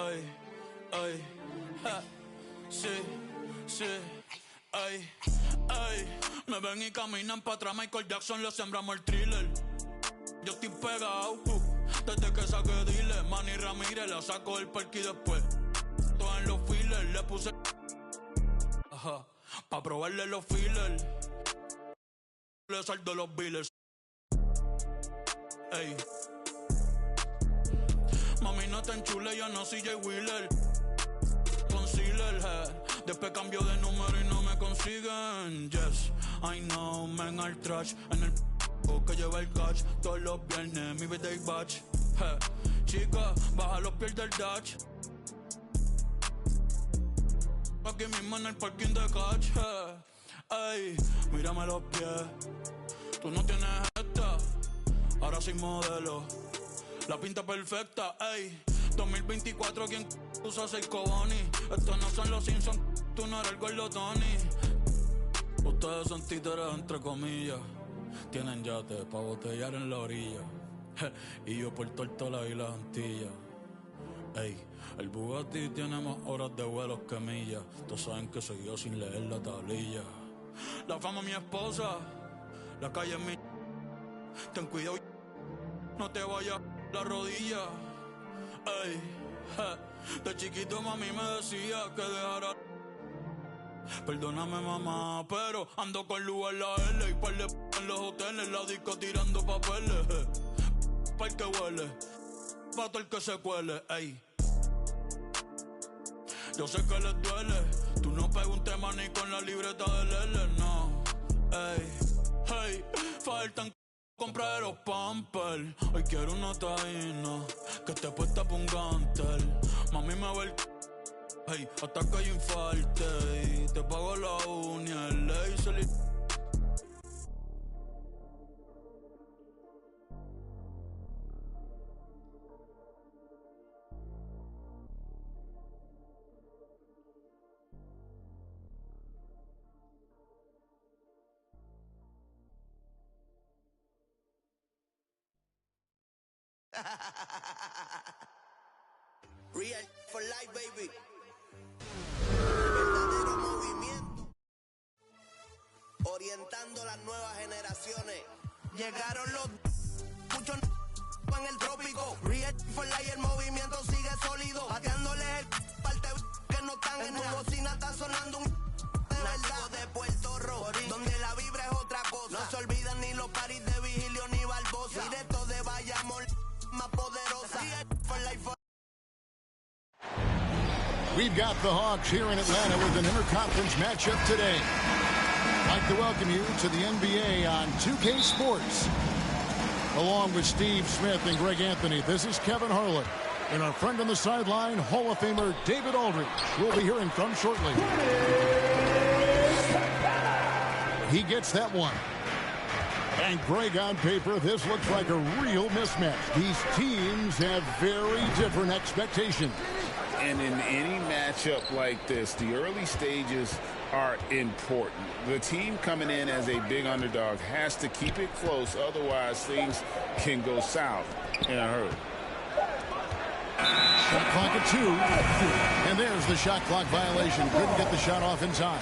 ay, ay, ja, sí, sí, ay, ay. Me ven y caminan para atrás, Michael Jackson le sembramos el thriller. Yo estoy pegado, desde que saqué dile. Manny Ramírez la sacó del parque y después todo en los fillers le puse ajá, pa' probarle los fillers. Le saldo los billers. Ey. Mami, no te enchule, yo no soy Jay Wheeler. Concealer, después cambio de número y no me consiguen. Yes, I know, men al trash. En el que lleva el catch. Todos los viernes, mi birthday batch. Chica, baja los pies del dash. Aquí mismo en el parking de catch. Ey, mírame los pies. Tú no tienes esta. Ahora soy modelo. La pinta perfecta, ey. 2024, ¿quién usa 6 Cobani? Estos no son los Simpsons, tú no eres el gordo Tony. Ustedes son títeres entre comillas. Tienen yate pa' botellar en la orilla. Y yo por Tortola y las Antillas. Ey, el Bugatti tiene más horas de vuelos que millas. Todos saben que soy yo sin leer la tablilla. La fama es mi esposa, la calle es mi. Ten cuidado, no te vayas la rodilla. Ey, de chiquito mami me decía que dejara. Perdóname mamá, pero ando con luz en la L y par de en los hoteles, la disco tirando papeles. Pa' el que huele, pa' todo el que se cuele, ey. Yo sé que les duele, tú no pegas un tema ni con la libreta del L, no. Ey, hey, faltan comprar los Pampers. Hoy quiero una taína que esté puesta pa' un gantel. Mami me ve el hey, hasta que yo infarte y te pago la uña, el laser y... Real for life, baby. Verdadero movimiento. Orientando las nuevas generaciones. Llegaron los muchos en el trópico. Real for life, el movimiento sigue sólido. Bateándoles el parte que no están en tu bocina está sonando un de verdad de Puerto Rico, donde la vibra es otra cosa. No se olvidan ni los paris de Vigilio ni Barbosa. Directo de Bayamón, más poderosa. Real for life. We've got the Hawks here in Atlanta with an interconference matchup today. I'd like to welcome you to the NBA on 2K Sports. Along with Steve Smith and Greg Anthony, this is Kevin Harlan. And our friend on the sideline, Hall of Famer David Aldridge. We'll be hearing from shortly. He gets that one. And Greg, on paper, this looks like a real mismatch. These teams have very different expectations. And in any matchup like this, the early stages are important. The team coming in as a big underdog has to keep it close, otherwise things can go south in a hurry. Shot clock at 2. And there's the shot clock violation. Couldn't get the shot off in time.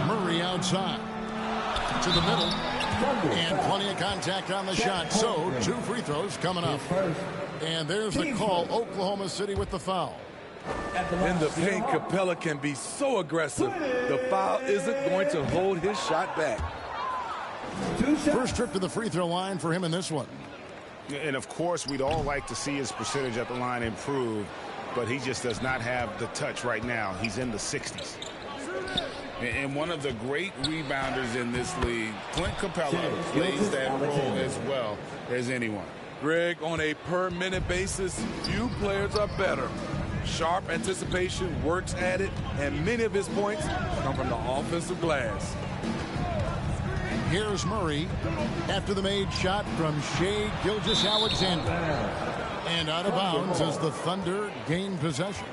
Murray outside. To the middle. And plenty of contact on the shot. So, 2 free throws coming up. And there's the call. Oklahoma City with the foul. In the paint, Capella can be so aggressive. The foul isn't going to hold his shot back. First trip to the free throw line for him in this one. And, of course, we'd all like to see his percentage at the line improve, but he just does not have the touch right now. He's in the 60s. And one of the great rebounders in this league, Clint Capella, plays that role as well as anyone. Greg, on a per-minute basis, few players are better. Sharp anticipation, works at it, and many of his points come from the offensive glass. Here's Murray after the made shot from Shai Gilgeous-Alexander. And out of bounds as the Thunder gain possession.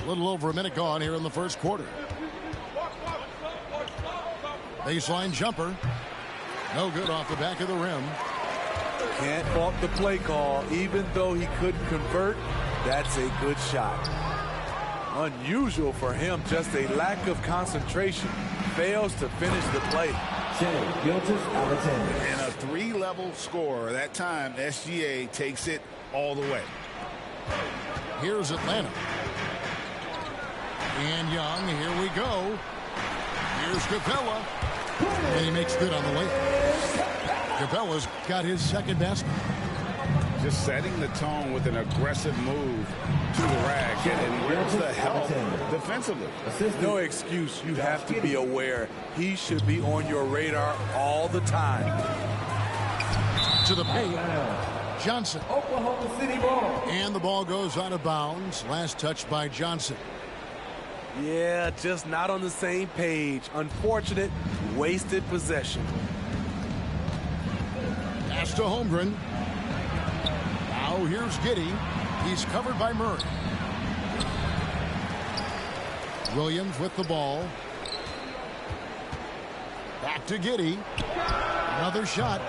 A little over a minute gone here in the first quarter. Baseline jumper. No good off the back of the rim. Can't fault the play call. Even though he couldn't convert, that's a good shot. Unusual for him, just a lack of concentration. Fails to finish the play. And a three-level scorer. That time, SGA takes it all the way. Here's Atlanta. And Young, here we go. Here's Capella. And he makes good on the layup. Capella's got his second basket. Just setting the tone with an aggressive move to the rack. And where's the help defensively? No excuse. You have to be aware. He should be on your radar all the time. To the paint. Johnson. Oklahoma City ball. And the ball goes out of bounds. Last touch by Johnson. Yeah, just not on the same page. Unfortunate, wasted possession. Pass to Holmgren. Now here's Giddey. He's covered by Murray. Williams with the ball. Back to Giddey. Another shot.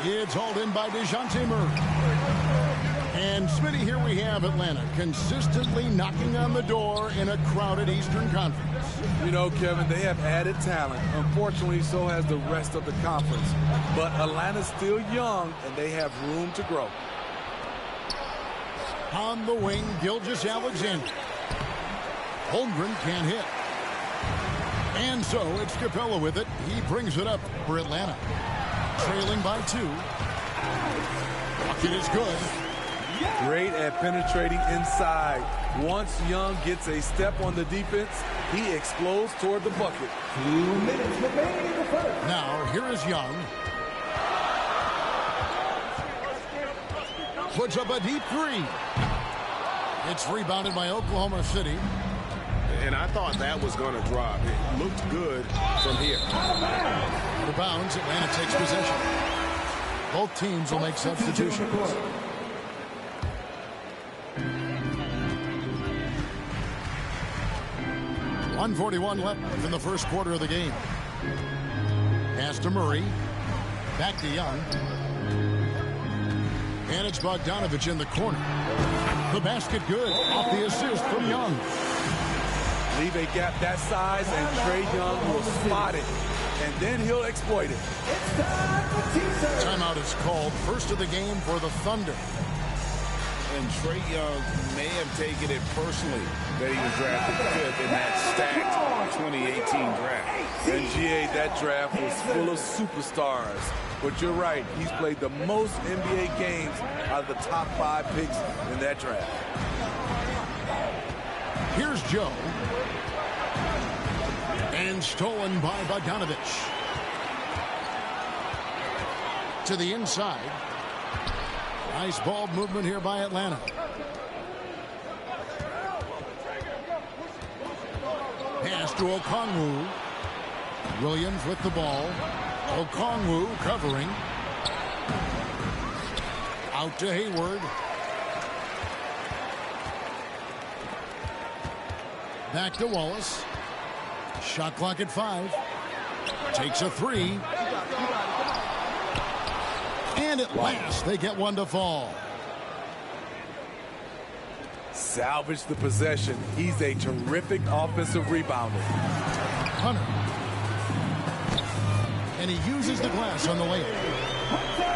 It's hauled in by DeJounte Murray. And Smitty, here we have Atlanta consistently knocking on the door in a crowded Eastern Conference. You know, Kevin, they have added talent. Unfortunately, so has the rest of the conference. But Atlanta's still young, and they have room to grow. On the wing, Gilgeous-Alexander. Holmgren can't hit. And so it's Capella with it. He brings it up for Atlanta. Trailing by 2. Bucket is good. Great at penetrating inside. Once Young gets a step on the defense, he explodes toward the bucket. 2 minutes remaining in the first. Now, here is Young. Puts up a deep 3. It's rebounded by Oklahoma City. And I thought that was going to drop. It looked good from here. Out of bounds, Atlanta takes possession. Both teams will make substitutions. 1:41 left in the first quarter of the game. Pass to Murray. Back to Young. And it's Bogdanovich in the corner. The basket good off the assist from Young. Leave a gap that size and Trae Young will spot it. And then he'll exploit it. Timeout is called. First of the game for the Thunder. And Trae Young may have taken it personally that he was drafted 5th in that stacked 2018 draft. And GA, that draft was full of superstars. But you're right, he's played the most NBA games out of the top 5 picks in that draft. Here's Joe. And stolen by Bogdanovich. To the inside. Nice ball movement here by Atlanta. Pass to Okongwu. Williams with the ball. Okongwu covering. Out to Hayward. Back to Wallace. Shot clock at 5. Takes a 3. And at last, they get one to fall. Salvage the possession. He's a terrific offensive rebounder. Hunter. And he uses the glass on the layup.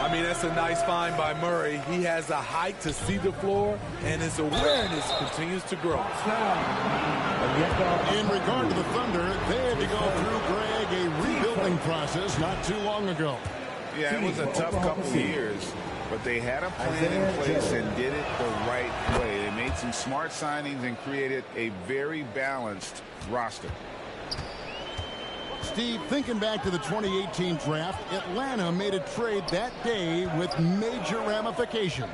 I mean, that's a nice find by Murray. He has the height to see the floor, and his awareness continues to grow. In regard to the Thunder, they had to go through, Greg, a rebuilding process not too long ago. Yeah, it was a tough couple of years, but they had a plan in place and did it the right way. They made some smart signings and created a very balanced roster. Steve, thinking back to the 2018 draft, Atlanta made a trade that day with major ramifications.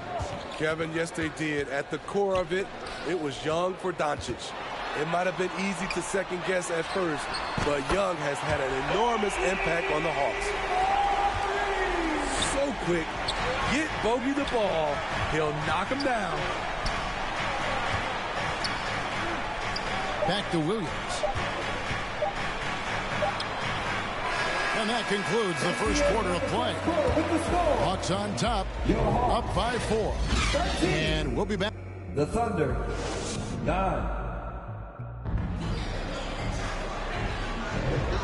Kevin, yes, they did. At the core of it, it was Young for Doncic. It might have been easy to second guess at first, but Young has had an enormous impact on the Hawks. So quick, get Bogey the ball, he'll knock him down. Back to Williams. And that concludes the first quarter of play. Hawks on top, up by 4. And we'll be back. The Thunder, 9.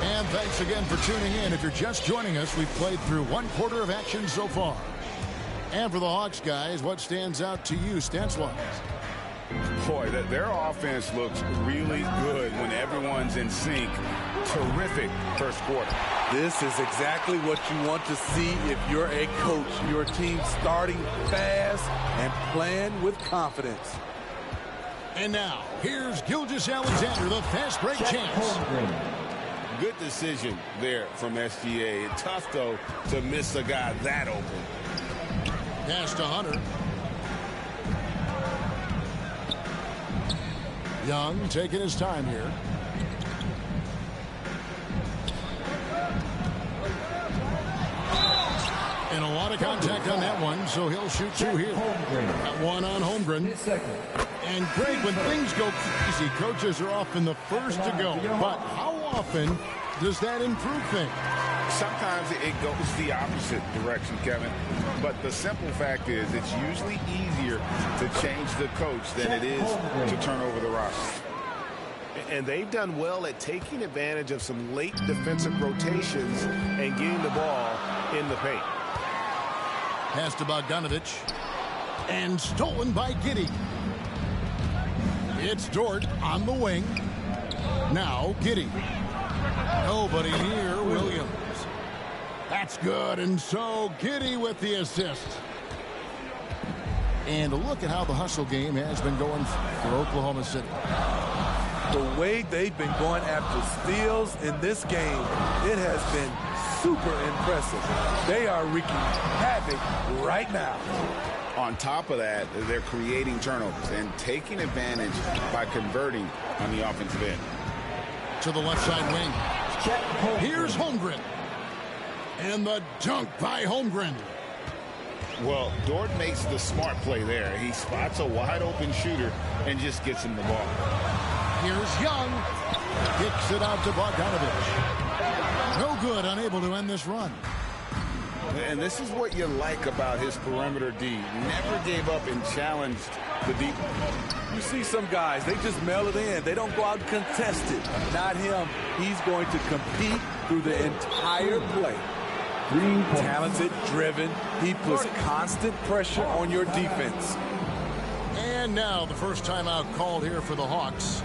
And thanks again for tuning in. If you're just joining us, we've played through one quarter of action so far. And for the Hawks, guys, what stands out to you stats-wise? Boy, their offense looks really good when everyone's in sync. Terrific first quarter. This is exactly what you want to see if you're a coach. Your team starting fast and playing with confidence. And now, here's Gilgeous-Alexander, the fast break chance. Good decision there from SGA. Tough, though, to miss a guy that open. Pass to Hunter. Young taking his time here. And a lot of contact on that one, so he'll shoot 2 here. Got 1 on Holmgren. And Greg, when things go easy, coaches are often the first to go. But how often does that improve things? Sometimes it goes the opposite direction, Kevin. But the simple fact is it's usually easier to change the coach than it is to turn over the roster. And they've done well at taking advantage of some late defensive rotations and getting the ball in the paint. Pass to Bogdanovich. And stolen by Giddey. It's Dort on the wing. Now Giddey. Nobody near Williams. That's good, and so Giddey with the assist. And look at how the hustle game has been going for Oklahoma City. The way they've been going after steals in this game, it has been super impressive. They are wreaking havoc right now. On top of that, they're creating turnovers and taking advantage by converting on the offensive end. To the left side wing. Here's Holmgren. And the dunk by Holmgren. Well, Dort makes the smart play there. He spots a wide open shooter and just gets him the ball. Here's Young. Kicks it out to Bogdanovich. No good, unable to end this run. And this is what you like about his perimeter D. Never gave up and challenged the deep. You see some guys, they just mail it in. They don't go out and contest it. Not him. He's going to compete through the entire play. Talented, driven. He puts constant pressure on your defense. And now the first timeout called here for the Hawks.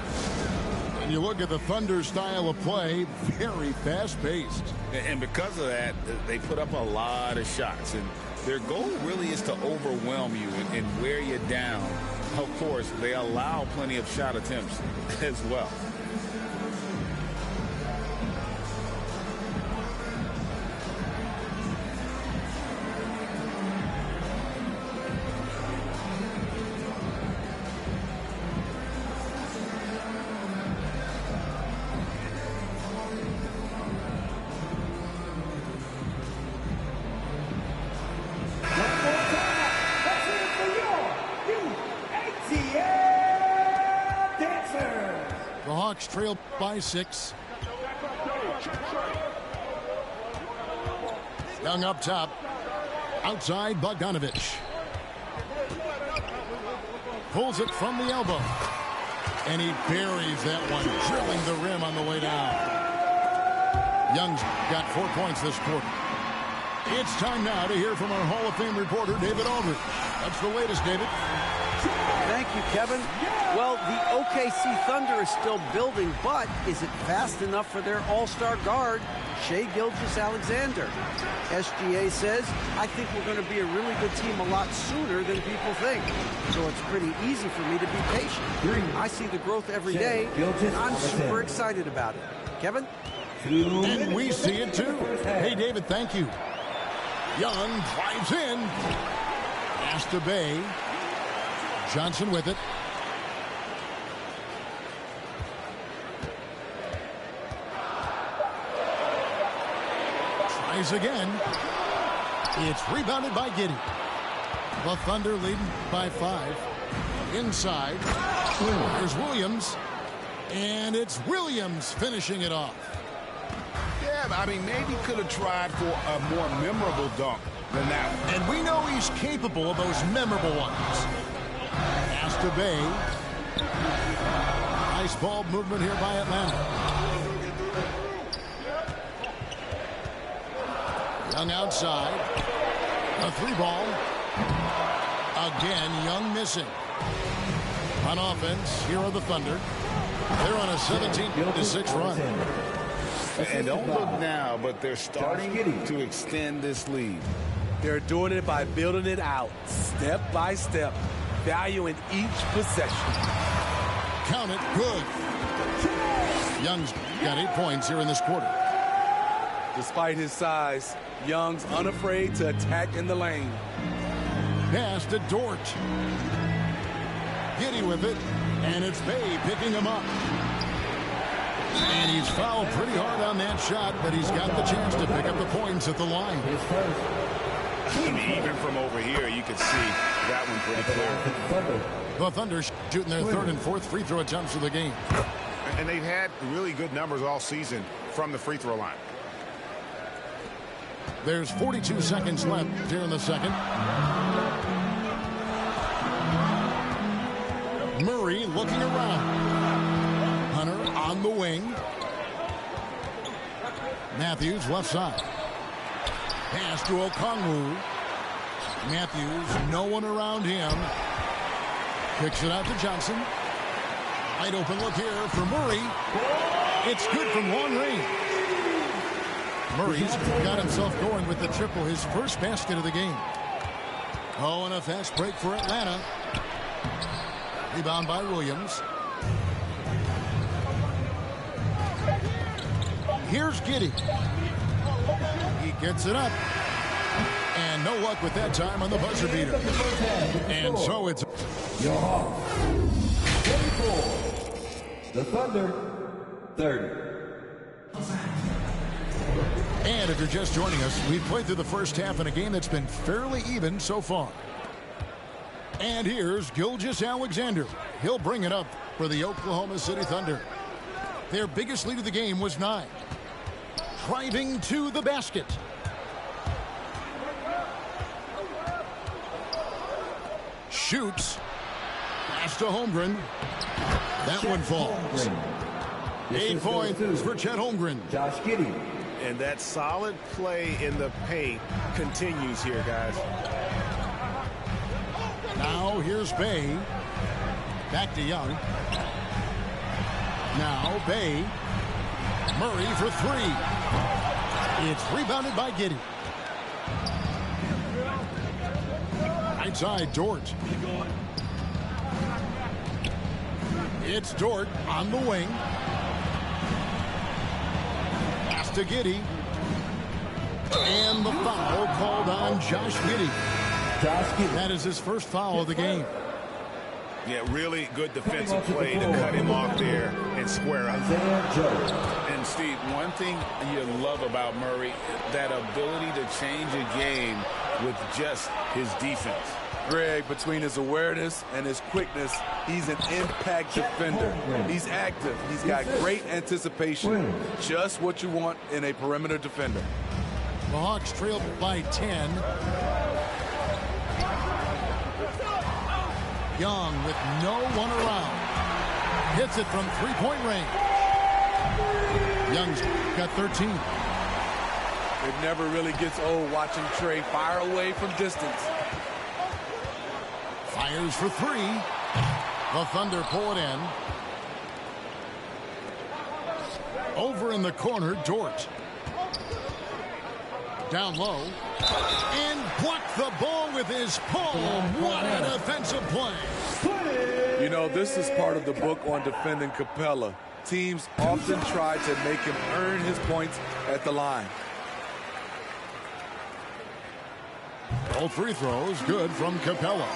And you look at the Thunder style of play, very fast-paced. And because of that, they put up a lot of shots. And their goal really is to overwhelm you and wear you down. Of course, they allow plenty of shot attempts as well. Trail by 6. Young up top. Outside Bogdanovich. Pulls it from the elbow. And he buries that one, drilling the rim on the way down. Young's got 4 points this quarter. It's time now to hear from our Hall of Fame reporter, David Aldridge. That's the latest, David. Thank you, Kevin. Well, the OKC Thunder is still building, but is it fast enough for their all-star guard, Shai Gilgeous-Alexander? SGA says, I think we're going to be a really good team a lot sooner than people think. So it's pretty easy for me to be patient. I see the growth every day, and I'm super excited about it. Kevin? And we see it too. Hey, David, thank you. Young drives in. Pass to Bay. Johnson with it. Tries again. It's rebounded by Giddey. The Thunder leading by 5. Inside. There's Williams. And it's Williams finishing it off. Yeah, I mean, maybe could have tried for a more memorable dunk than that one. And we know he's capable of those memorable ones. Pass to Bay. Nice ball movement here by Atlanta. Young outside. A 3-ball. Again, Young missing. On offense, here are the Thunder. They're on a 17-6 run. And don't look now, but they're starting to extend this lead. They're doing it by building it out, step by step, valuing each possession. Count it, good. Young's got 8 points here in this quarter. Despite his size, Young's unafraid to attack in the lane. Pass to Dort. Giddey with it, and it's Bay picking him up. And he's fouled pretty hard on that shot, but he's got the chance to pick up the points at the line. Even from over here, you can see that one pretty clear. The Thunder shooting their 3rd and 4th free throw attempts of the game. And they've had really good numbers all season from the free throw line. There's 42 seconds left here in the second. Murray looking around. Hunter on the wing. Matthews left side. Pass to Okongwu. Matthews, no one around him. Kicks it out to Johnson. Wide open look here for Murray. It's good from long range. Murray's got himself going with the triple, his first basket of the game. Oh, and a fast break for Atlanta. Rebound by Williams. Here's Giddey. He gets it up. And no luck with that time on the buzzer beater. And so it's... Your Hawks, 24. The Thunder, 30. And if you're just joining us, we've played through the first half in a game that's been fairly even so far. And here's Gilgeous-Alexander. He'll bring it up for the Oklahoma City Thunder. Their biggest lead of the game was 9. Driving to the basket. Shoots. Pass to Holmgren. That one falls. 8 points for Chet Holmgren. Josh Giddey. And that solid play in the paint continues here, guys. Now here's Bay. Back to Young. Now Bay. Murray for 3. It's rebounded by Giddey. Right side, Dort. It's Dort on the wing. Pass to Giddey. And the foul called on Josh Giddey. That is his first foul of the game. Yeah, really good defensive play to cut him off there and square up. And Steve, one thing you love about Murray, that ability to change a game with just his defense. Greg, between his awareness and his quickness, he's an impact defender. He's active. He's got great anticipation. Just what you want in a perimeter defender. The Hawks trailed by 10. Young with no one around. Hits it from 3-point range. Young's got 13. It never really gets old watching Trey fire away from distance. Fires for 3. The Thunder pull it in. Over in the corner, Dort. Down low. And blocked the ball with his palm. What a defensive play. You know, this is part of the book on defending Capella. Teams often try to make him earn his points at the line. All free throws good from Capella.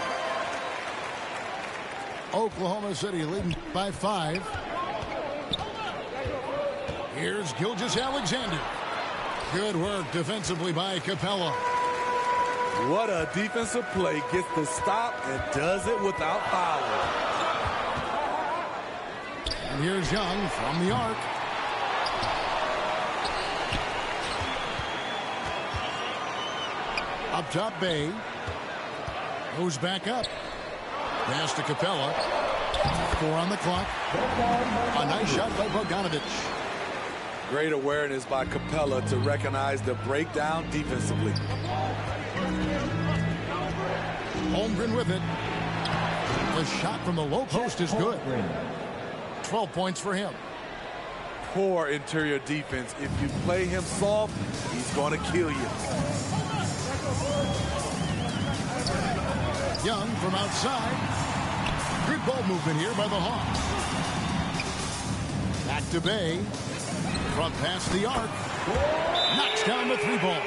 Oklahoma City leading by 5. Here's Gilgeous-Alexander. Good work defensively by Capella. What a defensive play. Gets the stop and does it without fouling. And here's Young from the arc. Up top, Bay. Goes back up. Pass to Capella. 4 on the clock. A nice shot by Bogdanovich. Great awareness by Capella to recognize the breakdown defensively. Holmgren with it. The shot from the low post is good. 12 points for him. Poor interior defense. If you play him soft, he's going to kill you. Young from outside. Good ball movement here by the Hawks. Back to Bay. Front past the arc. Knocks down the 3-ball.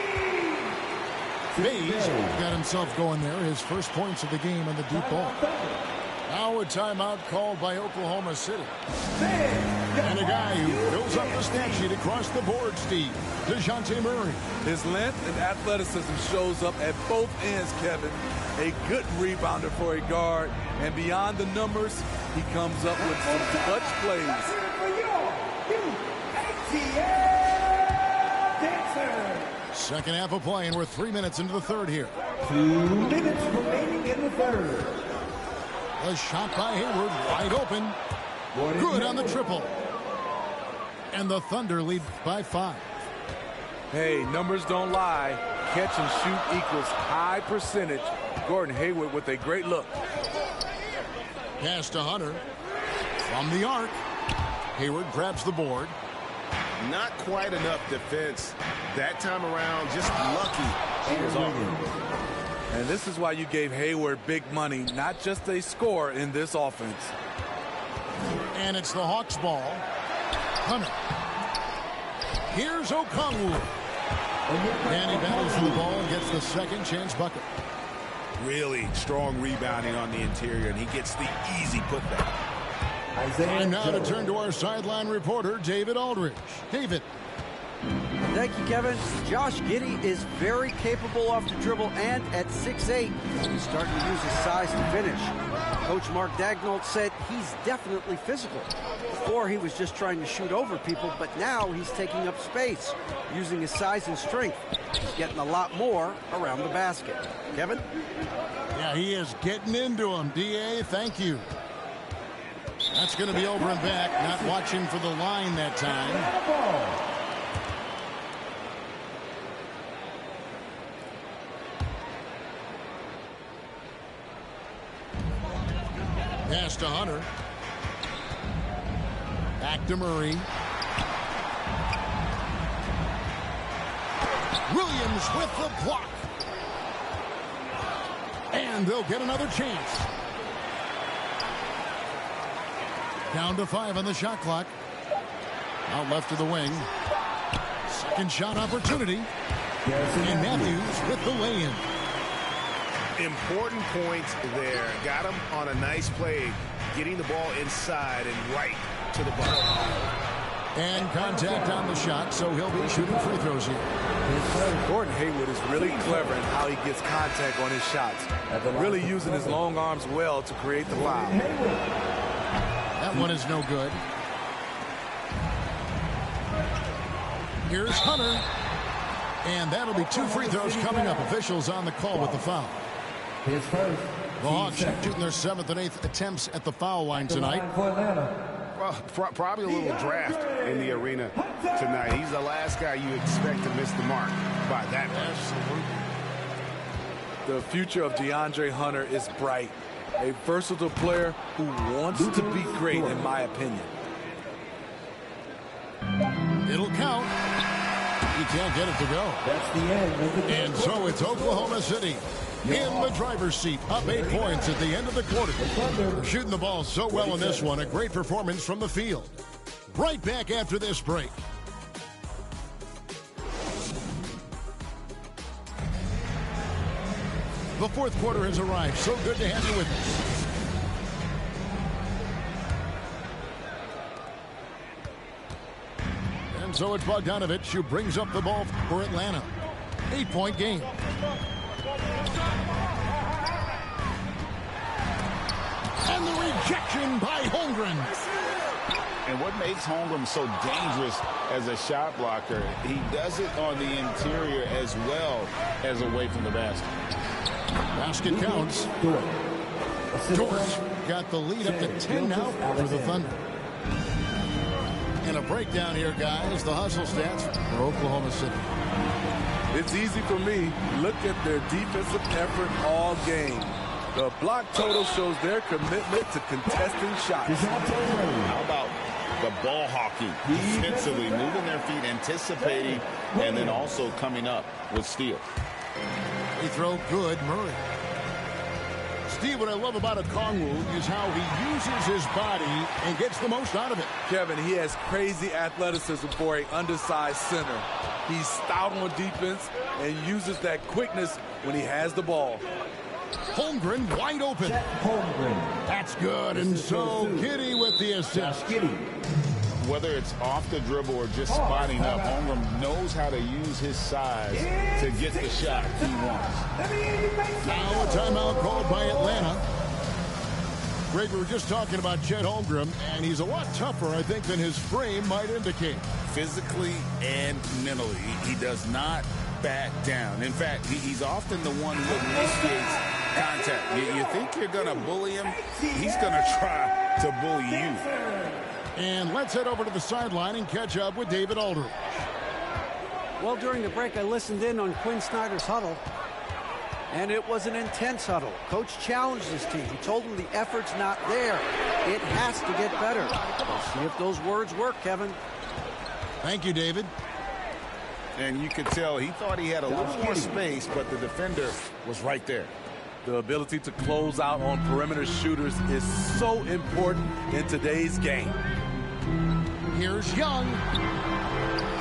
Bay's got himself going there. His first points of the game on the deep ball. Now a timeout called by Oklahoma City. And a guy who fills up the stat sheet across the board, Steve. DeJounte Murray. His length and athleticism shows up at both ends, Kevin. A good rebounder for a guard. And beyond the numbers, he comes up with some clutch plays. Second half of play, and we're 3 minutes into the third here. 2 minutes remaining in the third. A shot by Hayward, wide open. Good on the triple. And the Thunder lead by 5. Hey, numbers don't lie. Catch and shoot equals high percentage. Gordon Hayward with a great look. Pass to Hunter. From the arc. Hayward grabs the board. Not quite enough defense that time around. Just lucky he was off. And this is why you gave Hayward big money, not just a score in this offense. And it's the Hawks ball. Hunter. Here's Okongwu. And he battles for the ball and gets the second chance bucket. Really strong rebounding on the interior, and he gets the easy putback. And now to turn to our sideline reporter, David Aldridge. David. Thank you, Kevin. Josh Giddey is very capable off the dribble, and at 6'8", he's starting to use his size to finish. Coach Mark Daigneault said he's definitely physical. Before, he was just trying to shoot over people, but now he's taking up space, using his size and strength. He's getting a lot more around the basket. Kevin? Yeah, he is getting into him. D.A., thank you. That's going to be over and back. Not watching for the line that time. Pass to Hunter. Back to Murray. Williams with the block. And they'll get another chance. Down to 5 on the shot clock. Out left to the wing. Second shot opportunity. And Matthews with the lay-in. Important points there. Got him on a nice play, getting the ball inside and right to the bucket. And contact on the shot, so he'll be shooting free throws here. Gordon Hayward is really clever in how he gets contact on his shots. Really using his long arms well to create the foul. That one is no good. Here's Hunter. And that'll be 2 free throws coming up. Officials on the call with the foul. His first. The Hawks shooting their 7th and 8th attempts at the foul line tonight. Well, probably a little draft in the arena tonight. He's the last guy you expect to miss the mark by that much. The future of DeAndre Hunter is bright. A versatile player who wants to be great, in my opinion. It'll count. He can't get it to go. That's the end of the game. And so it's Oklahoma City in the driver's seat, up 8 points at the end of the quarter. They're shooting the ball so well in this one. A great performance from the field. Right back after this break. The fourth quarter has arrived. So good to have you with us. And so it's Bogdanovich who brings up the ball for Atlanta. 8-point game. And the rejection by Holmgren. And what makes Holmgren so dangerous as a shot blocker, he does it on the interior as well as away from the basket. Basket counts. Dort got the lead up to 10 now for the Thunder. And a breakdown here, guys. The hustle stats for Oklahoma City. It's easy for me. Look at their defensive effort all game. The block total shows their commitment to contesting shots. How about the ball hawking defensively, moving their feet, anticipating, and then also coming up with steals. Free throw good, Murray. Steve, what I love about Okongwu is how he uses his body and gets the most out of it. Kevin, he has crazy athleticism for an undersized center. He's stout on defense and uses that quickness when he has the ball. Holmgren wide open. Holmgren. That's good. And so Giddey with the assist. Whether it's off the dribble or just spotting up, Holmgren knows how to use his size to get the shot he wants. Now a timeout called by Atlanta. Greg, we were just talking about Chet Holmgren, and he's a lot tougher, I think, than his frame might indicate. Physically and mentally, he does not back down. In fact, he's often the one who initiates contact. You think you're going to bully him, he's going to try to bully you. And let's head over to the sideline and catch up with David Aldridge. Well, during the break, I listened in on Quinn Snyder's huddle, and it was an intense huddle. Coach challenged his team. He told them the effort's not there. It has to get better. We'll see if those words work, Kevin. Thank you, David. And you could tell he thought he had a little more space, but the defender was right there. The ability to close out on perimeter shooters is so important in today's game. Here's Young.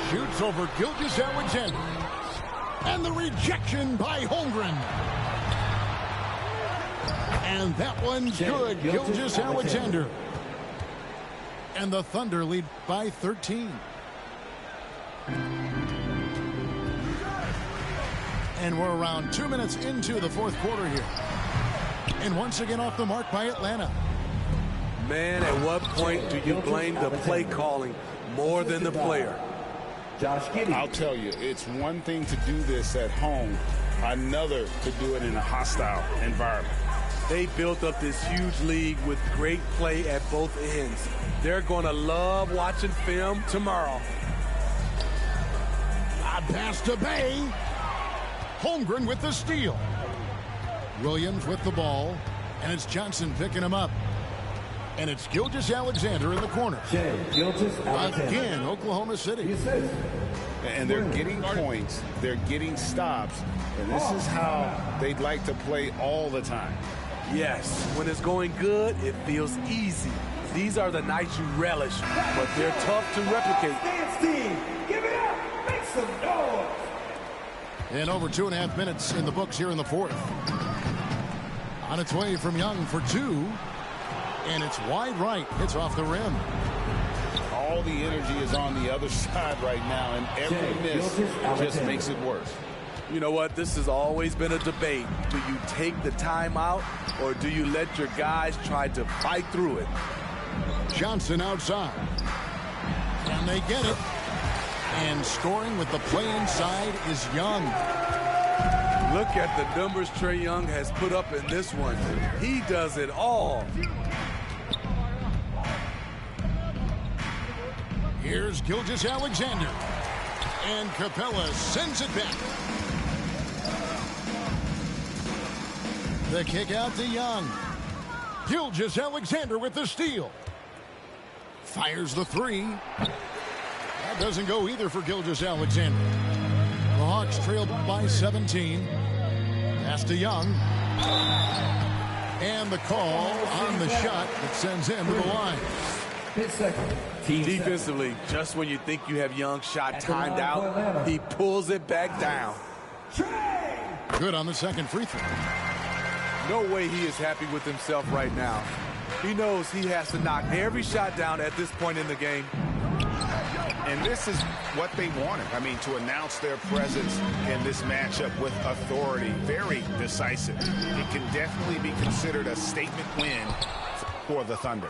Shoots over Gilgeous-Alexander. And the rejection by Holmgren. And that one's good. Gilgeous-Alexander. And the Thunder lead by 13. And we're around 2 minutes into the fourth quarter here. And once again off the mark by Atlanta. Man, at what point do you blame the play calling more than the player? I'll tell you, it's one thing to do this at home, another to do it in a hostile environment. They built up this huge league with great play at both ends. They're going to love watching film tomorrow. A pass to Bay. Holmgren with the steal. Williams with the ball, and it's Johnson picking him up. And it's Gilgeous-Alexander in the corner. Again, Oklahoma City. And they're getting points, they're getting stops, and this is how they'd like to play all the time. Yes, when it's going good, it feels easy. These are the nights you relish, but they're tough to replicate. Dance team, give it up, make some noise. And over 2.5 minutes in the books here in the fourth. On its way from Young for two. And it's wide right. It's off the rim. All the energy is on the other side right now, and every miss just makes it worse. You know what? This has always been a debate. Do you take the timeout, or do you let your guys try to fight through it? Johnson outside. And they get it. And scoring with the play inside is Young. Look at the numbers Trae Young has put up in this one. He does it all. Here's Gilgeous-Alexander. And Capella sends it back. The kick out to Young. Gilgeous-Alexander with the steal. Fires the three. That doesn't go either for Gilgeous-Alexander. The Hawks trail by 17. Pass to Young. And the call on the shot that sends him to the line. Defensively, just when you think you have Young shot timed out, he pulls it back down. Good on the second free throw. No way he is happy with himself right now. He knows he has to knock every shot down at this point in the game. And this is what they wanted. I mean, to announce their presence in this matchup with authority. Very decisive. It can definitely be considered a statement win for the Thunder.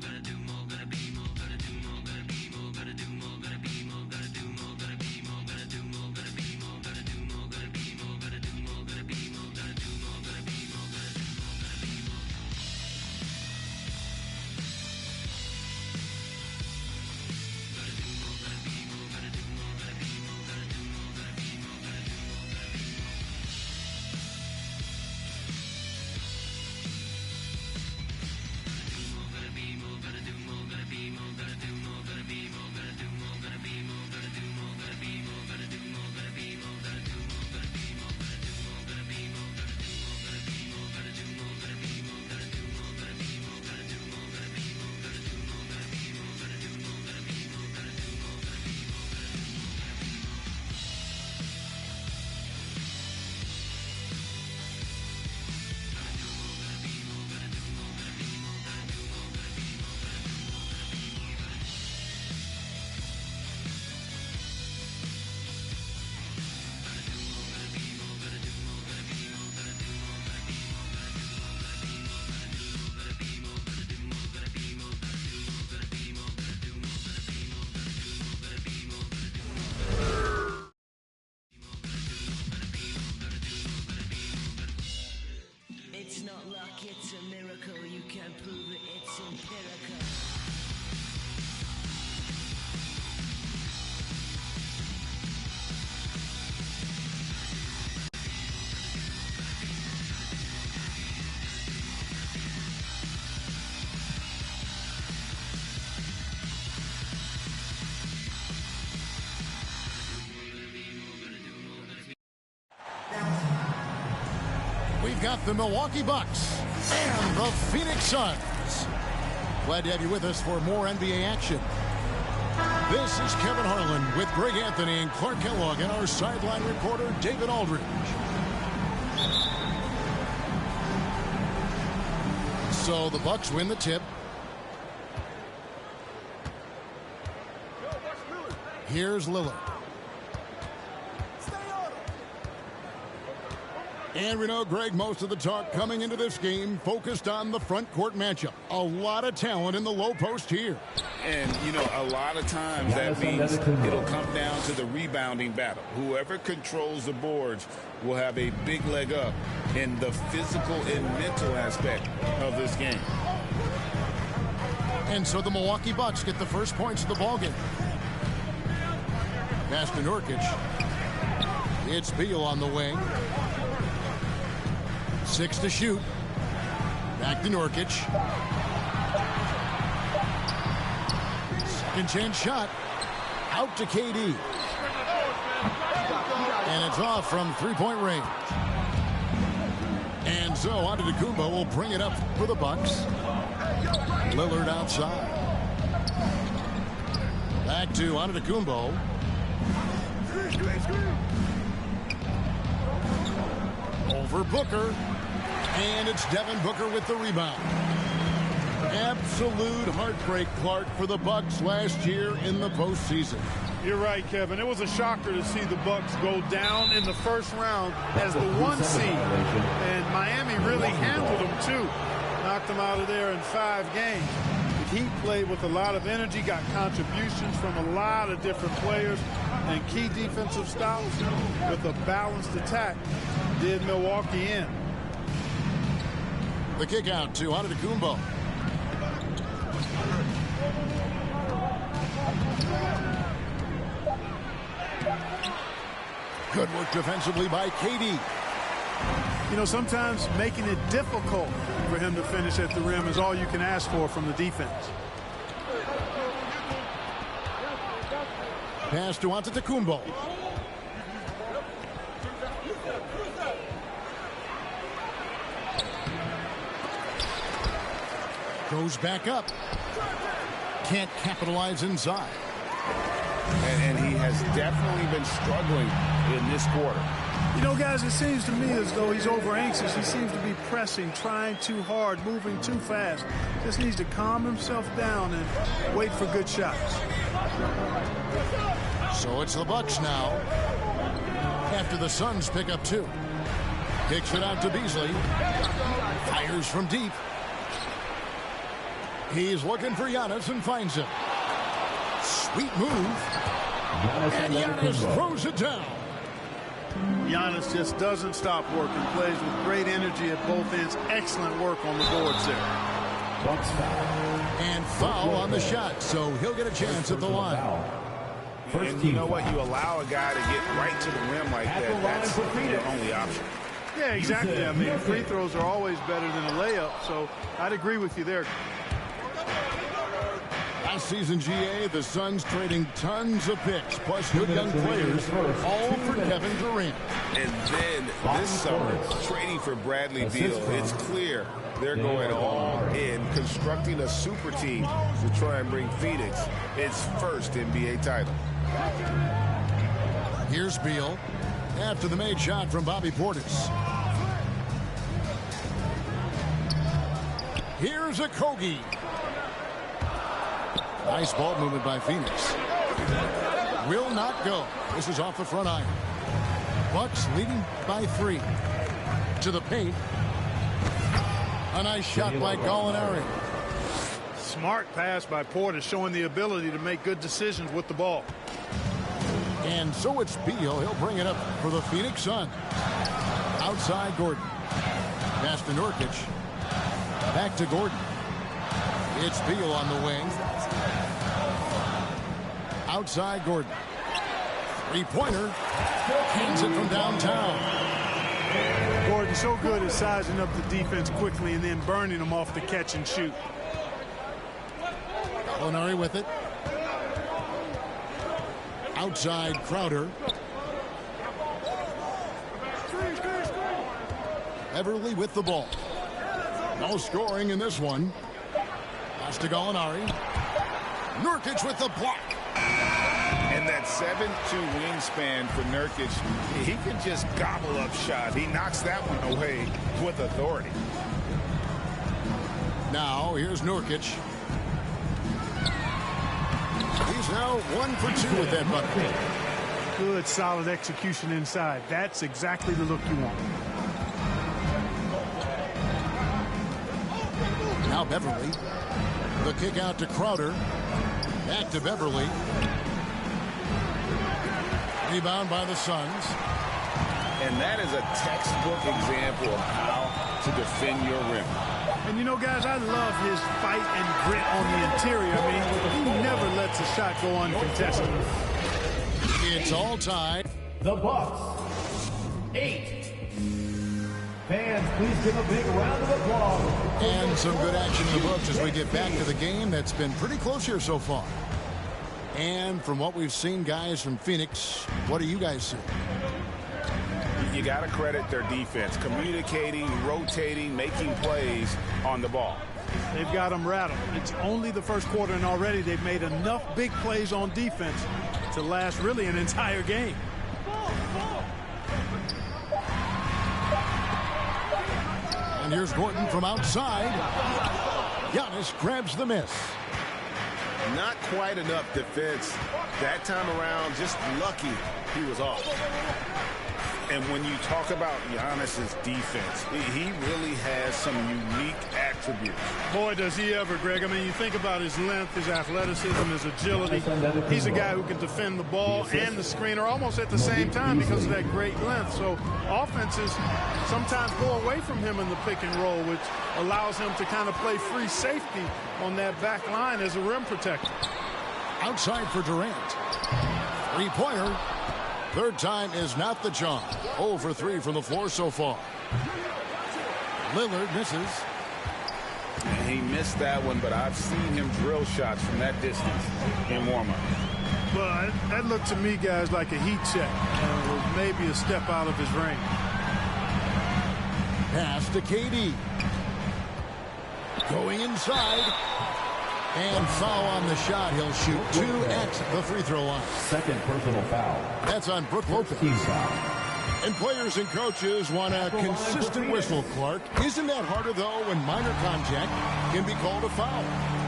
we've got the Milwaukee Bucks and the Phoenix Suns. Glad to have you with us for more NBA action. This is Kevin Harlan with Greg Anthony and Clark Kellogg and our sideline reporter, David Aldridge. So the Bucks win the tip. Here's Lillard. And we know, Greg, most of the talk coming into this game focused on the front court matchup. A lot of talent in the low post here. And, you know, a lot of times that means it'll come down to the rebounding battle. Whoever controls the boards will have a big leg up in the physical and mental aspect of this game. And so the Milwaukee Bucks get the first points of the ballgame. Pass to Nurkic. It's Beal on the wing. 6 to shoot. Back to Nurkic. Second chance shot. Out to KD. And it's off from three-point range. And so Antetokounmpo will bring it up for the Bucks. Lillard outside. Back to Antetokounmpo. Over Booker. And it's Devin Booker with the rebound. Absolute heartbreak, Clark, for the Bucks last year in the postseason. You're right, Kevin. It was a shocker to see the Bucks go down in the first round as the 1 seed. And Miami really handled them, too. Knocked them out of there in 5 games. The Heat played with a lot of energy, got contributions from a lot of different players, and key defensive stops with a balanced attack did Milwaukee in. The kick out to Antetokounmpo. Good work defensively by KD. You know, sometimes making it difficult for him to finish at the rim is all you can ask for from the defense. Pass to Antetokounmpo. Goes back up. Can't capitalize inside. And he has definitely been struggling in this quarter. You know, guys, it seems to me as though he's over anxious. He seems to be pressing, trying too hard, moving too fast. Just needs to calm himself down and wait for good shots. So it's the Bucks now. After the Suns pick up 2. Kicks it out to Beasley. Fires from deep. He's looking for Giannis and finds him. Sweet move. And Giannis throws it down. Giannis just doesn't stop working. Plays with great energy at both ends. Excellent work on the boards there. And foul on the shot, so he'll get a chance at the line. And you know what? You allow a guy to get right to the rim like that. That's the only option. Yeah, exactly. I mean, free throws are always better than a layup, so I'd agree with you there. Last season, GA, the Suns trading tons of picks, plus good young players, all for Kevin Durant. And then this summer, trading for Bradley Beal, it's clear they're going all in, constructing a super team to try and bring Phoenix its first NBA title. Here's Beal after the made shot from Bobby Portis. Here's Okogie. Nice ball movement by Phoenix. Will not go. This is off the front iron. Bucks leading by 3. To the paint. A nice shot by Gallinari. Smart pass by Portis, showing the ability to make good decisions with the ball. And so it's Beal. He'll bring it up for the Phoenix Suns. Outside Gordon. Pass to Nurkic. Back to Gordon. It's Beal on the wing. Outside Gordon. Three-pointer. Hands it from downtown. Gordon so good at sizing up the defense quickly and then burning them off the catch and shoot. Gallinari with it. Outside Crowder. Beverly with the ball. No scoring in this one. Pass to Gallinari. Nurkic with the block. And that 7'2" wingspan for Nurkic, he can just gobble up shots. He knocks that one away with authority. Now, here's Nurkic. He's now 1 for 2 with that bucket. Good, solid execution inside. That's exactly the look you want. Now Beverly. The kick out to Crowder. Back to Beverly. Rebound by the Suns. And that is a textbook example of how to defend your rim. And you know, guys, I love his fight and grit on the interior. I mean, he never lets a shot go uncontested. It's all tied. The Bucks, 8. Fans, please give a big round of applause. And some good action in the books as we get back to the game that's been pretty close here so far. And from what we've seen, guys, from Phoenix, what do you guys see? You got to credit their defense, communicating, rotating, making plays on the ball. They've got them rattled. It's only the first quarter, and already they've made enough big plays on defense to last really an entire game. And here's Gordon from outside. Giannis grabs the miss. Not quite enough defense. That time around, just lucky he was off. And when you talk about Giannis's defense, he really has some unique attributes. Boy, does he ever, Greg. I mean, you think about his length, his athleticism, his agility. He's a guy who can defend the ball and the screener almost at the same time because of that great length. So offenses sometimes go away from him in the pick and roll, which allows him to kind of play free safety on that back line as a rim protector. Outside for Durant. Three-pointer. Third time is not the charm. 0 for 3 from the floor so far. Lillard misses. And he missed that one, but I've seen him drill shots from that distance in warm-up. Well, that looked to me, guys, like a heat check. Maybe a step out of his range. Pass to KD. Going inside. And foul on the shot. He'll shoot 2 at the free throw line. Second personal foul. That's on Brook Lopez. And players and coaches want a consistent whistle, Clark. Isn't that harder, though, when minor contact can be called a foul?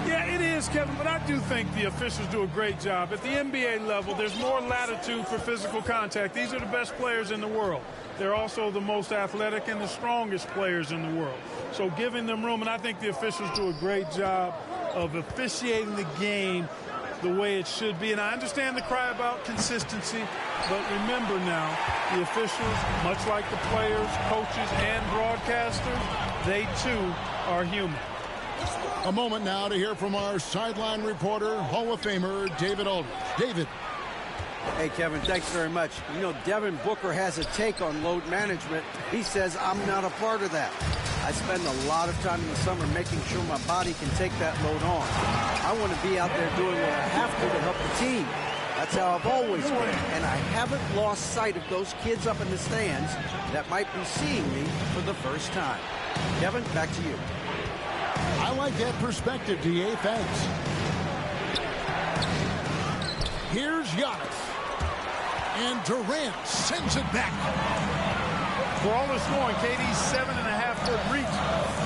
Yeah, it is, Kevin, but I do think the officials do a great job. At the NBA level, there's more latitude for physical contact. These are the best players in the world. They're also the most athletic and the strongest players in the world. So giving them room, and I think the officials do a great job of officiating the game the way it should be. And I understand the cry about consistency, but remember now, the officials, much like the players, coaches, and broadcasters, they too are human. A moment now to hear from our sideline reporter, Hall of Famer David Aldridge. David. Hey, Kevin, thanks very much. You know, Devin Booker has a take on load management. He says, I'm not a part of that. I spend a lot of time in the summer making sure my body can take that load on. I want to be out there doing what I have to help the team. That's how I've always been. And I haven't lost sight of those kids up in the stands that might be seeing me for the first time. Kevin, back to you. I like that perspective, D.A. Thanks. Here's Giannis. And Durant sends it back. For all the scoring, KD's 7.5-foot reach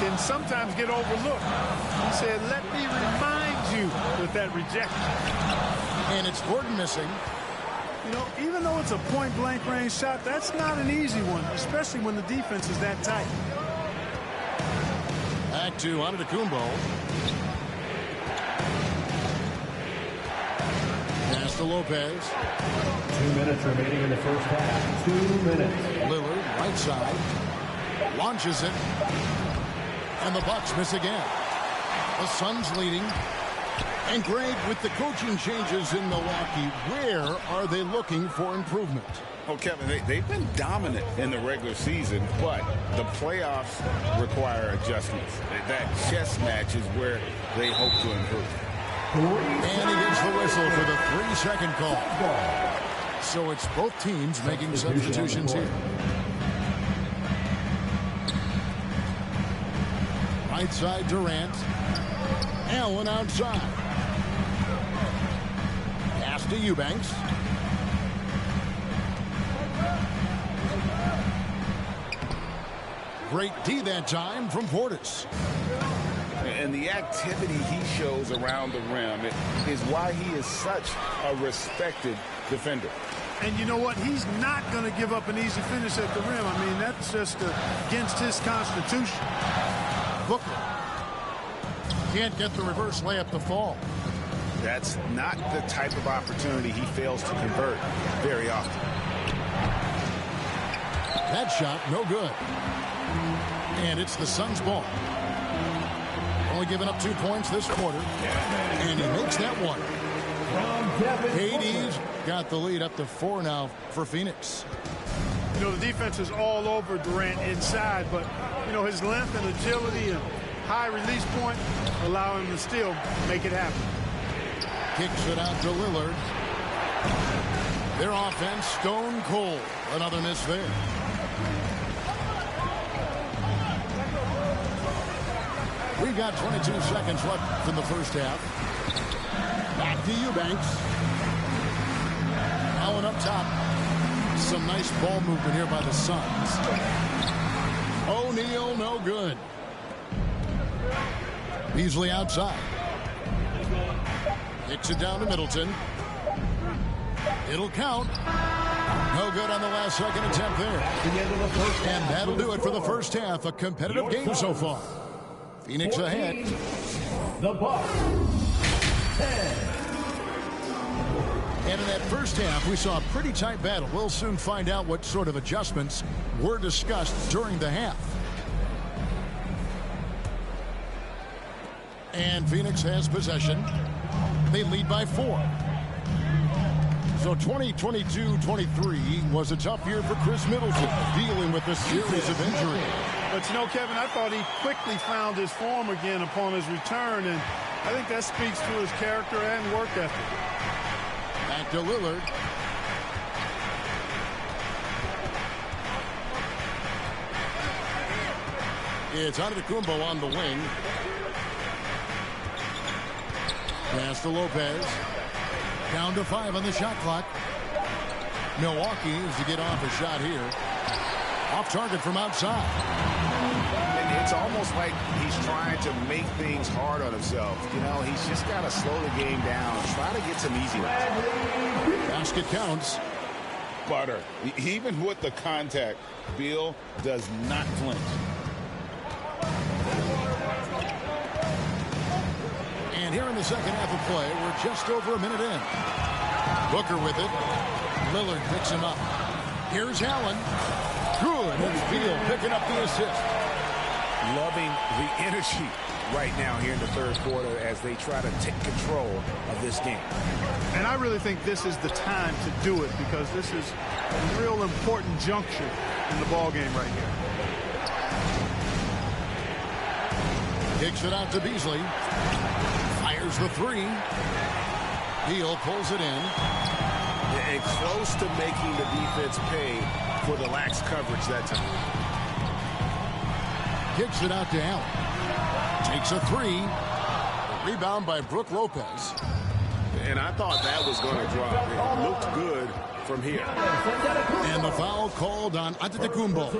can sometimes get overlooked. He said, let me remind you with that rejection. And it's Gordon missing. You know, even though it's a point-blank range shot, that's not an easy one, especially when the defense is that tight. Back to Antetokounmpo. Pass to Lopez. 2 minutes remaining in the first half. 2 minutes. Lillard, right side. Launches it. And the Bucks miss again. The Suns leading. And Greg, with the coaching changes in Milwaukee, where are they looking for improvement? Oh, Kevin, they've been dominant in the regular season, but the playoffs require adjustments. That chess match is where they hope to improve. And he gets the whistle for the 3-second call. So it's both teams making substitutions here. Right side Durant. Allen outside. Pass to Eubanks. Great D that time from Portis. And the activity he shows around the rim is why he is such a respected defender. And you know what? He's not going to give up an easy finish at the rim. I mean, that's just against his constitution. Booker can't get the reverse layup to fall. That's not the type of opportunity he fails to convert very often. That shot, no good. And it's the Suns' ball. Only giving up 2 points this quarter. And he makes that one. KD's got the lead up to 4 now for Phoenix. You know, the defense is all over Durant inside, but, you know, his length and agility and high release point allow him to still make it happen. Kicks it out to Lillard. Their offense stone cold. Another miss there. We've got 22 seconds left in the first half. Back to Eubanks. Allen up top. Some nice ball movement here by the Suns. O'Neal, no good. Beasley outside. Kicks it down to Middleton. It'll count. No good on the last second attempt there. And that'll do it for the first half. A competitive game so far. Phoenix ahead. The Bucks. 10. And in that first half, we saw a pretty tight battle. We'll soon find out what sort of adjustments were discussed during the half. And Phoenix has possession. They lead by 4. So 2022-23 was a tough year for Chris Middleton, dealing with a series of injuries. But you know, Kevin, I thought he quickly found his form again upon his return, and I think that speaks to his character and work ethic. Back to Lillard. It's Antetokounmpo on the wing. Pass to Lopez. Down to 5 on the shot clock. Milwaukee is to get off a shot here. Off target from outside. It's almost like he's trying to make things hard on himself. You know, he's just got to slow the game down. Try to get some easy ones. Basket counts. Butter. Even with the contact, Beal does not flinch. And here in the second half of play, we're just over a minute in. Booker with it. Lillard picks him up. Here's Allen. Good. And Beal picking up the assist. Loving the energy right now here in the third quarter as they try to take control of this game. And I really think this is the time to do it because this is a real important juncture in the ball game right here. Kicks it out to Beasley. Fires the 3. Beal pulls it in. And close to making the defense pay for the lax coverage that time. Kicks it out to Allen. Takes a 3. Rebound by Brook Lopez. And I thought that was going to drop. It looked good from here. And the foul called on Antetokounmpo.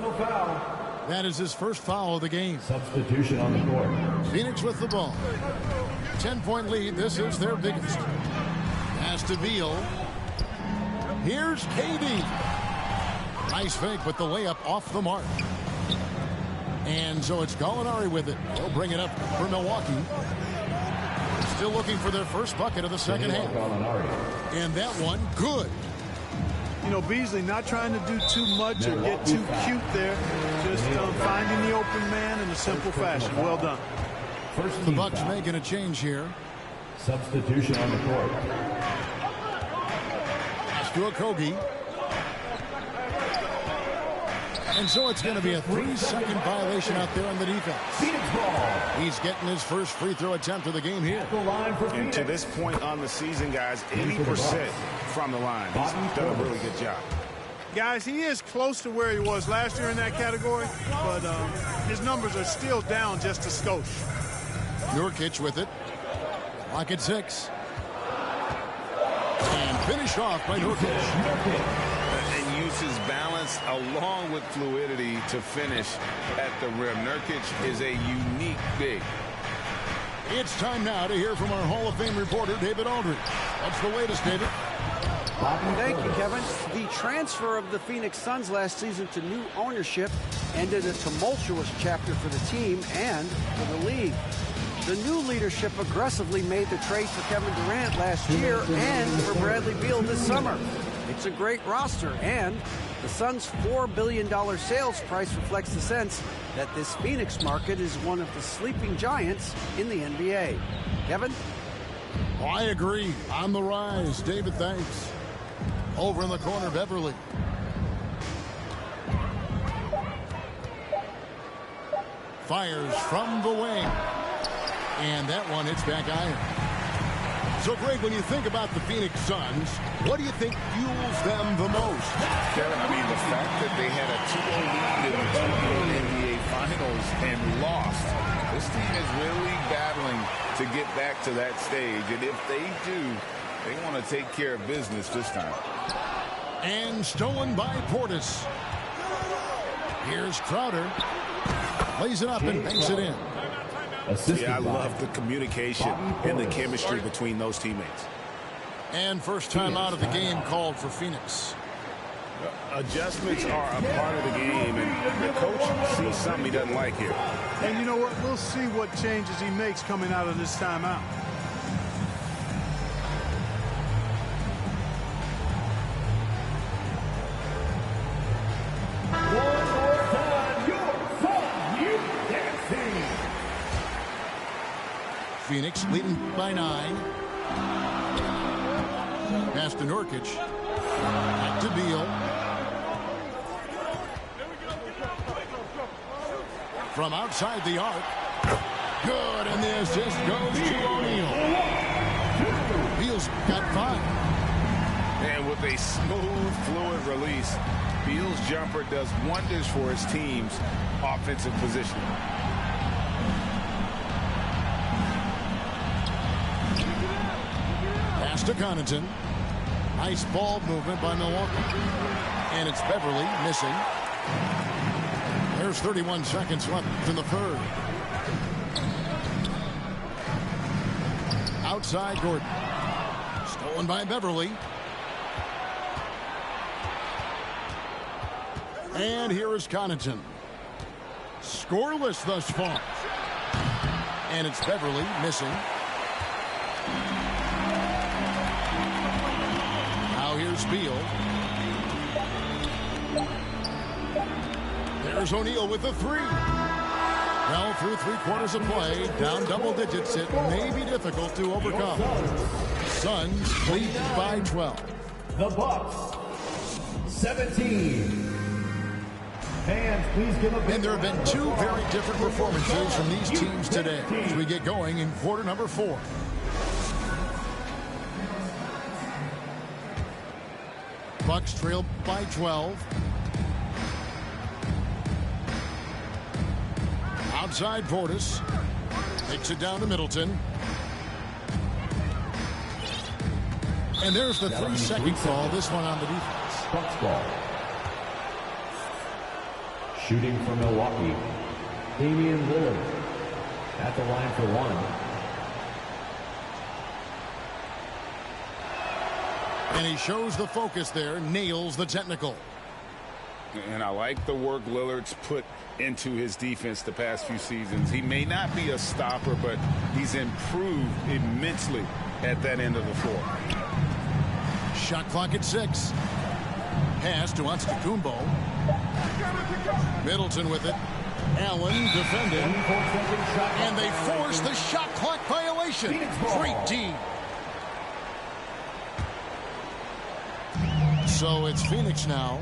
That is his first foul of the game. Substitution on the court. Phoenix with the ball. 10-point lead. This is their biggest. Pass to Beal. Here's KD. Nice fake, but the layup off the mark. And so it's Gallinari with it. They'll bring it up for Milwaukee. Still looking for their first bucket of the second half. And that one, good. You know, Beasley not trying to do too much or get too cute there. Just finding the open man in a simple fashion. Well done. The Bucks making a change here. Substitution on the court. Pass to Okogie. And so it's going to be a 3-second violation out there on the defense. He's getting his first free throw attempt of the game here. And to this point on the season, guys, 80% from the line. He's done a really good job. Guys, he is close to where he was last year in that category, but his numbers are still down just a skosh. Nurkic with it. Lock at 6. And finish off by Nurkic. And uses balance along with fluidity to finish at the rim. Nurkic is a unique big. It's time now to hear from our Hall of Fame reporter, David Aldridge. What's the latest, David? Thank you, Kevin. The transfer of the Phoenix Suns last season to new ownership ended a tumultuous chapter for the team and for the league. The new leadership aggressively made the trade for Kevin Durant last year and for Bradley Beal this summer. It's a great roster, and the Suns' $4 billion sales price reflects the sense that this Phoenix market is one of the sleeping giants in the NBA. Kevin? I agree. On the rise. David, thanks. Over in the corner, Beverly. Fires from the wing. And that one hits back iron. So, Greg, when you think about the Phoenix Suns, what do you think fuels them the most? Kevin, I mean, the fact that they had a 2-0 lead in the NBA Finals and lost. This team is really battling to get back to that stage. And if they do, they want to take care of business this time. And stolen by Portis. Here's Crowder. Lays it up and banks it in. Yeah, I love the communication and the chemistry between those teammates. And first time out of the game called for Phoenix. Adjustments are a part of the game, and the coach sees something he doesn't like here. And you know what? We'll see what changes he makes coming out of this timeout. Phoenix leading by 9. Pass to Nurkic. Back to Beal. From outside the arc. Good, and the assist goes to O'Neal. Beal's got 5. And with a smooth, fluid release, Beal's jumper does wonders for his team's offensive positioning. To Connaughton. Nice ball movement by Milwaukee. And it's Beverly missing. There's 31 seconds left in the third. Outside Gordon. Stolen by Beverly. And here is Connaughton. Scoreless thus far. And it's Beverly missing. Here's Beal. There's O'Neal with the 3. Well, through 3/4 of play, down double digits, it may be difficult to overcome. Suns lead by 12. The Bucks, 17. Fans, please give a big And there have been 2 very different performances from these teams today as we get going in quarter number 4. Bucks trail by 12. Outside Portis. Takes it down to Middleton. And there's the 3-second call. This one on the defense. Bucks ball. Shooting for Milwaukee, Damian Lillard at the line for 1. And he shows the focus there, nails the technical. And I like the work Lillard's put into his defense the past few seasons. He may not be a stopper, but he's improved immensely at that end of the floor. Shot clock at 6. Pass to Antetokounmpo. Middleton with it. Allen defending. And they force the shot clock violation. Great D. So it's Phoenix now.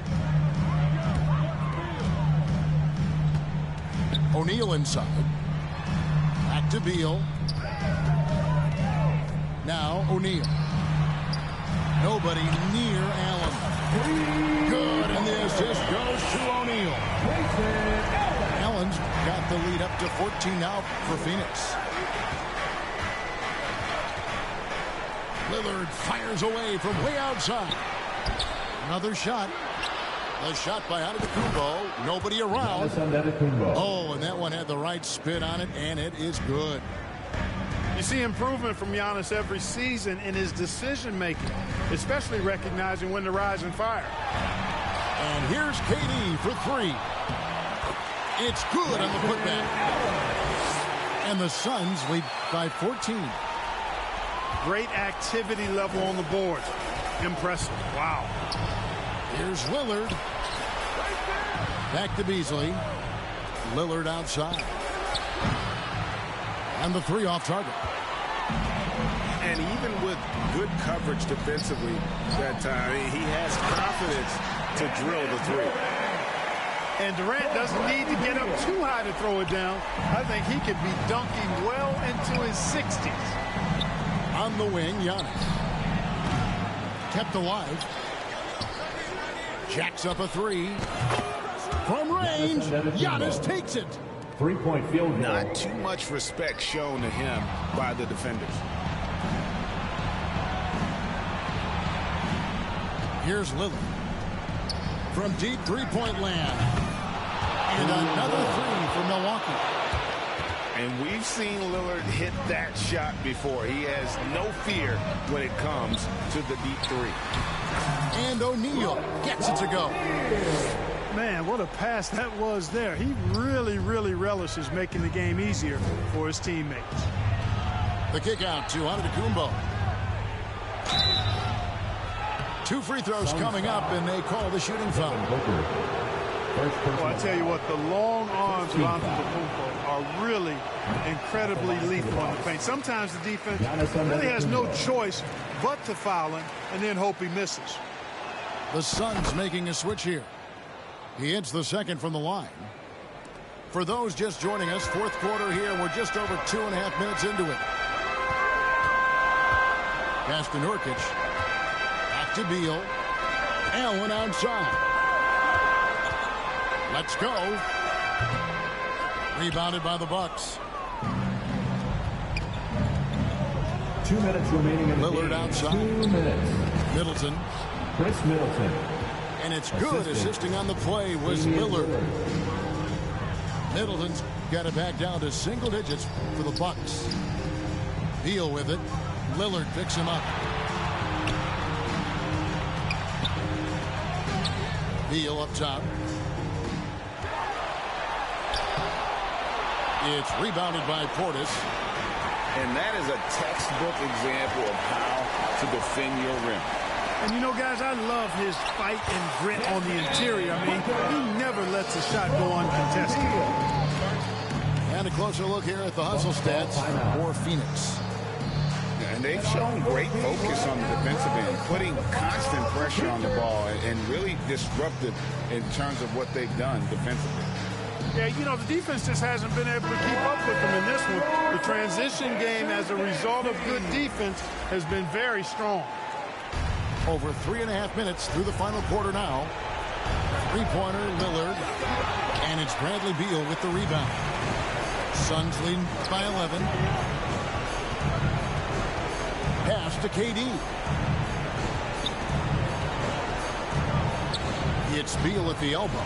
O'Neal inside. Back to Beal. Now O'Neal. Nobody near Allen. Good, and the assist goes to O'Neal. Allen's got the lead up to 14 now for Phoenix. Lillard fires away from way outside. Another shot. A shot by Antetokounmpo. Nobody around. Oh, and that one had the right spin on it, and it is good. You see improvement from Giannis every season in his decision-making, especially recognizing when to rise and fire. And here's KD for three. It's good on the putback. And the Suns lead by 14. Great activity level on the board. Impressive. Wow. Here's Lillard. Back to Beasley. Lillard outside. And the three off target. And even with good coverage defensively that time, he has confidence to drill the three. And Durant doesn't need to get up too high to throw it down. I think he could be dunking well into his 60s. On the wing, Giannis. Kept alive. Jacks up a three. From range, Giannis takes it. 3-point field goal. Not too much respect shown to him by the defenders. Here's Lillard. From deep three-point land. And another three for Milwaukee. And we've seen Lillard hit that shot before. He has no fear when it comes to the deep three. And O'Neal gets it to go. Man, what a pass that was there. He really, really relishes making the game easier for his teammates. The kick out to Antetokounmpo. 2 free throws coming up, and they call the shooting foul. Well, I tell you what, the long arms of Antetokounmpo are really incredibly lethal on the paint. Sometimes the defense really has no choice but to foul him and then hope he misses. The Suns making a switch here. He hits the second from the line. For those just joining us, fourth quarter here. We're just over 2.5 minutes into it. Pass to Nurkic. Back to Beal. Allen outside. Let's go. Rebounded by the Bucks. 2 minutes remaining in the Lillard game. outside. 2 minutes. Middleton. Chris Middleton. And it's good. Assisting on the play was Lillard. Middleton's got it back down to single digits for the Bucks. Beal with it. Lillard picks him up. Beal up top. It's rebounded by Portis. And that is a textbook example of how to defend your rim. And you know, guys, I love his fight and grit on the interior. I mean, he never lets a shot go uncontested. And a closer look here at the hustle stats for Phoenix. And they've shown great focus on the defensive end, putting constant pressure on the ball and really disruptive in terms of what they've done defensively. Yeah, you know, the defense just hasn't been able to keep up with them in this one. The transition game, as a result of good defense, has been very strong. Over 3.5 minutes through the final quarter now. Three-pointer, Lillard. And it's Bradley Beal with the rebound. Suns lead by 11. Pass to KD. It's Beal at the elbow.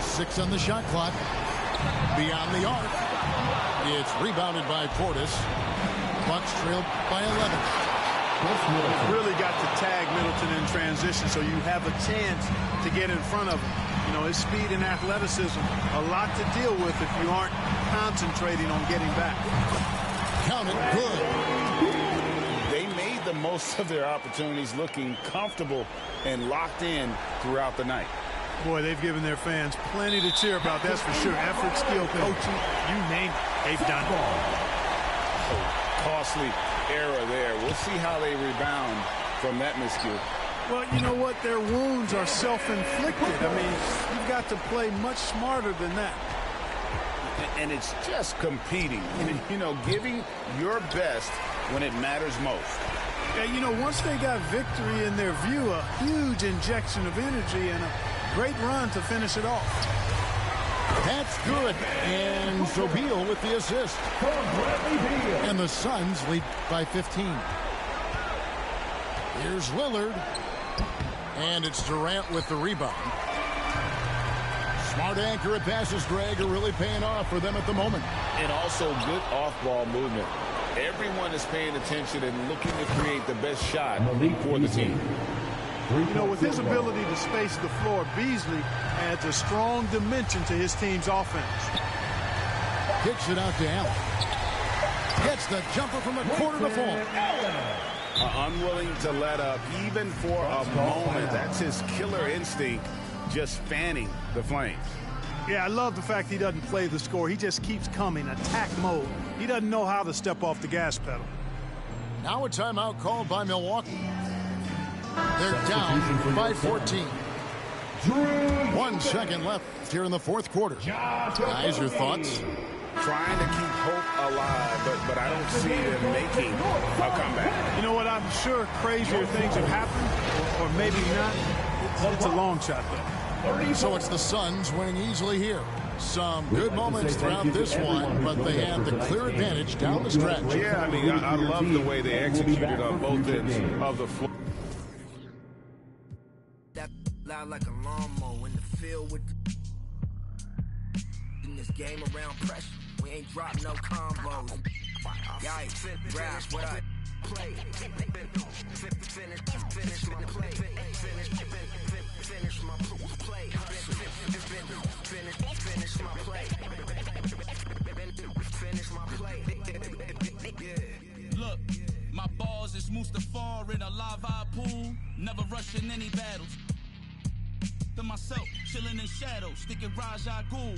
6 on the shot clock. Beyond the arc. It's rebounded by Portis. Bucks trail by 11. Really got to tag Middleton in transition so you have a chance to get in front of him. You know, his speed and athleticism, a lot to deal with if you aren't concentrating on getting back. Count it good. They made the most of their opportunities, looking comfortable and locked in throughout the night. Boy, they've given their fans plenty to cheer about, that's for sure. Effort, skill, coaching, you name it, they've done it. Costly error there. We'll see how they rebound from that miscue. Well, you know what? Their wounds are self-inflicted. I mean, you've got to play much smarter than that. And it's just competing. You know, giving your best when it matters most. Yeah, you know, once they got victory in their view, a huge injection of energy and a great run to finish it off. That's good. And Sobel with the assist. And the Suns lead by 15. Here's Lillard. And it's Durant with the rebound. Smart accurate passes, Greg, are really paying off for them at the moment. And also good off-ball movement. Everyone is paying attention and looking to create the best shot for the team. You know, with his ability to space the floor, Beasley adds a strong dimension to his team's offense. Kicks it out to Allen. Gets the jumper from a quarter to four. Unwilling to let up even for a moment. That's his killer instinct, just fanning the flames. Yeah, I love the fact he doesn't play the score. He just keeps coming, attack mode. He doesn't know how to step off the gas pedal. Now a timeout called by Milwaukee. They're down by 14. 1 second left here in the fourth quarter. Guys, your thoughts? Trying to keep hope alive, but I don't see them making a comeback. You know what? I'm sure crazier things have happened, or maybe not. It's a long shot, though. So it's the Suns winning easily here. Some good moments throughout this one, but they have the clear advantage down the stretch. Yeah, I mean, I love the way they executed on both ends of the floor. That loud like a lawnmower in the field with in this game around pressure. We ain't drop no combos. Yikes, rap, what I play. Finish my play. Finish my play. Finish my play. Finish my play. Look, my balls is Mustafar in a lava pool. Never rushing any battles. To myself, chilling in shadows, sticking Raja Ghul.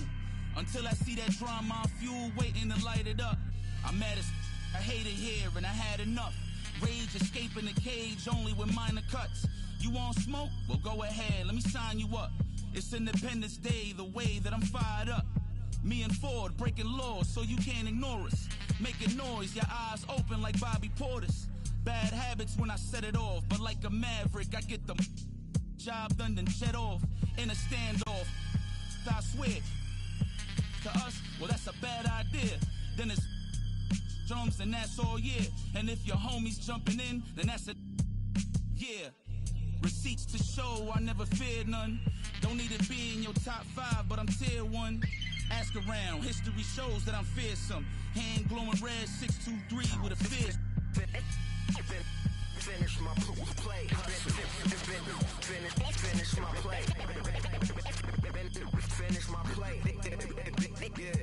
Until I see that drama fuel waiting to light it up. I'm mad as I hate it here and I had enough. Rage escaping the cage only with minor cuts. You want smoke? Well, go ahead, let me sign you up. It's Independence Day, the way that I'm fired up. Me and Ford breaking laws so you can't ignore us. Making noise, your eyes open like Bobby Portis. Bad habits when I set it off, but like a maverick, I get the job done then jet off. In a standoff, I swear. To us, well, that's a bad idea. Then it's drums and that's all year. And if your homies jumping in, then that's a yeah. Receipts to show, I never feared none. Don't need to be in your top 5, but I'm tier 1. Ask around, history shows that I'm fearsome. Hand glowing red, 623 with a fist. Finish my play. Finish my play. Finish my play. Yeah.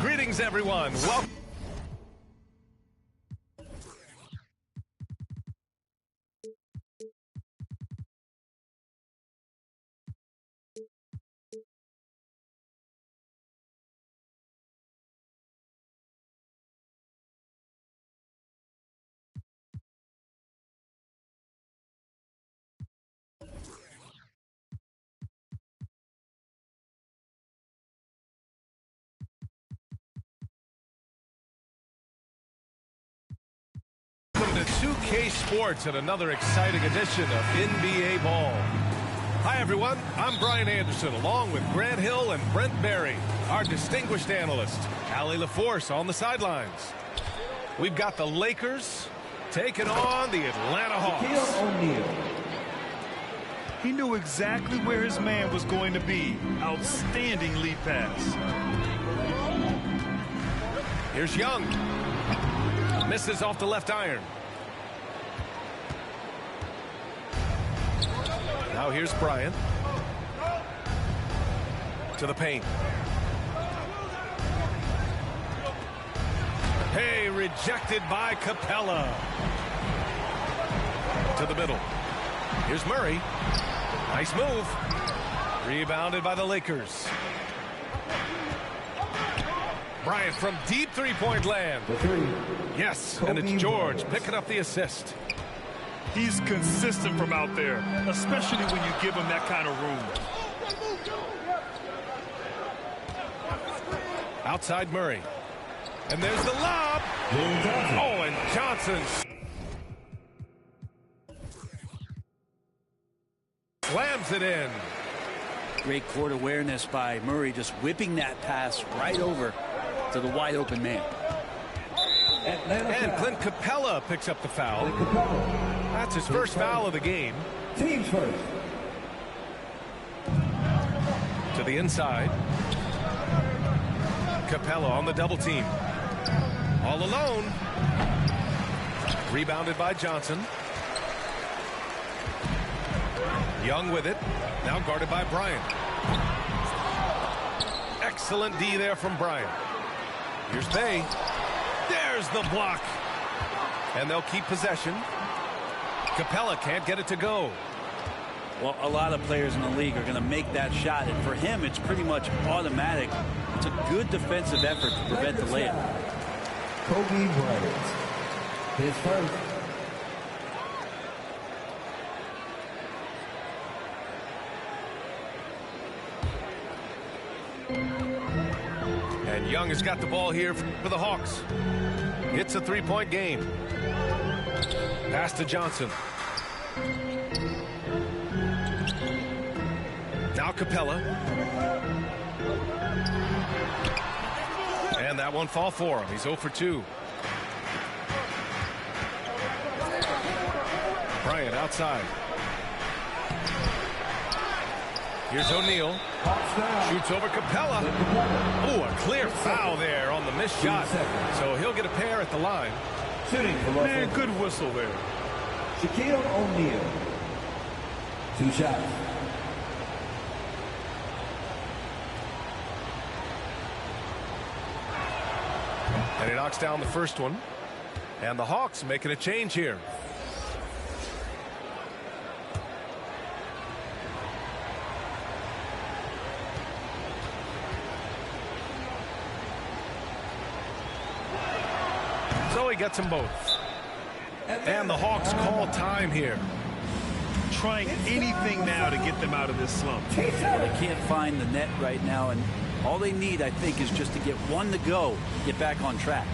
Greetings, everyone. Welcome. Welcome to 2K Sports and another exciting edition of NBA Ball. Hi, everyone. I'm Brian Anderson, along with Grant Hill and Brent Berry, our distinguished analyst, Allie LaForce on the sidelines. We've got the Lakers taking on the Atlanta Hawks. He knew exactly where his man was going to be. Outstanding lead pass. Here's Young. Misses off the left iron. Now here's Bryant. To the paint. Hey, rejected by Capella. To the middle. Here's Murray. Nice move. Rebounded by the Lakers. Bryant from deep three-point land. Yes, and it's George picking up the assist. He's consistent from out there, especially when you give him that kind of room. Outside Murray. And there's the lob. Oh, and Johnson slams it in. Great court awareness by Murray, just whipping that pass right over to the wide open man. And Clint Capella picks up the foul. That's his first foul of the game. Team's first. To the inside. Capella on the double team. All alone. Rebounded by Johnson. Young with it. Now guarded by Bryant. Excellent D there from Bryant. Here's Bay. There's the block. And they'll keep possession. Capella can't get it to go. Well, a lot of players in the league are going to make that shot, and for him, it's pretty much automatic. It's a good defensive effort to prevent the layup. Kobe Bryant. His first. And Young has got the ball here for the Hawks. It's a three-point game. Pass to Johnson. Now Capella. And that one fall for him. He's 0 for 2. Bryant outside. Here's O'Neal. Shoots over Capella. Oh, a clear foul there on the missed shot. So he'll get a pair at the line. Man, good whistle there. Shaquille O'Neal. 2 shots. And he knocks down the first one. And the Hawks making a change here. So he gets them both. And the Hawks call time here. Trying anything now to get them out of this slump. Well, they can't find the net right now, and all they need, I think, is just to get one to go, get back on track.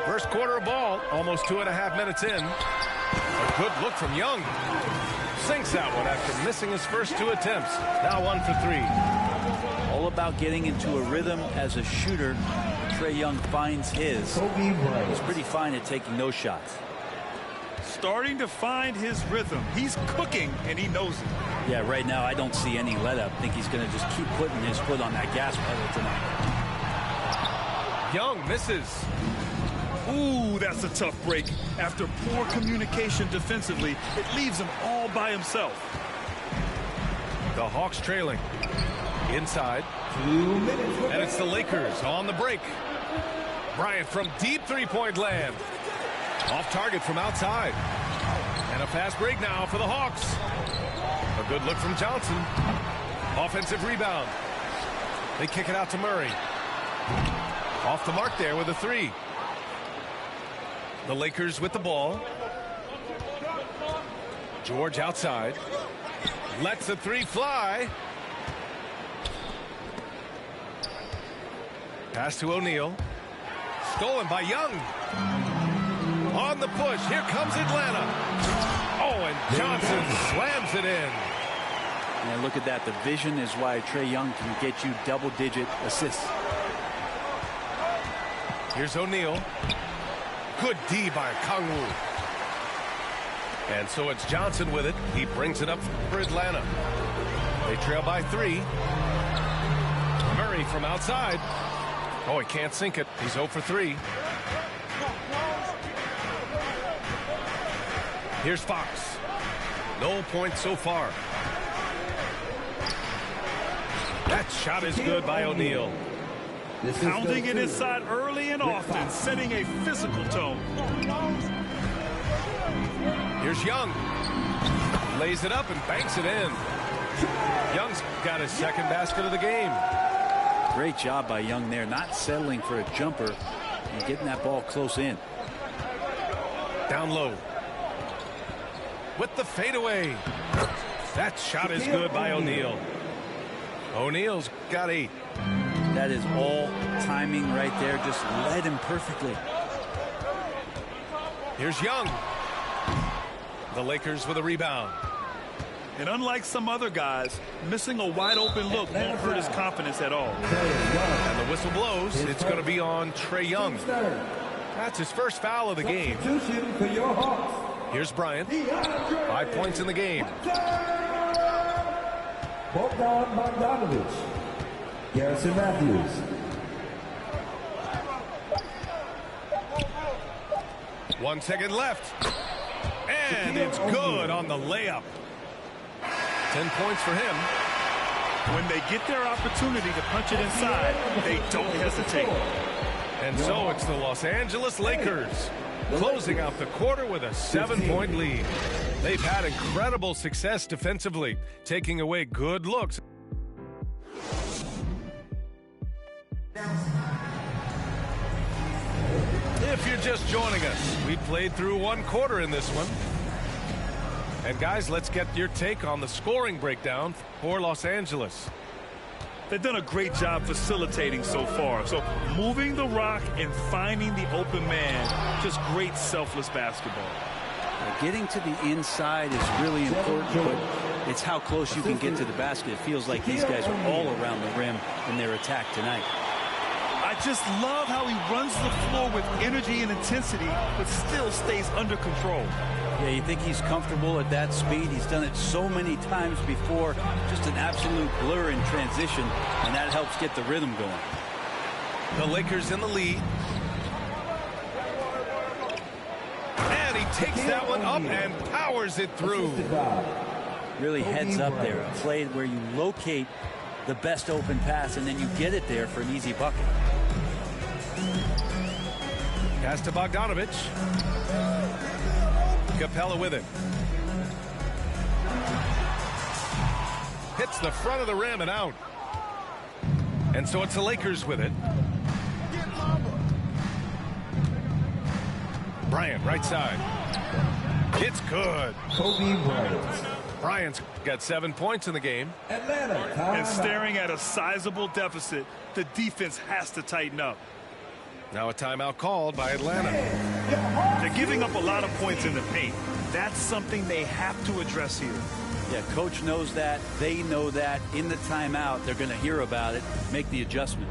First quarter of ball, almost 2.5 minutes in. A good look from Young. Sinks that one after missing his first 2 attempts. Now 1 for 3. All about getting into a rhythm as a shooter, Trae Young finds his. He's pretty fine at taking those shots. Starting to find his rhythm. He's cooking, and he knows it. Yeah, right now I don't see any let-up. I think he's going to just keep putting his foot on that gas pedal tonight. Young misses. Ooh, that's a tough break. After poor communication defensively, it leaves him all by himself. The Hawks trailing. Inside. And it's the Lakers on the break. Bryant from deep three-point land. Off target from outside. And a fast break now for the Hawks. A good look from Johnson. Offensive rebound. They kick it out to Murray. Off the mark there with a three. The Lakers with the ball. George outside. Lets the three fly. Pass to O'Neal. Stolen by Young. On the push. Here comes Atlanta. Oh, and Johnson slams it in. And look at that. The vision is why Trae Young can get you double-digit assists. Here's O'Neal. Good D by Kongwu. And so it's Johnson with it. He brings it up for Atlanta. They trail by 3. Murray from outside. Oh, he can't sink it. He's 0 for 3. Here's Fox. No points so far. That shot is good by O'Neal. Pounding it inside early and often, setting a physical tone. Here's Young. Lays it up and banks it in. Young's got his second basket of the game. Great job by Young there, not settling for a jumper and getting that ball close in. Down low. With the fadeaway. That shot is good by O'Neal. O'Neal's got 8. That is all timing right there. Just led him perfectly. Here's Young. The Lakers with a rebound. And unlike some other guys, missing a wide open look won't hurt his confidence at all. And the whistle blows. It's going to be on Trae Young. That's his first foul of the game. Here's Bryant. 5 points in the game. Bogdan Bogdanovic. Garrison Matthews. One second left. And it's good on the layup. 10 points for him. When they get their opportunity to punch it inside, they don't hesitate. And so it's the Los Angeles Lakers closing out the quarter with a 7-point lead. They've had incredible success defensively, taking away good looks. If you're just joining us, we played through 1 quarter in this one. And guys, let's get your take on the scoring breakdown for Los Angeles. They've done a great job facilitating so far. So moving the rock and finding the open man, just great selfless basketball. Getting to the inside is really important, but it's how close you can get to the basket. It feels like these guys are all around the rim in their attack tonight. I just love how he runs the floor with energy and intensity, but still stays under control. Yeah, you think he's comfortable at that speed. He's done it so many times before. Just an absolute blur in transition, and that helps get the rhythm going. The Lakers in the lead. And he takes that one up and powers it through. Really heads up there. A play where you locate the best open pass, and then you get it there for an easy bucket. Pass to Bogdanovic. Capella with it. Hits the front of the rim and out. And so it's the Lakers with it. Bryant, right side. It's good. Kobe Bryant. Bryant's got 7 points in the game. And staring at a sizable deficit, the defense has to tighten up. Now a timeout called by Atlanta. They're giving up a lot of points in the paint. That's something they have to address here. Yeah, coach knows that. They know that. In the timeout, they're going to hear about it, make the adjustment.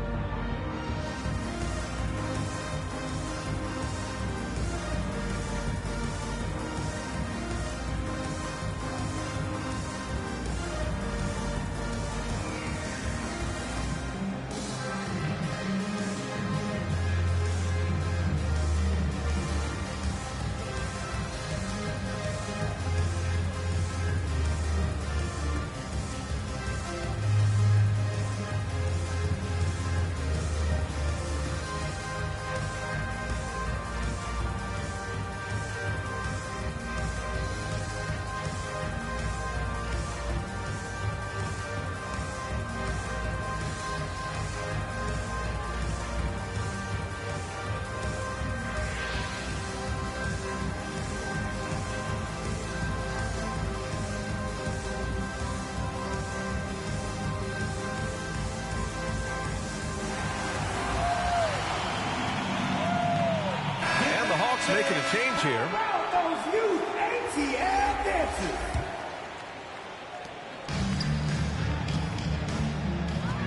Hawks making a change here. Those youth ATL dances.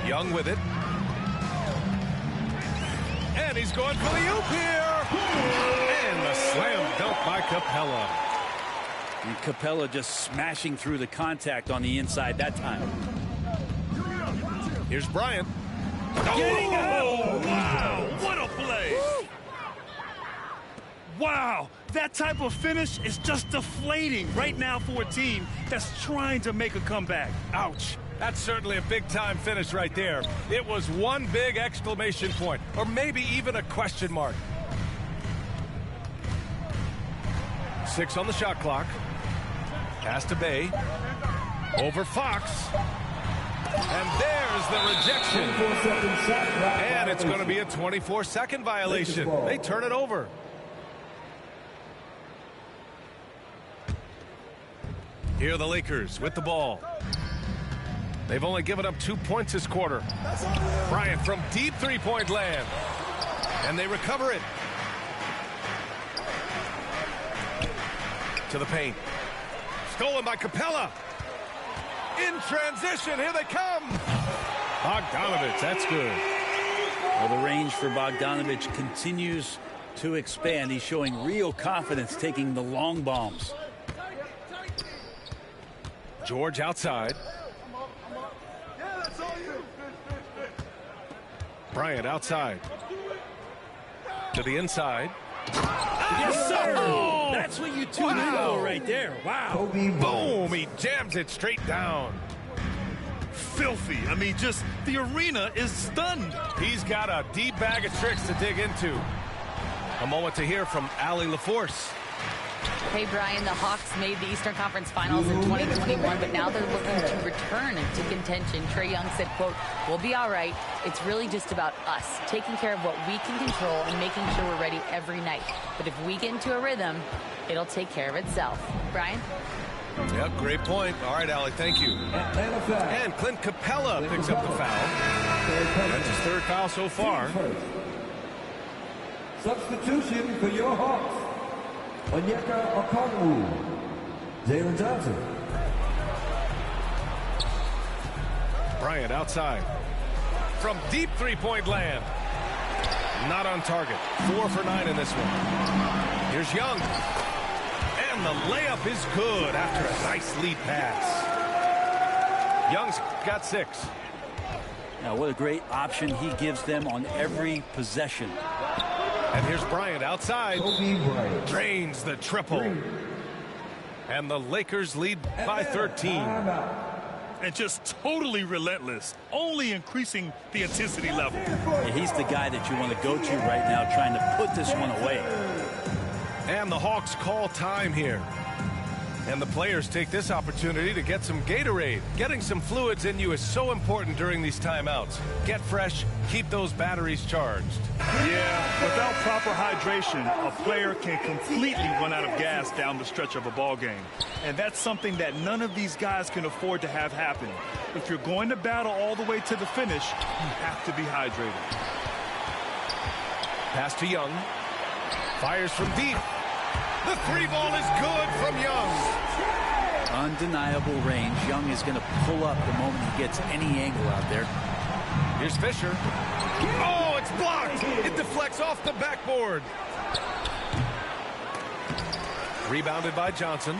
Young with it. And he's going for the oop here. And the slam dunk by Capella. And Capella just smashing through the contact on the inside that time. Here's Bryant. Oh, wow. What a play. Wow. That type of finish is just deflating right now for a team that's trying to make a comeback. Ouch. That's certainly a big-time finish right there. It was one big exclamation point, or maybe even a question mark. 6 on the shot clock. Pass to Bay. Over Fox. And there's the rejection. And it's going to be a 24-second violation. They turn it over. Here are the Lakers with the ball. They've only given up 2 points this quarter. Bryant from deep three-point land. And they recover it. To the paint. Stolen by Capella. In transition, here they come. Bogdanovich, that's good. Well, the range for Bogdanovich continues to expand. He's showing real confidence taking the long bombs. George outside. Bryant outside. To the inside. Yes, sir. Oh, that's what you tune in for right there. Wow. Boom. He jams it straight down. Filthy. I mean, just the arena is stunned. He's got a deep bag of tricks to dig into. A moment to hear from Allie LaForce. Hey, Brian, the Hawks made the Eastern Conference Finals in 2021, but now they're looking to return to contention. Trae Young said, quote, "We'll be all right. It's really just about us, taking care of what we can control and making sure we're ready every night. But if we get into a rhythm, it'll take care of itself." Brian? Yep, great point. All right, Allie, thank you. And Clint Capella picks up the foul. That's his third foul so far. Substitution for your Hawks. Onyeka Okongwu, Jalen Johnson. Bryant outside. From deep three-point land. Not on target. 4 for 9 in this one. Here's Young. And the layup is good after a nice lead pass. Young's got 6. Now, what a great option he gives them on every possession. And here's Bryant outside. Drains the triple. And the Lakers lead by 13. And just totally relentless, only increasing the intensity level. Yeah, he's the guy that you want to go to right now, trying to put this one away. And the Hawks call time here. And the players take this opportunity to get some Gatorade. Getting some fluids in you is so important during these timeouts. Get fresh, keep those batteries charged. Yeah, without proper hydration, a player can completely run out of gas down the stretch of a ball game. And that's something that none of these guys can afford to have happen. If you're going to battle all the way to the finish, you have to be hydrated. Pass to Young. Fires from deep. The 3 ball is good from Young. Undeniable range. Young is going to pull up the moment he gets any angle out there. Here's Fisher. Oh, it's blocked. It deflects off the backboard. Rebounded by Johnson.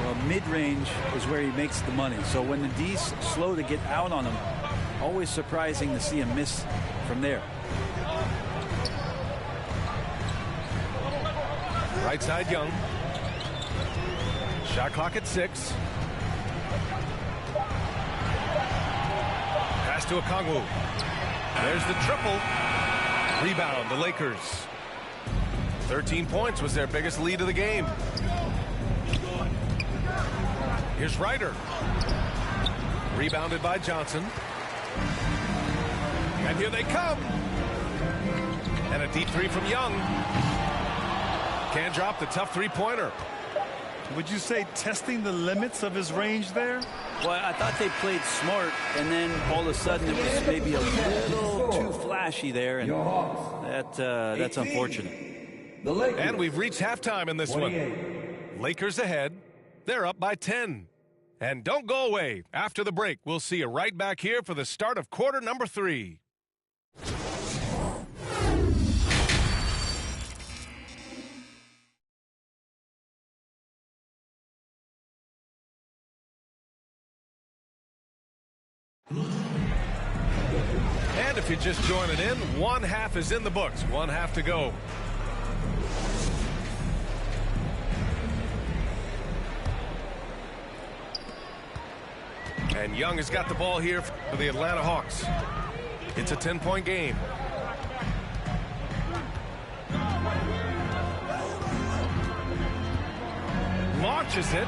Well, mid-range is where he makes the money. So when the D's slow to get out on him, always surprising to see him miss from there. Right side, Young. Shot clock at 6. Pass to Okongwu. There's the triple. Rebound, the Lakers. 13 points was their biggest lead of the game. Here's Ryder. Rebounded by Johnson. And here they come. And a deep 3 from Young. Can't drop the tough three-pointer. Would you say testing the limits of his range there? Well, I thought they played smart, and then all of a sudden it was maybe a little too flashy there, and that's unfortunate. The Lakers. And we've reached halftime in this 28. one. Lakers ahead. They're up by 10. And don't go away. After the break, we'll see you right back here for the start of quarter number 3. And if you're just joining in, one half is in the books. One half to go. And Young has got the ball here for the Atlanta Hawks. It's a 10-point game. Launches it.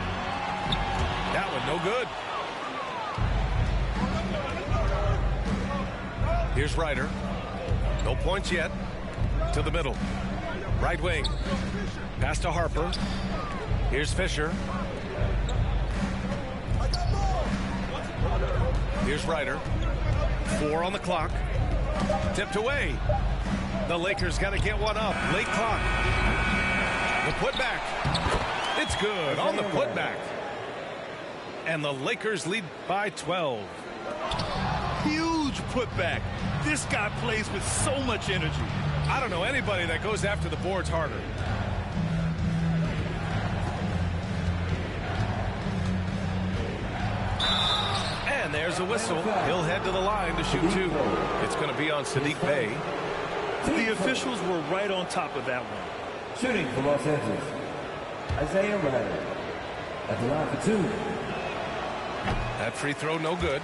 That one no good. Here's Ryder. No points yet. To the middle. Right wing. Pass to Harper. Here's Fisher. Here's Ryder. 4 on the clock. Tipped away. The Lakers got to get one up. Late clock. The putback. It's good on the putback. And the Lakers lead by 12. Huge putback. This guy plays with so much energy. I don't know anybody that goes after the boards harder. And there's a whistle. He'll head to the line to shoot 2. It's going to be on Saddiq Bey. The officials were right on top of that one. Shooting for Los Angeles, Isaiah Ryder. At the line for 2. That free throw no good.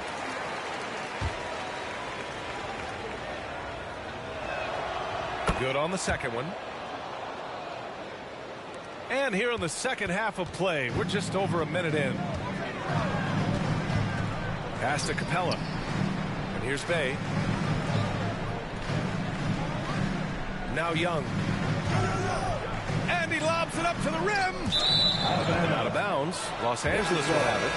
Good on the second one. And here in the second half of play, we're just over a minute in. Pass to Capella. And here's Bey. Now Young. And he lobs it up to the rim. Out of bounds. Los Angeles will have it.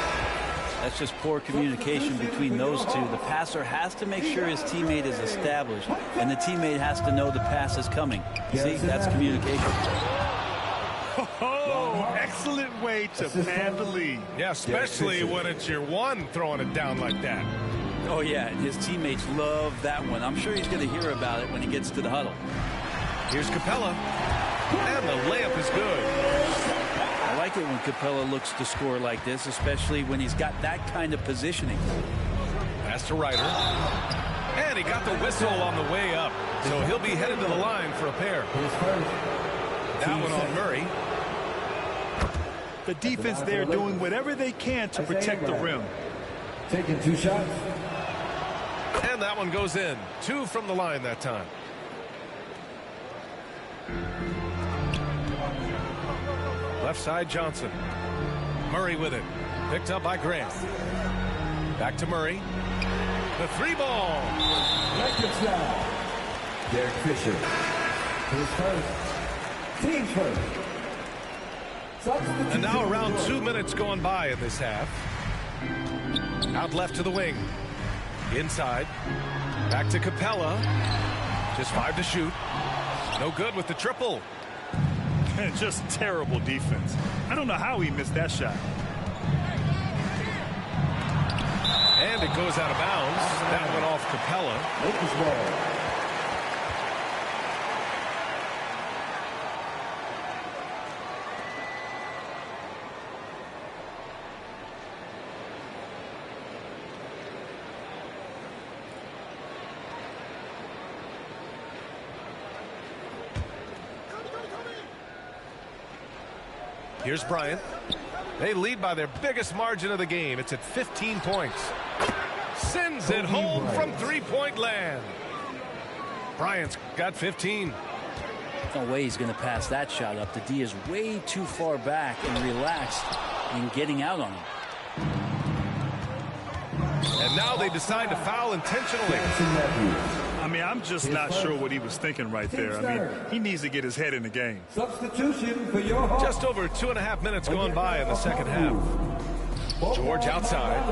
That's just poor communication between those two. The passer has to make sure his teammate is established, and the teammate has to know the pass is coming. See, that's communication. Oh, excellent way to pan the lead. Yeah, especially when it's your one throwing it down like that. Oh, yeah, and his teammates love that one. I'm sure he's going to hear about it when he gets to the huddle. Here's Capella, and the layup is good. I like it when Capella looks to score like this, especially when he's got that kind of positioning. Pass to Ryder. And he got the whistle on the way up. So he'll be headed to the line for a pair. That one on Murray. The defense there doing whatever they can to protect the rim. Taking 2 shots. And that one goes in. 2 from the line that time. Left side Johnson. Murray with it. Picked up by Grant. Back to Murray. The 3-ball. Lakers now. Derek Fisher. His first. Team's first. And now around 2 minutes going by in this half. Out left to the wing. Inside. Back to Capella. Just 5 to shoot. No good with the triple. Just terrible defense. I don't know how he missed that shot. And it goes out of bounds. That went off Capella. Here's Bryant. They lead by their biggest margin of the game. It's at 15 points. Sends it home from 3-point land. Bryant's got 15. No way he's going to pass that shot up. The D is way too far back and relaxed in getting out on him. And now they decide to foul intentionally. I mean, I'm just not sure what he was thinking right there. I mean, he needs to get his head in the game. Substitution for your Hawks. Just over 2.5 minutes gone by in the second half. George outside.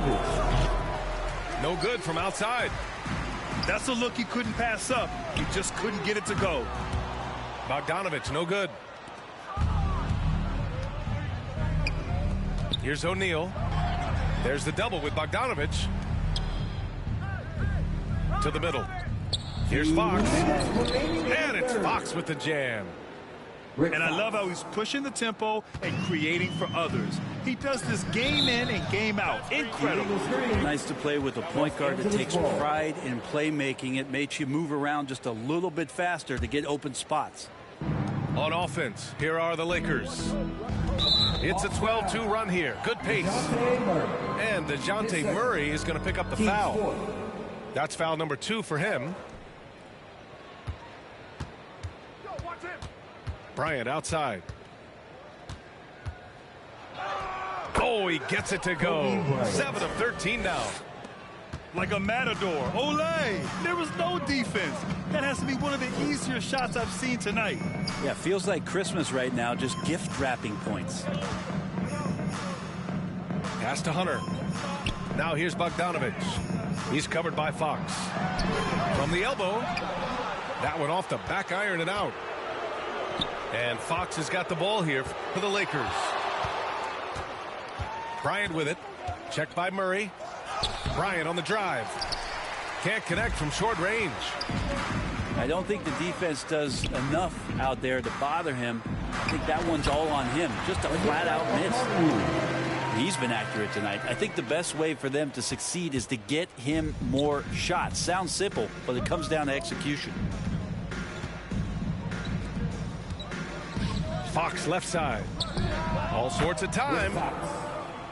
No good from outside. That's a look he couldn't pass up. He just couldn't get it to go. Bogdanovich, no good. Here's O'Neal. There's the double with Bogdanovich. To the middle. Here's Fox. And it's Fox with the jam. And I love how he's pushing the tempo and creating for others. He does this game in and game out. Incredible. Nice to play with a point guard that takes pride in playmaking. It makes you move around just a little bit faster to get open spots. On offense, here are the Lakers. It's a 12-2 run here. Good pace. And DeJounte Murray is going to pick up the foul. That's foul number 2 for him. Bryant outside. Oh, he gets it to go. 7 of 13 now. Like a matador. Olay! There was no defense. That has to be one of the easier shots I've seen tonight. Yeah, feels like Christmas right now, just gift wrapping points. Pass to Hunter. Now here's Bogdanovich. He's covered by Fox. From the elbow. That one off the back iron and out. And Fox has got the ball here for the Lakers. Bryant with it. Checked by Murray. Bryant on the drive. Can't connect from short range. I don't think the defense does enough out there to bother him. I think that one's all on him. Just a flat-out miss. He's been accurate tonight. I think the best way for them to succeed is to get him more shots. Sounds simple, but it comes down to execution. Fox left side. All sorts of time.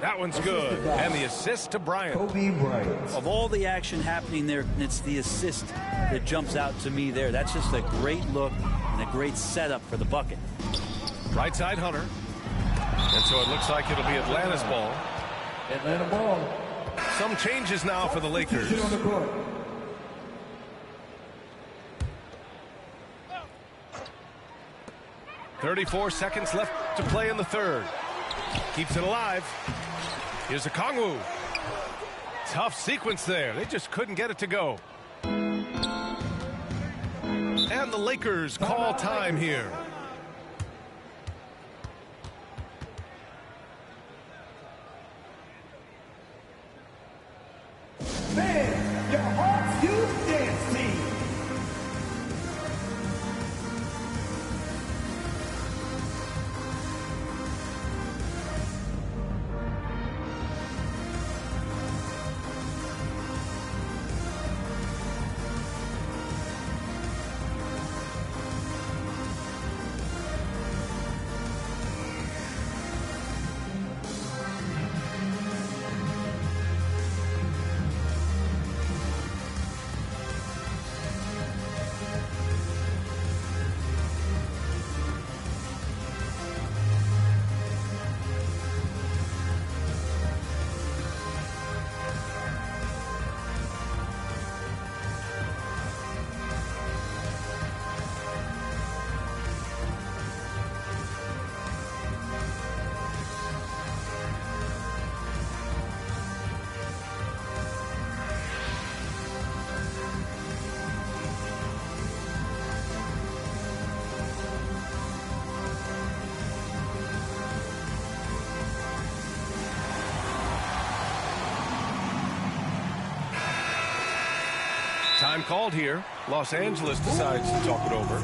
That one's good. And the assist to Bryant. Of all the action happening there, it's the assist that jumps out to me there. That's just a great look and a great setup for the bucket. Right side, Hunter. And so it looks like it'll be Atlanta's ball. Atlanta ball. Some changes now for the Lakers. 34 seconds left to play in the third. Keeps it alive. Here's Okongwu. Tough sequence there. They just couldn't get it to go. And the Lakers call time here. Man, your heart's youth dance team. Time called here. Los Angeles decides to talk it over.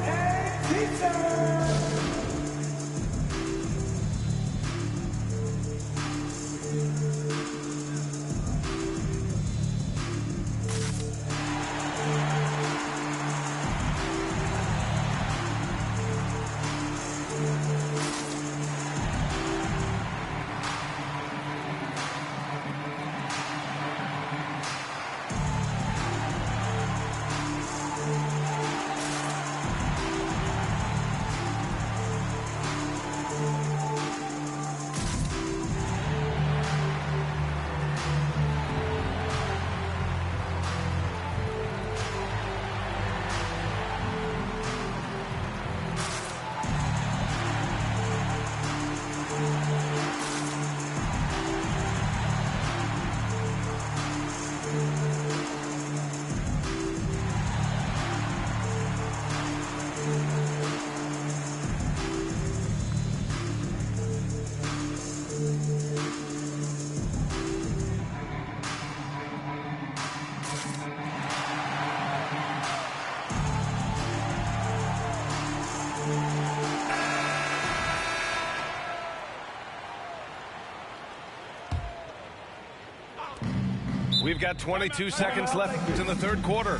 We've got 22 seconds left in the third quarter.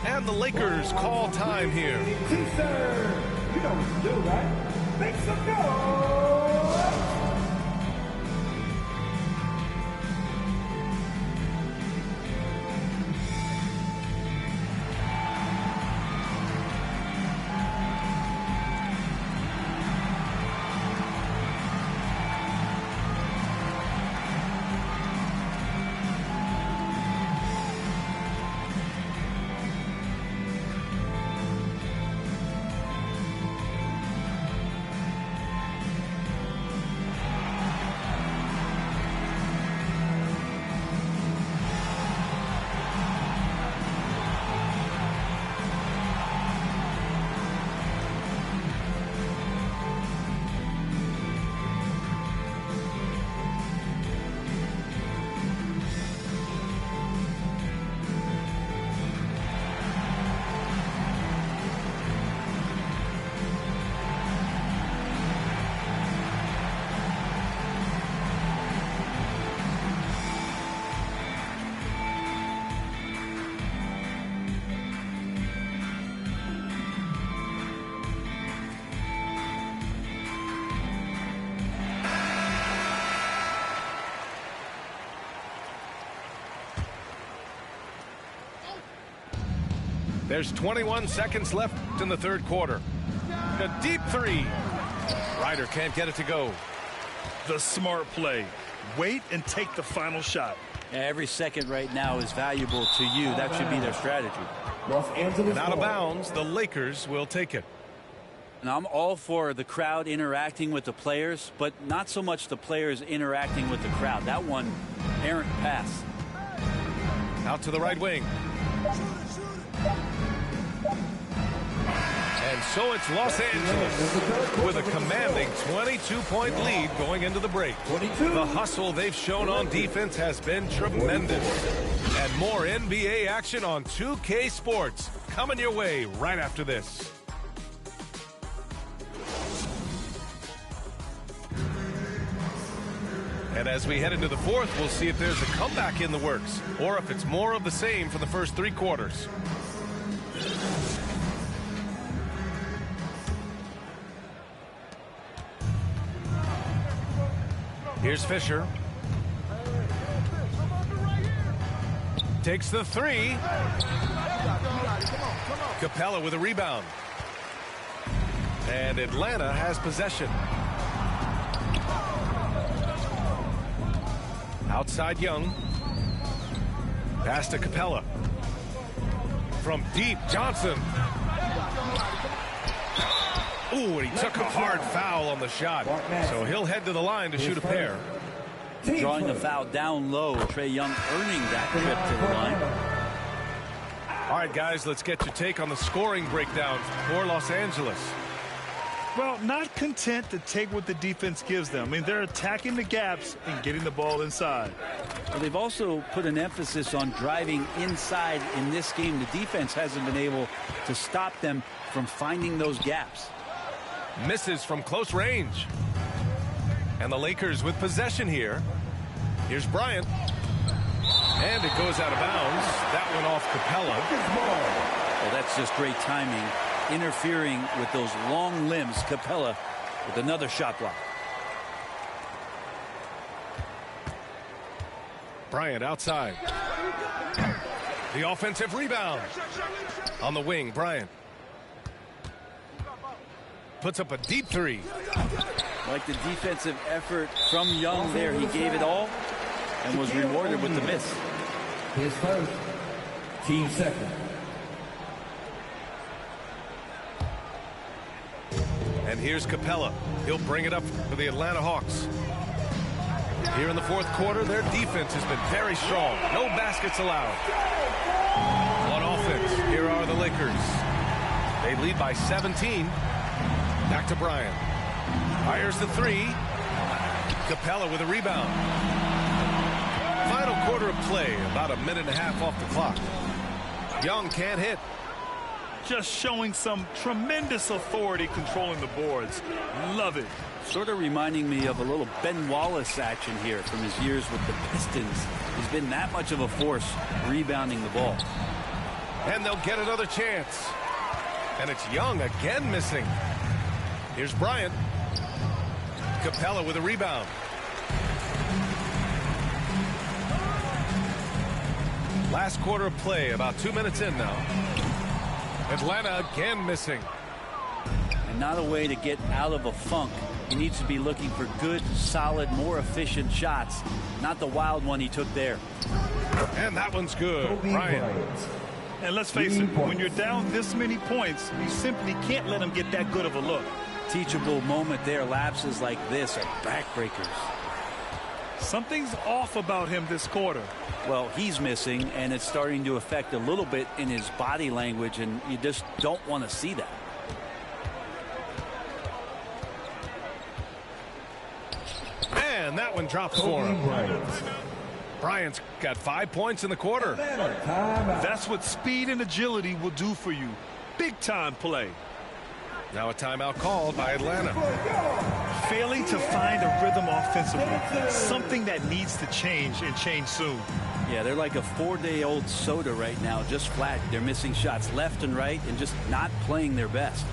And the Lakers call time here. Sir, you know what to do, right? Make some noise! There's 21 seconds left in the third quarter. A deep three. Ryder can't get it to go. The smart play. Wait and take the final shot. Every second right now is valuable to you. That should be their strategy. Los Angeles. And out of bounds, the Lakers will take it. And I'm all for the crowd interacting with the players, but not so much the players interacting with the crowd. That one, errant pass. Out to the right wing. And so it's Los Angeles with a commanding 22-point lead going into the break. The hustle they've shown on defense has been tremendous. And more NBA action on 2K Sports coming your way right after this. And as we head into the fourth, we'll see if there's a comeback in the works or if it's more of the same for the first three quarters. Here's Fisher. Takes the three. Capella with a rebound. And Atlanta has possession. Outside Young. Pass to Capella. From deep, Johnson. Ooh, and he took a hard foul on the shot. So he'll head to the line to shoot a pair. Drawing the foul down low. Trae Young earning that trip to the line. All right, guys, let's get your take on the scoring breakdown for Los Angeles. Well, not content to take what the defense gives them. I mean, they're attacking the gaps and getting the ball inside. Well, they've also put an emphasis on driving inside in this game. The defense hasn't been able to stop them from finding those gaps. Misses from close range. And the Lakers with possession here. Here's Bryant. And it goes out of bounds. That one off Capella. Well, that's just great timing. Interfering with those long limbs. Capella with another shot block. Bryant outside. The offensive rebound. On the wing, Bryant. Puts up a deep three. Like the defensive effort from Young there. He gave it all and was rewarded with the miss. His first, team second. And here's Capella. He'll bring it up for the Atlanta Hawks. Here in the fourth quarter, their defense has been very strong. No baskets allowed. On offense, here are the Lakers. They lead by 17. Back to Bryant. Fires the three. Capella with a rebound. Final quarter of play, about a minute and a half off the clock. Young can't hit. just showing some tremendous authority controlling the boards. Love it. Sort of reminding me of a little Ben Wallace action here from his years with the Pistons. He's been that much of a force rebounding the ball. And they'll get another chance. And it's Young again missing. Here's Bryant. Capella with a rebound. Last quarter of play, about 2 minutes in now. Atlanta again missing. And not a way to get out of a funk. He needs to be looking for good, solid, more efficient shots. Not the wild one he took there. And that one's good. Bryant. And let's face it, when you're down this many points, you simply can't let him get that good of a look. Teachable moment there. Lapses like this are backbreakers. Something's off about him this quarter. Well, he's missing, and it's starting to affect a little bit in his body language, and you just don't want to see that. And that one drops for him. Bryant's got 5 points in the quarter. That's what speed and agility will do for you. Big time play. Now a timeout called by Atlanta. Failing to find a rhythm offensively. Something that needs to change and change soon. Yeah, they're like a 4-day-old soda right now, just flat. They're missing shots left and right and just not playing their best.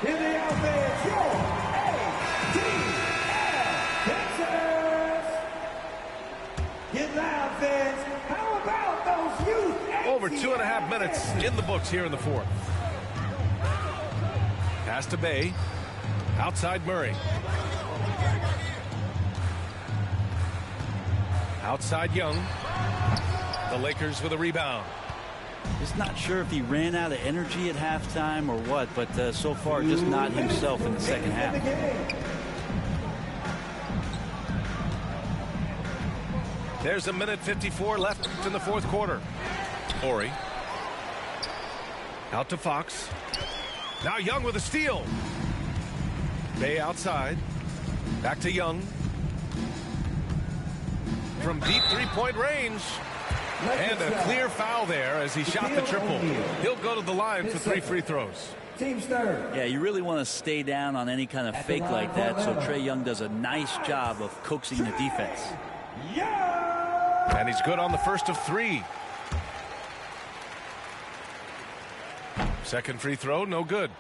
In the offense, your ATL Texas. Get loud, fans. How about those youth? Over 2.5 minutes in the books here in the fourth. Pass to Bay. Outside Murray. Outside Young. The Lakers with a rebound. Just not sure if he ran out of energy at halftime or what, but so far just not himself in the second half. There's a minute 54 left in the fourth quarter. Horry. Out to Fox. Now Young with a steal. Bay outside. Back to Young. From deep three-point range. And a clear foul there as he shot the triple. He'll go to the line for 3 free throws. Team's third. Yeah, you really want to stay down on any kind of fake like that, so Trae Young does a nice job of coaxing the defense. And he's good on the first of 3. Second free throw, no good.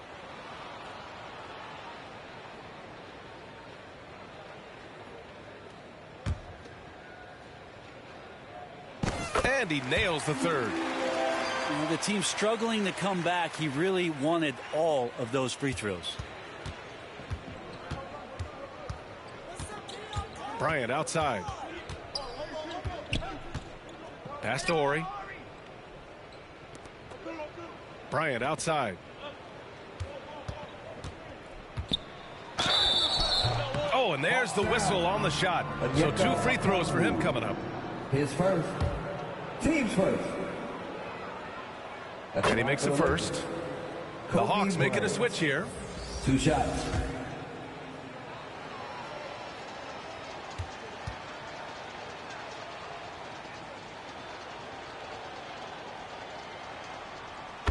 And he nails the third. The team's struggling to come back. He really wanted all of those free throws. Bryant outside. Pass to Horry. Bryant outside. Oh, and there's the whistle on the shot. So 2 free throws for him coming up. His first. Team's first. And he makes it first. The Hawks making a switch here. 2 shots.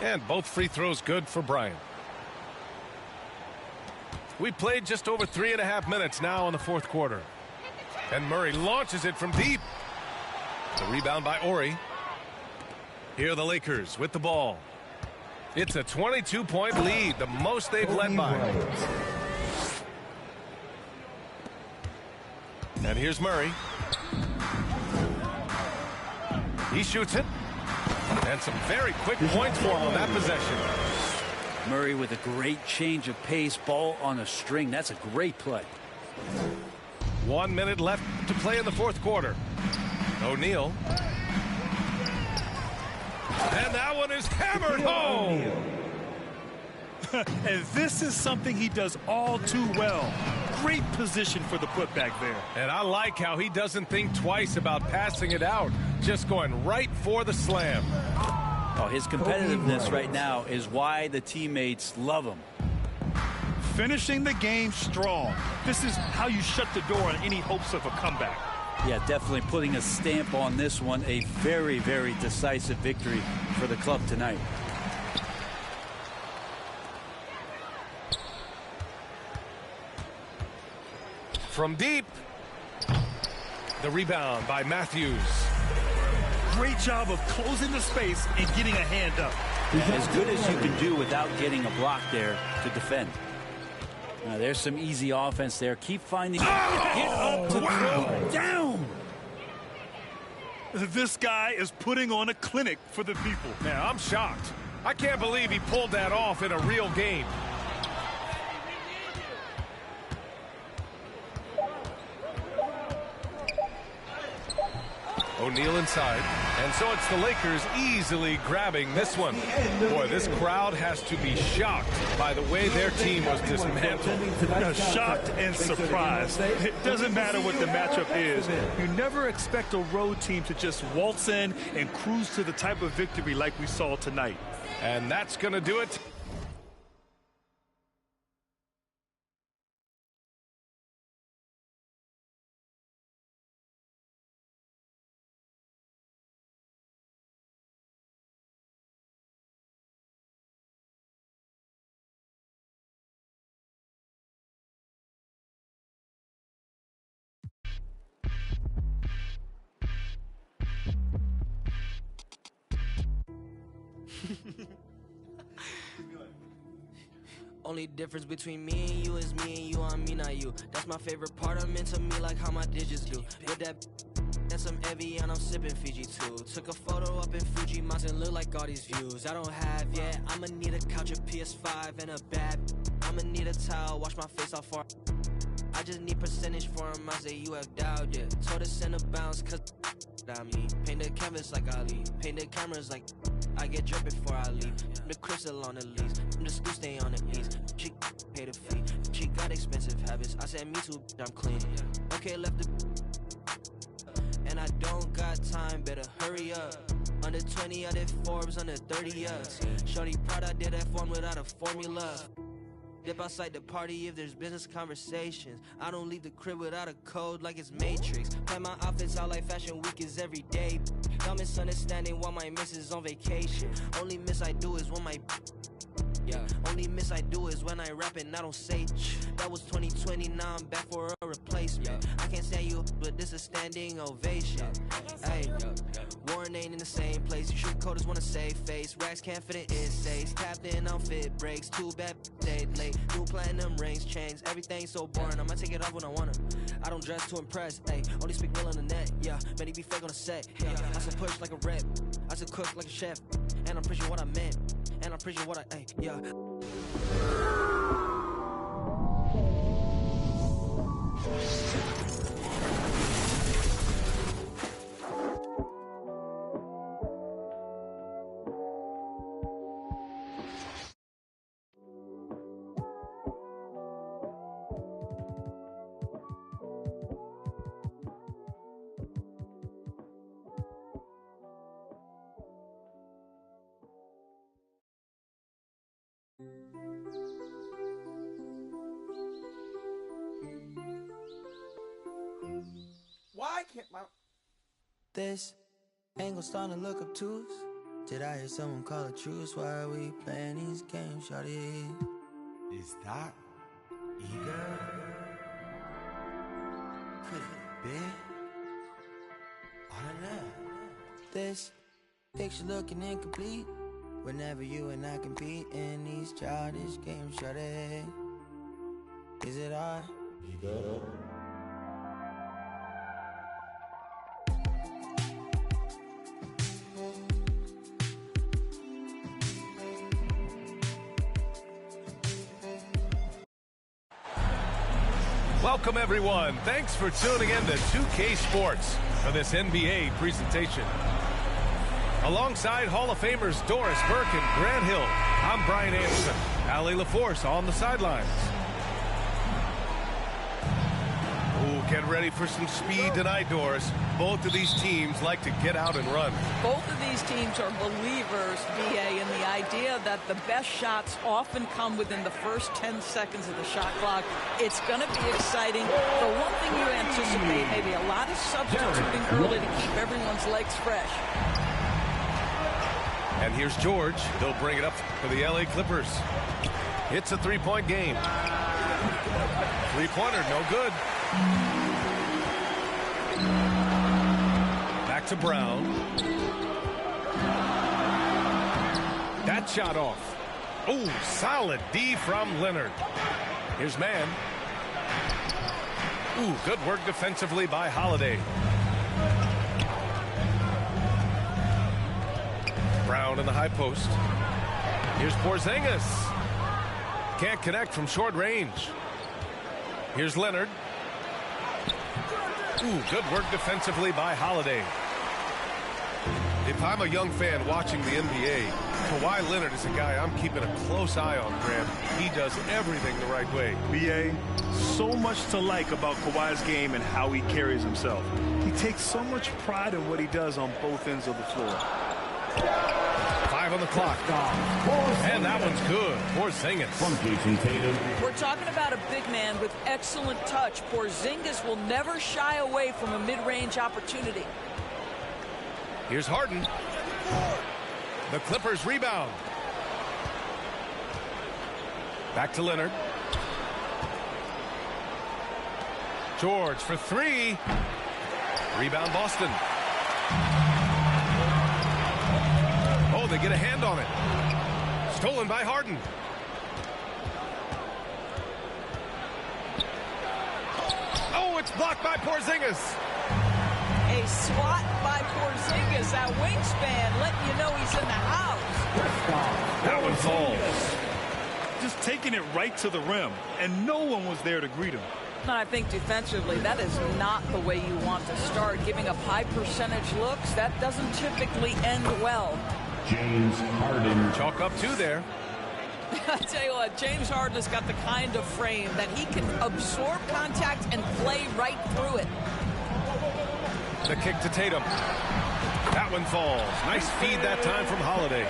And both free throws good for Bryant. We played just over 3.5 minutes now in the fourth quarter. And Murray launches it from deep. The rebound by Horry. Here are the Lakers with the ball. It's a 22-point lead, the most they've led by. And here's Murray. He shoots it. And some very quick points for him on that possession. Murray with a great change of pace, ball on a string. That's a great play. 1 minute left to play in the fourth quarter. O'Neal. And that one is hammered home. And this is something he does all too well. Great position for the putback there. And I like how he doesn't think twice about passing it out, just going right for the slam. Oh, his competitiveness right now is why the teammates love him. Finishing the game strong. This is how you shut the door on any hopes of a comeback. Yeah, definitely putting a stamp on this one. A very, very decisive victory for the club tonight. From deep. The rebound by Matthews. Great job of closing the space and getting a hand up. As good as you can do without getting a block there to defend. Now, there's some easy offense there. Keep finding. Get up to throw down. This guy is putting on a clinic for the people. Man, I'm shocked. I can't believe he pulled that off in a real game. O'Neal inside, and so it's the Lakers easily grabbing this one. Boy, this crowd has to be shocked by the way their team was dismantled. Shocked and surprised. It doesn't matter what the matchup is. You never expect a road team to just waltz in and cruise to the type of victory like we saw tonight. And that's going to do it. Only difference between me and you is me and you on me, not you. That's my favorite part. I'm into me like how my digits do. With that and some Evian, I'm sipping Fiji too. Took a photo up in Fuji Mountain, look like all these views I don't have yet. I'ma need a couch, a PS5, and a bad. I'ma need a towel, wash my face off for. I just need percentage for him. I say you have doubt, yeah. Told her send a bounce, cause I mean, paint the canvas like Ali, paint the cameras like I get drip before I leave. The crystal on the lease, I'm just gonna stay on the east. She paid the fee, she got expensive habits. I said me too, I'm clean. Okay, left the and I don't got time, better hurry up. Under 20, I did Forbes, under 30, Shorty proud I did F1 without a formula. Dip outside the party if there's business conversations. I don't leave the crib without a code like it's Matrix. Plan my outfits out like Fashion Week is every day. Y'all misunderstanding while my miss is on vacation. Only miss I do is when my only miss I do is when I rap and I don't say that was 2020, now I'm back for a replacement. I can't stand you, but this is standing ovation. Hey, Warren ain't in the same place. You shoot coders wanna save face. Racks can't fit it in safe. Captain outfit breaks. Too bad stayed late. New platinum rings, chains. Everything so boring. I'ma take it off when I wanna. I don't dress to impress. Hey, only speak real on the net. Yeah, many be fake on the set. Yeah, I still push like a rep. I still cook like a chef. And I'm preaching what I meant. And I'm preaching what I, yeah. Why can't my... This angle starting to look obtuse. Did I hear someone call a truce? Why are we playing these games, shawty? Is that ego? Could it be? I don't know. This picture looking incomplete. Whenever you and I compete in these childish games, shawty, is it I? Welcome, everyone. Thanks for tuning in to 2K Sports for this NBA presentation. Alongside Hall of Famers Doris Burke and Grant Hill, I'm Brian Anderson. Allie LaForce on the sidelines. Ooh, get ready for some speed tonight, Doris. Both of these teams like to get out and run. Both of these teams are believers, BA, in the idea that the best shots often come within the first 10 seconds of the shot clock. It's going to be exciting. The one thing you anticipate, maybe a lot of substituting early to keep everyone's legs fresh. And here's George. He'll bring it up for the LA Clippers. It's a three-point game. Three-pointer, no good. Back to Brown. That shot off. Oh, solid D from Leonard. Here's Mann. Ooh, good work defensively by Holiday. Brown in the high post. Here's Porzingis. Can't connect from short range. Here's Leonard. Ooh, good work defensively by Holiday. If I'm a young fan watching the NBA, Kawhi Leonard is a guy I'm keeping a close eye on, Grant. He does everything the right way. BA, so much to like about Kawhi's game and how he carries himself. He takes so much pride in what he does on both ends of the floor. 5 on the clock. And that one's good. Porzingis. We're talking about a big man with excellent touch. Porzingis will never shy away from a mid-range opportunity. Here's Harden. The Clippers rebound. Back to Leonard. George for three. Rebound Boston. Oh, they get a hand on it. Stolen by Harden. Oh, it's blocked by Porzingis. A swat by Porzingis. That wingspan letting you know he's in the house. That one falls. Just taking it right to the rim, and no one was there to greet him. And I think defensively, that is not the way you want to start. Giving up high percentage looks, that doesn't typically end well. James Harden. Chalk up two there. I tell you what, James Harden has got the kind of frame that he can absorb contact and play right through it. The kick to Tatum. That one falls. Nice feed that time from Holiday.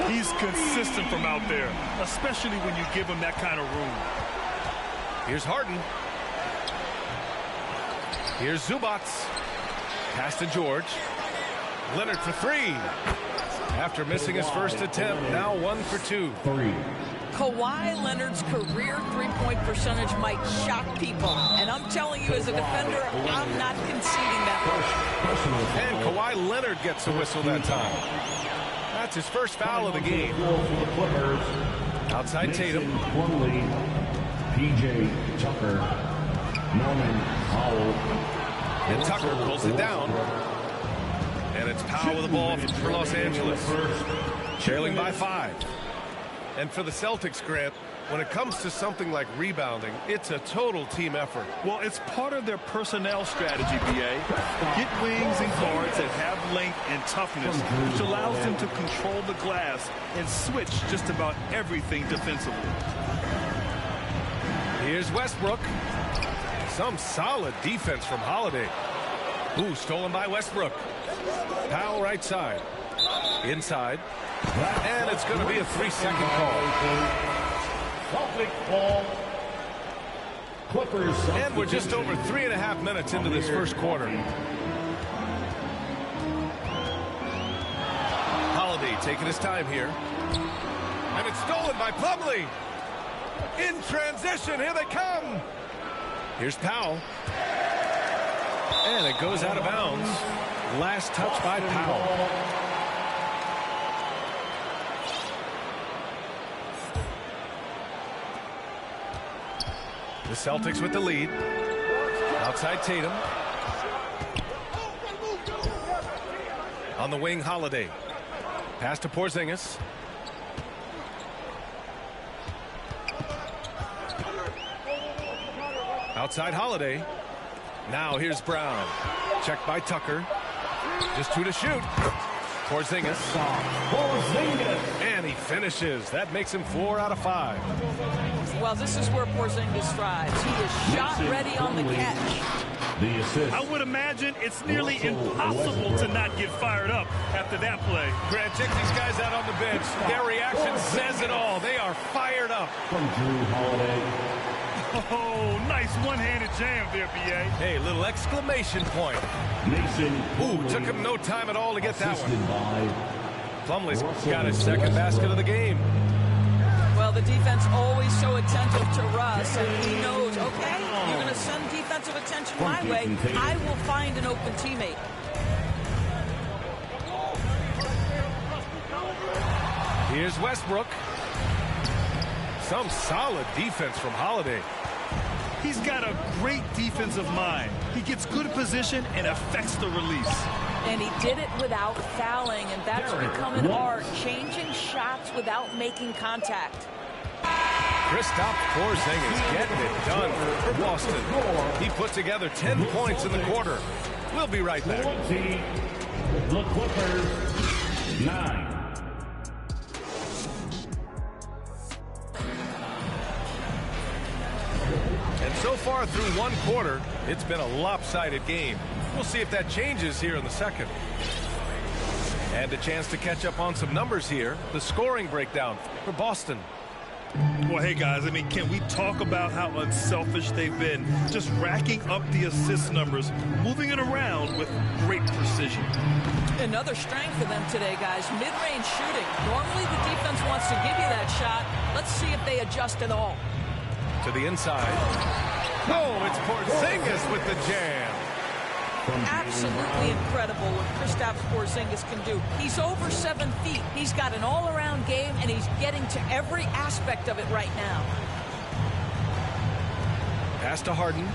He's consistent from out there, especially when you give him that kind of room. Here's Harden. Here's Zubac. Pass to George. Leonard for three. After missing his first attempt, now 1 for 2. Kawhi Leonard's career three-point percentage might shock people. And I'm telling you, as a defender, I'm not conceding that much. And Kawhi Leonard gets a whistle that time. That's his first foul of the game. Outside Tatum. P.J. Tucker. Norman Powell. And Tucker pulls it down. And it's Powell with the ball for Los Angeles. Trailing by 5. And for the Celtics, Grant, when it comes to something like rebounding, it's a total team effort. Well, it's part of their personnel strategy, BA. Get wings and guards that have length and toughness, which allows them to control the glass and switch just about everything defensively. Here's Westbrook. Some solid defense from Holiday. Ooh, stolen by Westbrook. Powell right side. Inside. And it's going to be a 3-second call. And we're just over 3.5 minutes into this first quarter. Holiday taking his time here. And it's stolen by Plumlee. In transition, here they come. Here's Powell. And it goes out of bounds. Last touch by Powell. The Celtics with the lead. Outside Tatum. On the wing, Holiday. Pass to Porzingis. Outside Holiday. Now here's Brown. Checked by Tucker. Just 2 to shoot. Porzingis. And he finishes. That makes him 4 out of 5. Well, this is where Porzingis thrives. He is shot ready on the catch. The assist. I would imagine it's nearly impossible to not get fired up after that play. Grant, check these guys out on the bench. Their reaction says it all. They are fired up. From Drew Holiday. Oh, nice one-handed jam there, B.A. Hey, little exclamation point. Mason. Ooh, took him no time at all to get that one. Plumlee's got his second basket of the game. Well, the defense always so attentive to Russ, and he knows, okay, you're going to send defensive attention my way. I will find an open teammate. Here's Westbrook. Some solid defense from Holiday. He's got a great defensive mind. He gets good position and affects the release. And he did it without fouling, and that's become an art, changing shots without making contact. Kristaps Porzingis getting it done for Boston. He put together 10 points in the quarter. We'll be right back. The Clippers, 9. And so far through one quarter, it's been a lopsided game. We'll see if that changes here in the second. And a chance to catch up on some numbers here. The scoring breakdown for Boston. Well, hey, guys, I mean, can we talk about how unselfish they've been? Just racking up the assist numbers, moving it around with great precision. Another strength for them today, guys, mid-range shooting. Normally the defense wants to give you that shot. Let's see if they adjust at all. To the inside. Oh, it's Porzingis with the jam. Absolutely incredible what Kristaps Porzingis can do. He's over 7 feet. He's got an all-around game, and he's getting to every aspect of it right now. Pass to Harden.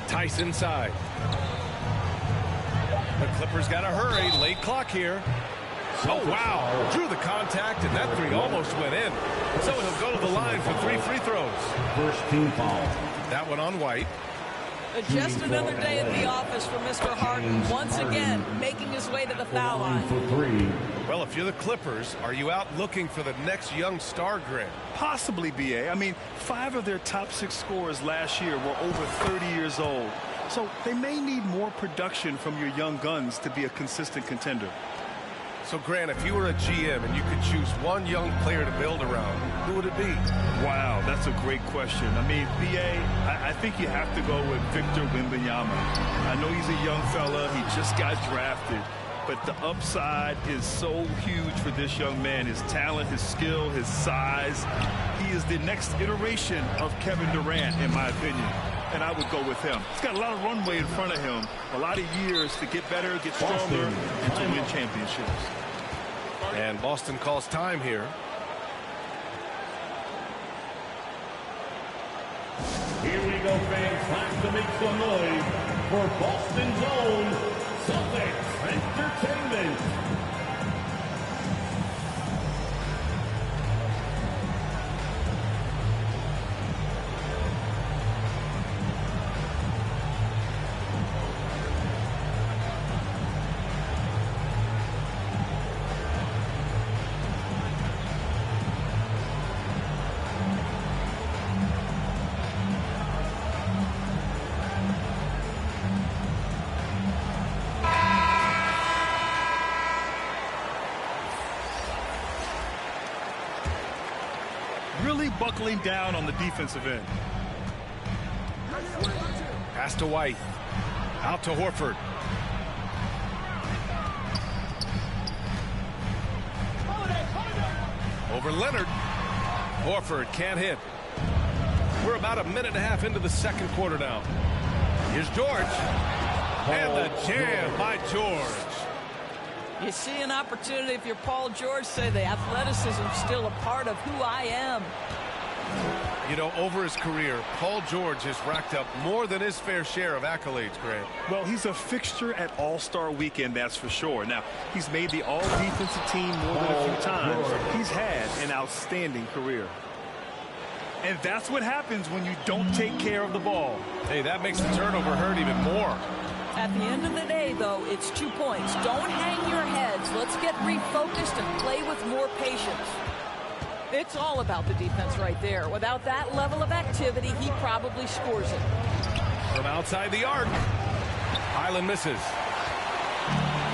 Tice inside. The Clippers got to hurry. Late clock here. Oh, wow. Drew the contact, and that three almost went in. So he'll go to the line for 3 free throws. First team foul. That one on White. Just another day at the office for Mr. Harden. Once again, making his way to the foul line. Well, if you're the Clippers, are you out looking for the next young star, Grant? Possibly, B.A. I mean, 5 of their top 6 scorers last year were over 30 years old. So they may need more production from your young guns to be a consistent contender. So, Grant, if you were a GM and you could choose one young player to build around, who would it be? Wow, that's a great question. I mean, B.A., I think you have to go with Victor Wembanyama. I know he's a young fella. He just got drafted. But the upside is so huge for this young man. His talent, his skill, his size. He is the next iteration of Kevin Durant, in my opinion. And I would go with him. He's got a lot of runway in front of him. A lot of years to get better, get stronger, and to win championships. And Boston calls time here. Here we go, fans. Time to make some noise for Boston's own Celtics Entertainment. Really buckling down on the defensive end. Pass to White. Out to Horford. Over Leonard. Horford can't hit. We're about a minute and a half into the second quarter now. Here's George. And the jam by George. You see an opportunity if you're Paul George, say the athleticism is still a part of who I am. You know, over his career, Paul George has racked up more than his fair share of accolades, Grant. Well, he's a fixture at All-Star Weekend, that's for sure. Now, he's made the All-Defensive Team more than a few times. He's had an outstanding career. And that's what happens when you don't take care of the ball. Hey, that makes the turnover hurt even more. At the end of the day, though, it's 2 points. Don't hang your heads. Let's get refocused and play with more patience. It's all about the defense right there. Without that level of activity, he probably scores it. From outside the arc, Highland misses.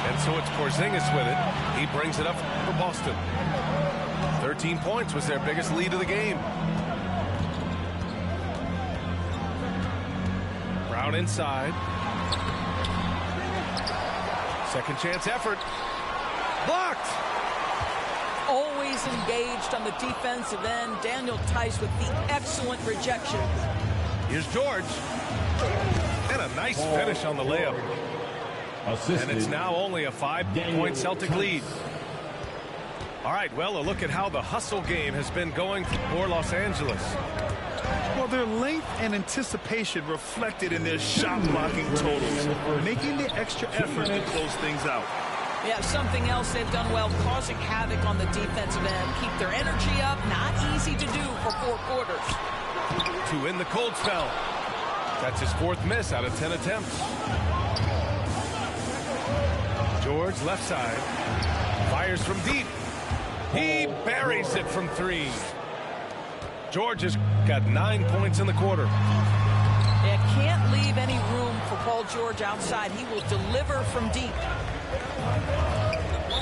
And so it's Porzingis with it. He brings it up for Boston. 13 points was their biggest lead of the game. Brown inside. Second chance effort. Blocked. Always engaged on the defensive end. Daniel Tice with the excellent rejection. Here's George. And a nice finish on the layup. And it's now only a 5-point Celtic lead. All right, well, a look at how the hustle game has been going for Los Angeles. Well, their length and anticipation reflected in their shot blocking totals, making the extra effort to close things out. Yeah, something else they've done well, causing havoc on the defensive end. Keep their energy up. Not easy to do for 4 quarters. To win the cold spell. That's his 4th miss out of 10 attempts. George, left side. Fires from deep. He buries it from 3. George has got 9 points in the quarter. Yeah, can't leave any room for Paul George outside. He will deliver from deep.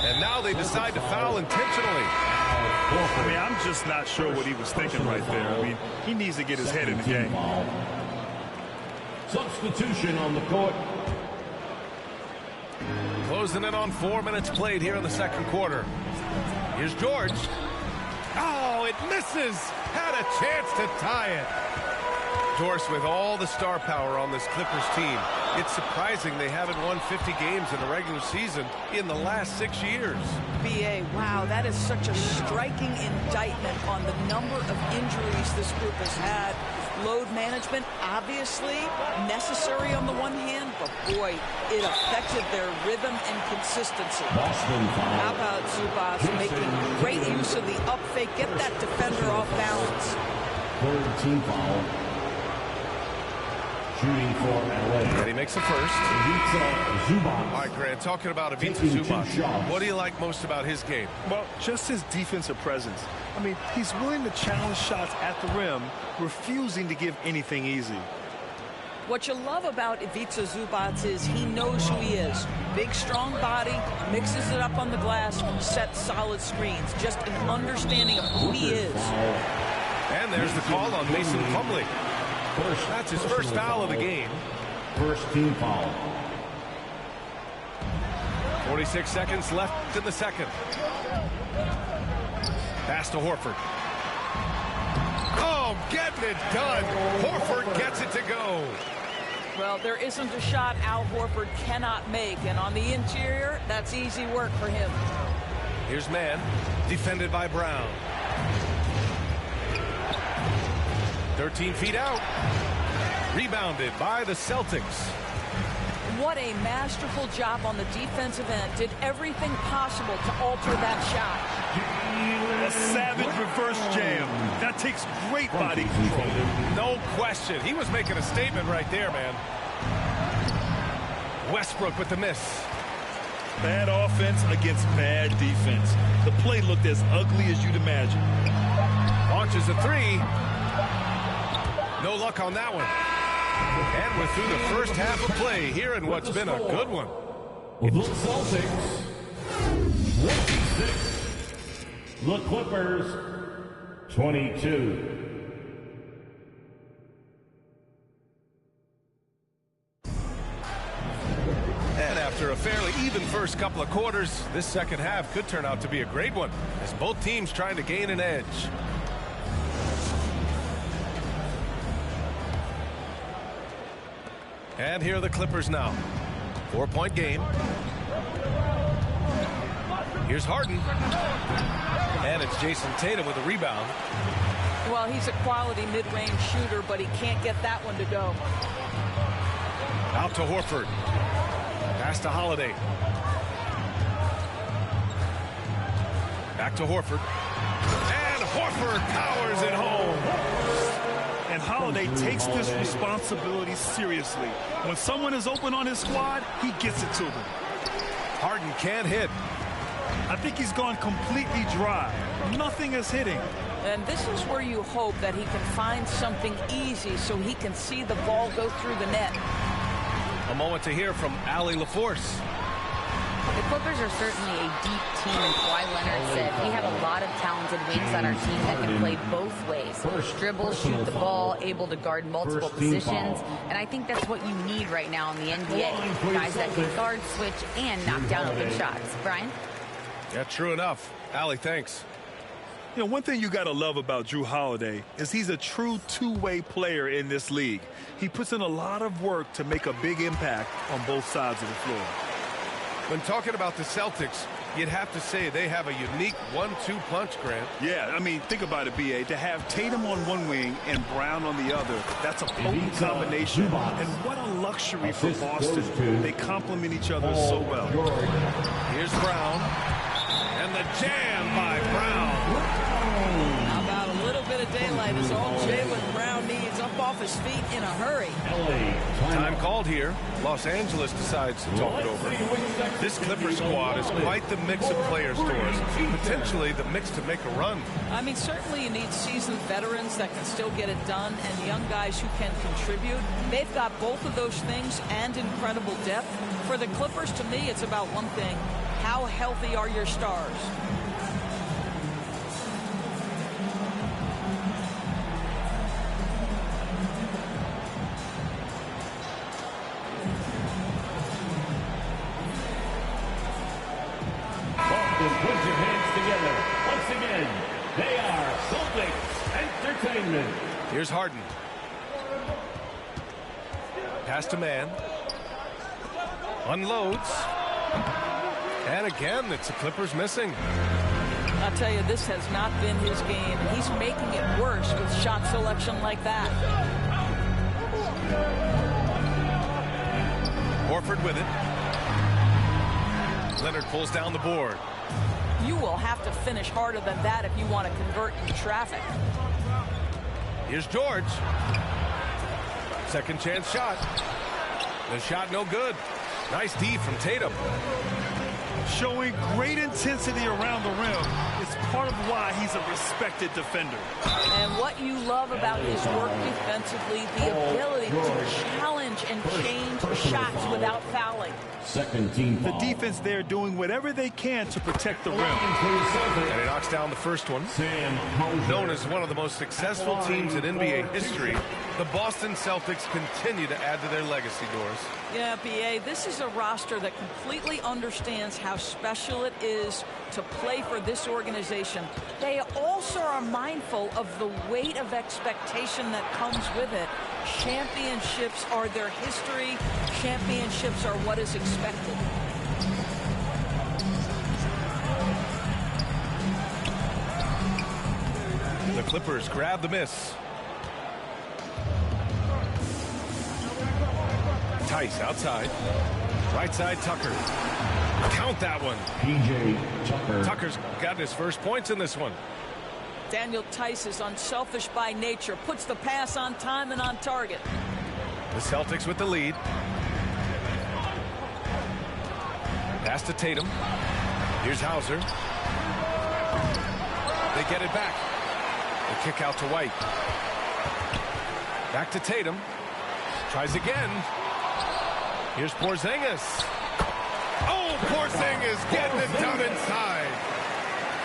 And now they decide to foul intentionally. I mean, I'm just not sure what he was thinking right there. I mean, he needs to get his head in the game. Substitution on the court. Closing in on 4 minutes played here in the second quarter. Here's George. Oh, it misses. Had a chance to tie it. George with all the star power on this Clippers team. It's surprising they haven't won 50 games in the regular season in the last 6 years. BA, wow, that is such a striking indictment on the number of injuries this group has had. Load management, obviously necessary on the one hand, but boy, it affected their rhythm and consistency. How about Zubac making great use of the up fake, get that defender off balance. 3rd team foul. Shooting for LA. And he makes the first. Ivica Zubac. All right, Grant, talking about Ivica Zubac, what do you like most about his game? Well, just his defensive presence. I mean, he's willing to challenge shots at the rim, refusing to give anything easy. What you love about Ivica Zubac is he knows who he is. Big, strong body, mixes it up on the glass, sets solid screens. Just an understanding of who he is. And there's the call on Mason Plumlee. That's his first foul of the game. 1st team foul. 46 seconds left in the second. Pass to Horford. Oh, getting it done. Horford gets it to go. Well, there isn't a shot Al Horford cannot make, and on the interior, that's easy work for him. Here's Mann, defended by Brown. 13 feet out. Rebounded by the Celtics. What a masterful job on the defensive end. Did everything possible to alter that shot. A savage reverse jam. That takes great body control. No question. He was making a statement right there, man. Westbrook with the miss. Bad offense against bad defense. The play looked as ugly as you'd imagine. Launches a 3. No luck on that one. And we're through the first half of play here in what's been a good one. The Celtics 26. The Clippers 22. And after a fairly even first couple of quarters, this second half could turn out to be a great one as both teams trying to gain an edge. And here are the Clippers now. 4-point game. Here's Harden. And it's Jason Tatum with a rebound. Well, he's a quality mid-range shooter, but he can't get that one to go. Out to Horford. Pass to Holiday. Back to Horford. And Horford powers it home. And Holiday takes this responsibility seriously. When someone is open on his squad, he gets it to them. Harden can't hit. I think he's gone completely dry. Nothing is hitting. And this is where you hope that he can find something easy so he can see the ball go through the net. A moment to hear from Allie LaForce. The Clippers are certainly a deep team, and Kawhi Leonard said we have a lot of talented wings on our team that can play both ways. Dribble, shoot the ball, able to guard multiple positions, and I think that's what you need right now in the NBA. Guys that can guard, switch, and knock down open shots. Brian? Yeah, true enough. Allie, thanks. You know, one thing you got to love about Jrue Holiday is he's a true two-way player in this league. He puts in a lot of work to make a big impact on both sides of the floor. When talking about the Celtics, you'd have to say they have a unique 1-2 punch, Grant. Yeah, I mean, think about it, B.A. To have Tatum on one wing and Brown on the other, that's a potent combination. And what a luxury for Boston. They complement each other so well. Here's Brown. And the jam by Brown. How about a little bit of daylight is all Jaylen Brown needs, up off his feet in a hurry. Time called here. Los Angeles decides to talk it over. This Clipper squad is quite the mix of players, Doris. Potentially the mix to make a run. I mean, certainly you need seasoned veterans that can still get it done and young guys who can contribute. They've got both of those things and incredible depth. For the Clippers, to me, it's about one thing. How healthy are your stars? Put your hands together. Once again, they are Celtics Entertainment. Here's Harden. Pass to man. Unloads. And again, it's the Clippers missing. I'll tell you, this has not been his game. He's making it worse with shot selection like that. Horford with it. Leonard pulls down the board. You will have to finish harder than that if you want to convert in traffic. Here's George. Second chance shot. The shot no good. Nice D from Tatum. Showing great intensity around the rim. It's part of why he's a respected defender. And what you love about his work defensively, the ability to challenge and change shots without fouling. Second team foul. The defense there doing whatever they can to protect the rim. And he knocks down the first one. Known as one of the most successful teams in NBA history, the Boston Celtics continue to add to their legacy, Doris. Yeah, B.A., this is a roster that completely understands how special it is to play for this organization. They also are mindful of the weight of expectation that comes with it. Championships are their history. Championships are what is expected. The Clippers grab the miss. Tice outside. Right side, Tucker. Count that one. PJ Tucker. Tucker's got his first points in this one. Daniel Tice is unselfish by nature, puts the pass on time and on target. The Celtics with the lead. Pass to Tatum. Here's Hauser. They get it back. They kick out to White. Back to Tatum. Tries again. Here's Porzingis. Oh, Porzingis getting it done inside.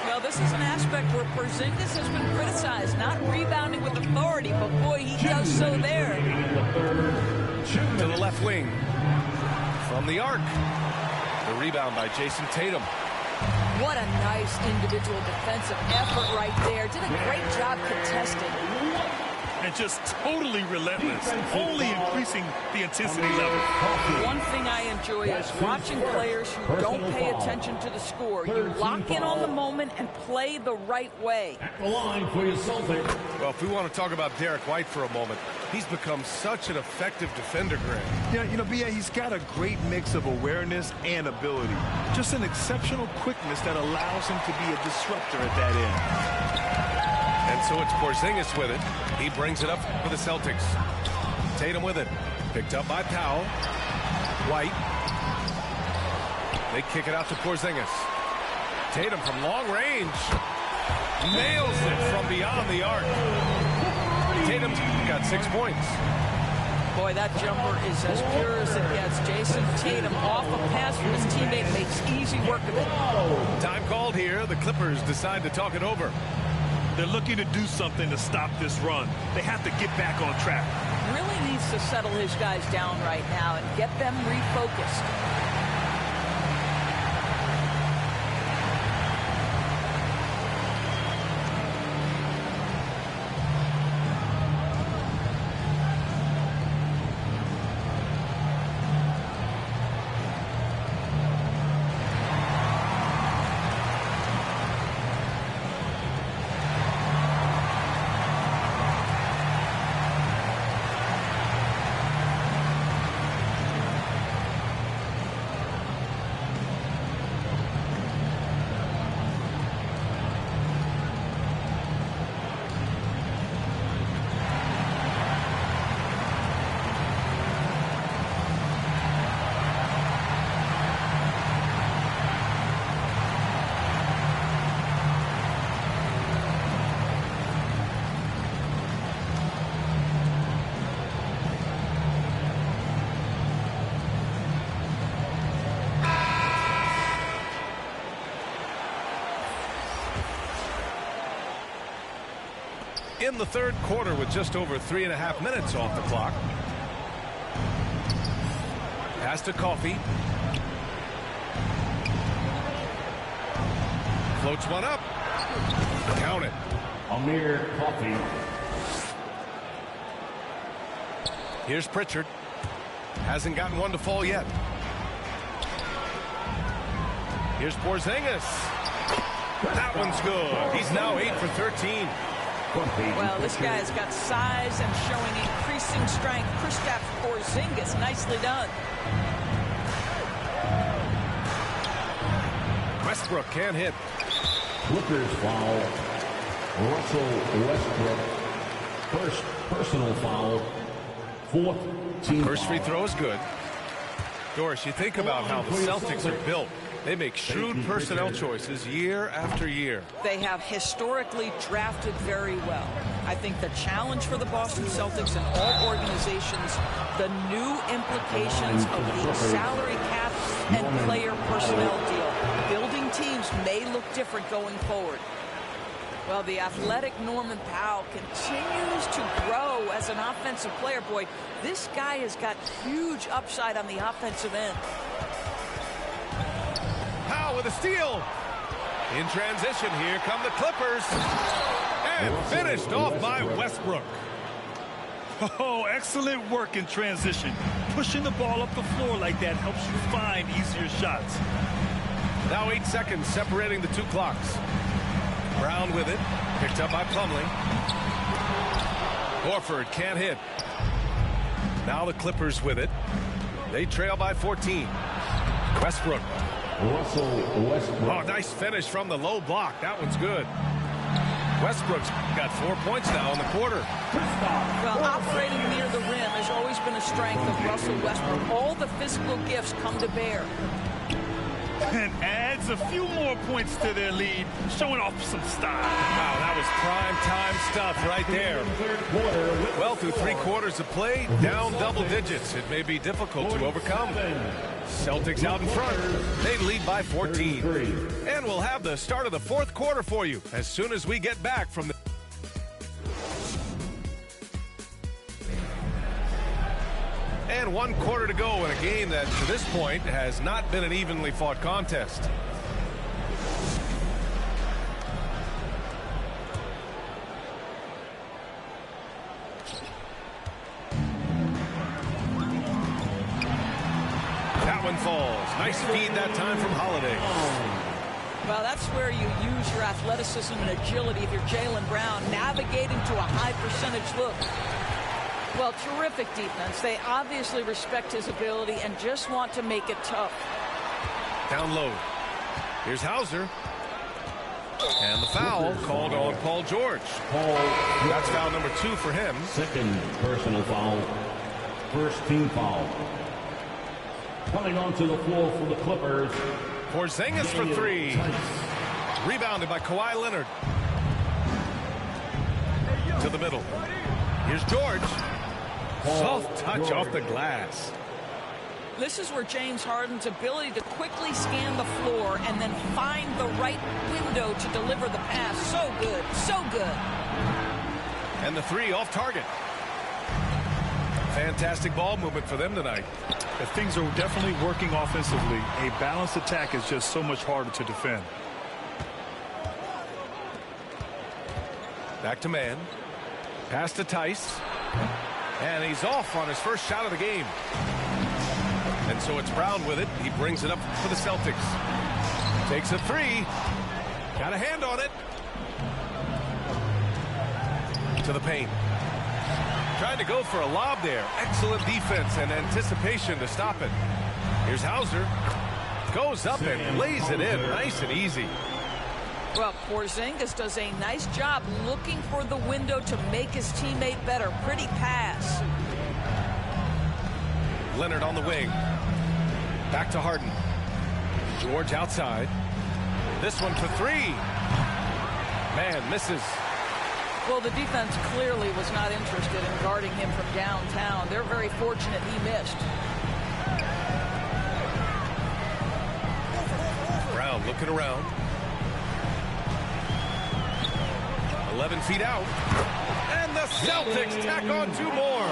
Well, this is an aspect where Porzingis has been criticized, not rebounding with authority, but boy, he does so there. To the left wing. From the arc. The rebound by Jason Tatum. What a nice individual defensive effort right there. Did a great job contesting. and just totally relentless, only increasing the intensity level. One thing I enjoy is watching players who don't pay attention to the score. You lock in on the moment and play the right way. At the line for your Celtics. Well, if we want to talk about Derek White for a moment, he's become such an effective defender, Grant. Yeah, you know, B.A., he's got a great mix of awareness and ability. Just an exceptional quickness that allows him to be a disruptor at that end. And so it's Porzingis with it. He brings it up for the Celtics. Tatum with it. Picked up by Powell. White. They kick it out to Porzingis. Tatum from long range. Nails it from beyond the arc. Tatum's got 6 points. Boy, that jumper is as pure as it gets. Jason Tatum off a pass from his teammate makes easy work of it. Time called here. The Clippers decide to talk it over. They're looking to do something to stop this run. They have to get back on track. Really needs to settle his guys down right now and get them refocused. In the third quarter with just over 3.5 minutes off the clock. Pass to Coffey. Floats one up. Count it. Amir Coffey. Here's Pritchard. Hasn't gotten one to fall yet. Here's Porzingis. That one's good. He's now 8 for 13. Well, this guy's got size and showing increasing strength. Kristaps Porzingis, nicely done. Westbrook can't hit. Clippers foul. Russell Westbrook. First personal foul. Fourth team First foul. free throw is good. Doris, you think about how the Celtics are built. They make shrewd personnel choices year after year. They have historically drafted very well. I think the challenge for the Boston Celtics and all organizations, the new implications of the salary cap and player personnel deal. Building teams may look different going forward. Well, the athletic Norman Powell continues to grow as an offensive player. Boy, this guy has got huge upside on the offensive end. Powell with a steal. In transition, here come the Clippers. And finished off by Westbrook. Oh, excellent work in transition. Pushing the ball up the floor like that helps you find easier shots. Now 8 seconds separating the two clocks. Brown with it. Picked up by Plumlee. Horford can't hit. Now the Clippers with it. They trail by 14. Westbrook. Russell Westbrook. Oh, nice finish from the low block. That one's good. Westbrook's got 4 points now in the quarter. Well, operating near the rim has always been a strength of Russell Westbrook. All the physical gifts come to bear. And adds a few more points to their lead, showing off some style. Wow, that was prime time stuff right there. Well, through 3 quarters of play, down double digits. It may be difficult to overcome. Celtics out in front. They lead by 14. And we'll have the start of the fourth quarter for you as soon as we get back from the... And 1 quarter to go in a game that, to this point, has not been an evenly fought contest. one falls. Nice feed that time from Holiday. Well, that's where you use your athleticism and agility if you're Jaylen Brown, navigating to a high percentage look. Well, terrific defense. They obviously respect his ability and just want to make it tough. Down low. Here's Hauser. And the foul called on Paul George. That's foul number 2 for him. Second personal foul. First team foul. Coming onto the floor for the Clippers. Porzingis for 3. Rebounded by Kawhi Leonard. To the middle. Here's George. Soft touch off the glass. This is where James Harden's ability to quickly scan the floor and then find the right window to deliver the pass. So good, so good. And the 3 off target. Fantastic ball movement for them tonight. If things are definitely working offensively, a balanced attack is just so much harder to defend. Back to man. Pass to Tice. And he's off on his first shot of the game. And so it's Brown with it. He brings it up for the Celtics. Takes a 3. Got a hand on it. To the paint. Trying to go for a lob there. Excellent defense and anticipation to stop it. Here's Hauser. Goes up and lays it in. Nice and easy. Well, Porzingis does a nice job looking for the window to make his teammate better. Pretty pass. Leonard on the wing. Back to Harden. George outside. This one for 3. Man, misses. Well, the defense clearly was not interested in guarding him from downtown. They're very fortunate he missed. Brown looking around. 11 feet out. And the Celtics tack on 2 more.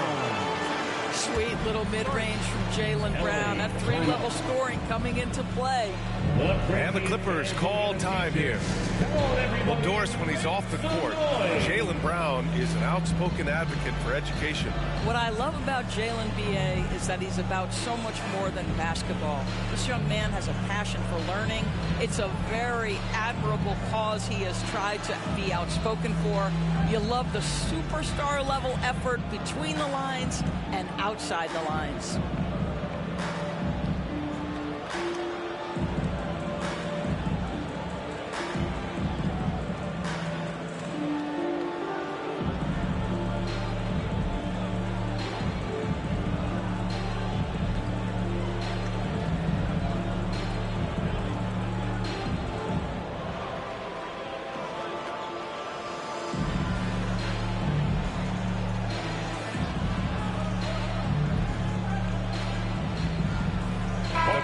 Sweet little mid-range from Jaylen Brown. That 3-level scoring coming into play. And the Clippers call time here. Well, Doris, when he's off the court, Jaylen Brown is an outspoken advocate for education. What I love about Jaylen B.A. is that he's about so much more than basketball. This young man has a passion for learning. It's a very admirable cause he has tried to be outspoken for. You love the superstar level effort between the lines and outside the lines.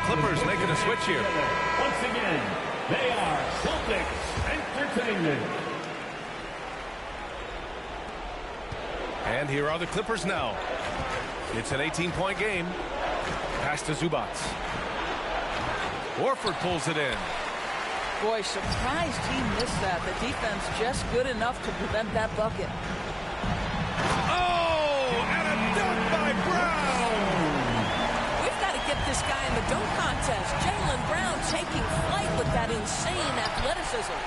Clippers making a switch here. Once again, they are Celtics Entertainment. And here are the Clippers now. It's an 18-point game. Pass to Zubac. Horford pulls it in. Boy, surprised he missed that. The defense just good enough to prevent that bucket. Oh, and a dunk by Brown. Get this guy in the dunk contest. Jaylen Brown taking flight with that insane athleticism.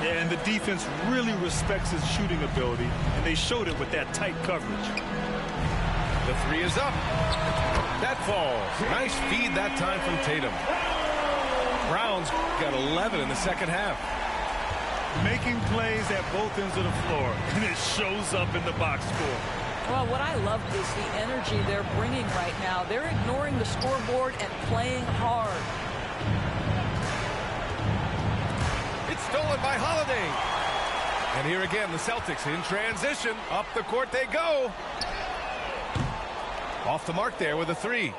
Yeah, and the defense really respects his shooting ability, and they showed it with that tight coverage. The 3 is up. That falls. Nice feed that time from Tatum. Brown's got 11 in the second half. Making plays at both ends of the floor, and it shows up in the box score. Well, what I love is the energy they're bringing right now. They're ignoring the scoreboard and playing hard. It's stolen by Holiday. And here again, the Celtics in transition. Up the court they go. Off the mark there with a 3.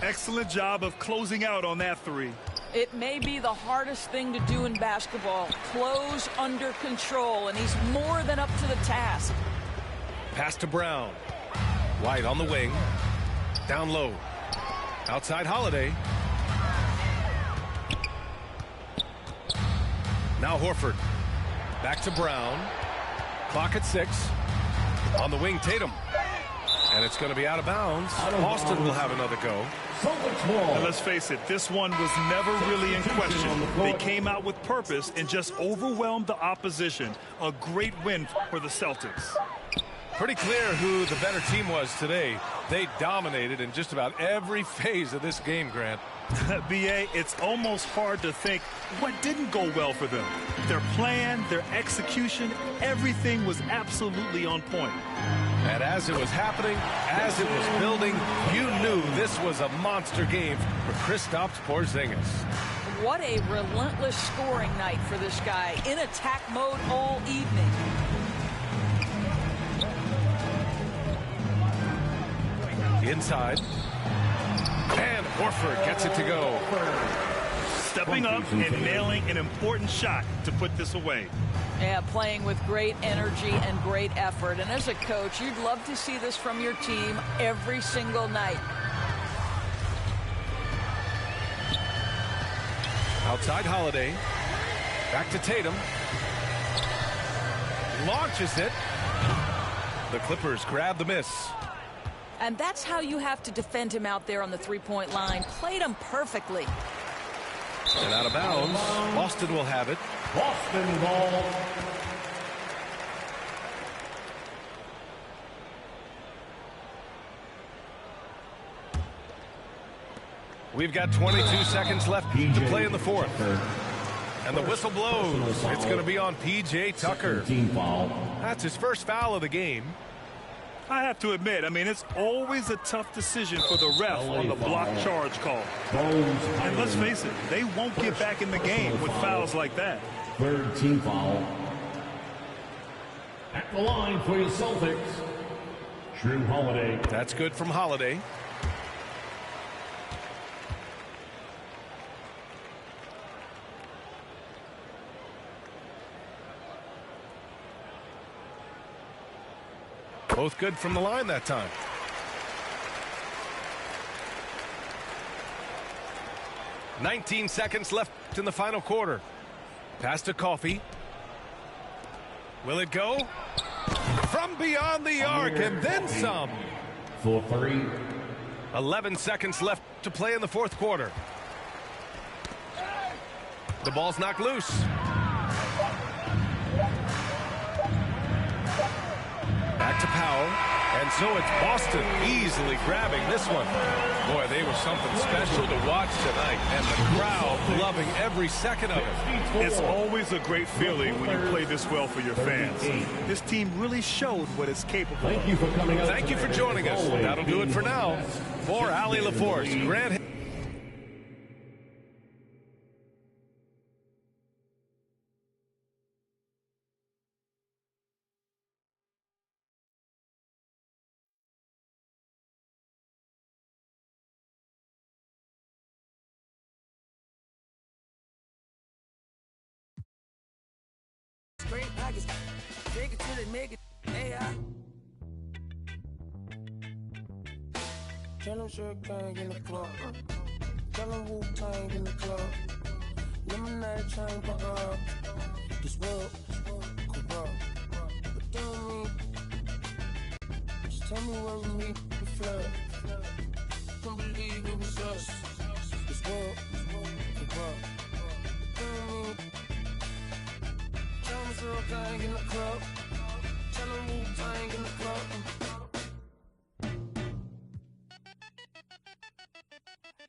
Excellent job of closing out on that 3. It may be the hardest thing to do in basketball. Close under control, and he's more than up to the task. Pass to Brown. White on the wing. Down low. Outside Holiday. Now Horford. Back to Brown. Clock at 6. On the wing, Tatum. And it's going to be out of bounds. Boston will have another go. And let's face it, this one was never really in question. They came out with purpose and just overwhelmed the opposition. A great win for the Celtics. Pretty clear who the better team was today. They dominated in just about every phase of this game, Grant. B.A., it's almost hard to think what didn't go well for them. Their plan, their execution, everything was absolutely on point. And as it was happening, as it was building, you knew this was a monster game for Kristaps Porzingis. What a relentless scoring night for this guy, in attack mode all evening. Inside. And Horford gets it to go. Stepping up and nailing an important shot to put this away. Yeah, playing with great energy and great effort. And as a coach, you'd love to see this from your team every single night. Outside Holiday. Back to Tatum. Launches it. The Clippers grab the miss. And that's how you have to defend him out there on the three-point line. Played him perfectly. And out of bounds. Boston will have it. Boston ball. We've got 22 seconds left to play in the fourth. And the whistle blows. It's going to be on P.J. Tucker. That's his first foul of the game. I have to admit, I mean, it's always a tough decision for the ref on the block charge call. And let's face it, they won't get back in the game with fouls like that. Third team foul. At the line for your Celtics, Drew Holiday. That's good from Holiday. Both good from the line that time. "19 seconds left in the final quarter. Pass to Coffey. Will it go? From beyond the arc and then some. For three. 11 seconds left to play in the fourth quarter. The ball's knocked loose. Back to Powell, and so it's Boston easily grabbing this one. Boy, they were something special to watch tonight, and the crowd loving every second of it. It's always a great feeling when you play this well for your fans. This team really showed what it's capable of. Thank you for coming out. Thank you for joining us. That'll do it for now. For Allie LaForce, Grant. Straight pockets, take it to the nigga, AI. Tell them shirt gang in the club. Tell them Wu-Tang in the club. Lemonade chain pop up. This world corrupt. But don't mean. Just tell me where we meet the flood. Can't believe it was us. This world corrupt. But don't mean. Tell them Zero Gang in the club. Tell them Wu-Tang in the club.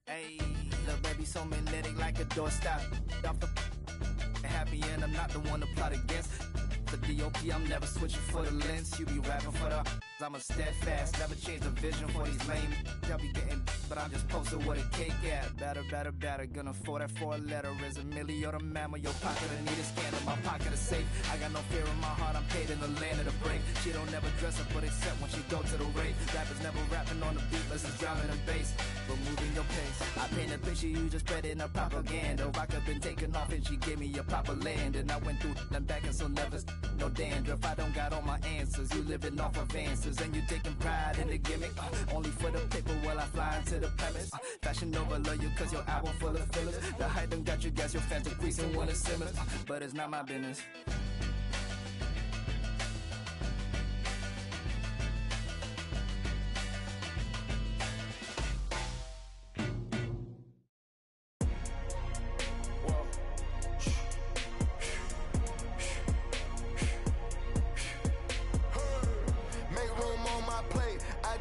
Hey, little baby so magnetic like a doorstop. Off the happy end, I'm not the one to plot against. The DOP, I'm never switching for the lens. You be rapping for the I'm a steadfast, never change the vision for these lame. Y'all be getting, but I'm just posted with a cake at. Better, gonna afford that for a letter. Is a milli or the mammal, your pocket, I need a scandal. My pocket is safe, I got no fear in my heart, I'm paid in the land of the break. She don't never dress up, but except when she go to the rave. Rappers never rapping on the beat, but it's drowning in bass. But moving your pace, I paint a picture, you just spread in a propaganda. Vodka been taken off and she gave me a proper land. And I went through them back and so never, no dandruff. I don't got all my answers, you living off advances. And you taking pride in the gimmick, only for the paper while I fly into the premise. Fashion over love you cause your album full of fillers. The hype done got you guys, your fans increasing when it's similar. But it's not my business.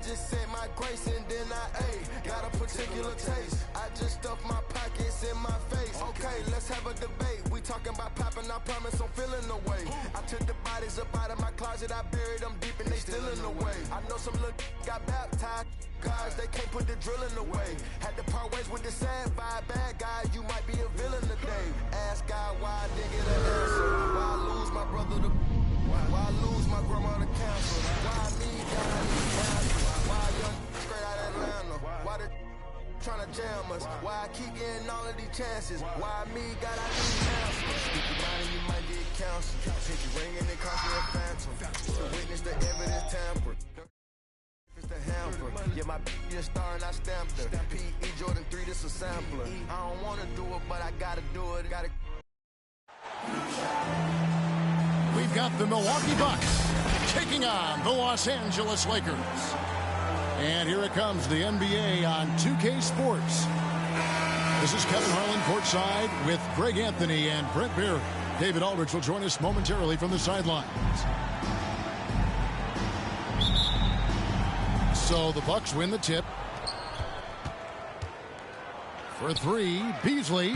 just said my grace and then got a particular taste. I just stuffed my pockets in my face. Okay, let's have a debate. We talking about popping, I promise I'm feeling the way. I took the bodies up out of my closet, I buried them deep and they still in the way. I know some little got baptized. Guys, they can't put the drilling away. Had to part ways with the sad vibe. Bad guy, you might be a villain today. Ask God why I didn't get an answer. Why I lose my brother to why I lose my grandma to cancer. Why me, God, I need cancer. Why I young straight out of Atlanta. Why the trying to jam us. Why I keep getting all of these chances. Why me, God, I need cancer. Stick your mind and you might get cancer. Hit your ring and it cost me a phantom. To witness the evidence tampered. It's the hamper. Yeah, my just star and I stamped her. P.E. Jordan 3, this a sampler. I don't want to do it, but I gotta do it. We've got the Milwaukee Bucks taking on the Los Angeles Lakers. And here it comes, the NBA on 2K Sports. This is Kevin Harlan courtside with Greg Anthony and Brent Barry. David Aldridge will join us momentarily from the sidelines. So the Bucks win the tip. For three, Beasley.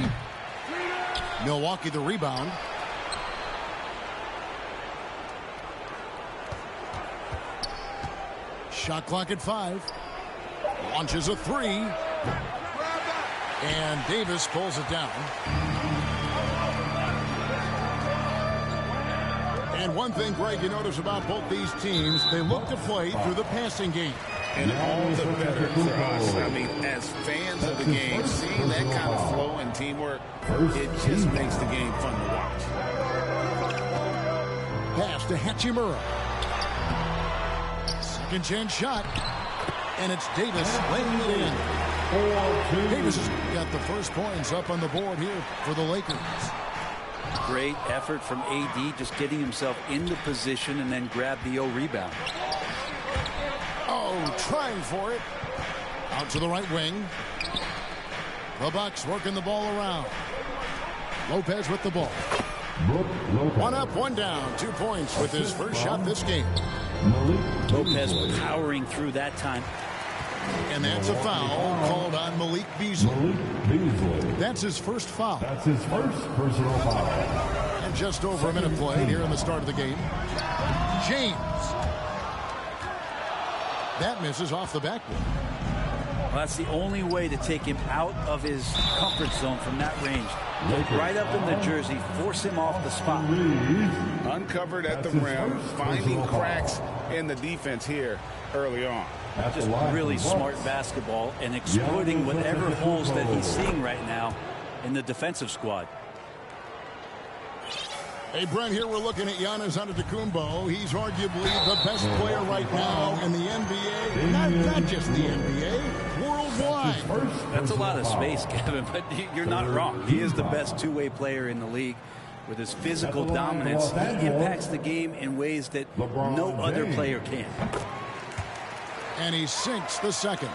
Milwaukee the rebound. Shot clock at 5. Launches a 3. And Davis pulls it down. And one thing, Greg, you notice about both these teams, they look to play through the passing game. And all the better for us. I mean, as fans of the game, seeing that kind of flow and teamwork, it just makes the game fun to watch. Pass to Hachimura. Second chance shot. And it's Davis laying it in. Davis has got the first points up on the board here for the Lakers. Great effort from AD, just getting himself into position and then grab the rebound. Oh, trying for it. Out to the right wing. The Bucks working the ball around. Lopez with the ball. One up, one down. 2 points with his first shot this game. Lopez powering through that time. And that's a foul called on Malik Beasley. That's his first foul. That's his first personal foul. And just over a minute played here in the start of the game. James. That misses off the backboard. Well, that's the only way to take him out of his comfort zone from that range. Look right up in the jersey, force him off the spot. Uncovered at the rim, finding cracks in the defense here early on. Just really smart basketball and exploiting whatever holes that he's seeing right now in the defensive squad. Hey, Brent, here we're looking at Giannis Antetokounmpo. He's arguably the best player right now in the NBA. Not just the NBA, worldwide. That's a lot of space, Kevin, but you're not wrong. He is the best two-way player in the league. With his physical dominance, he impacts the game in ways that no other player can. And he sinks the second.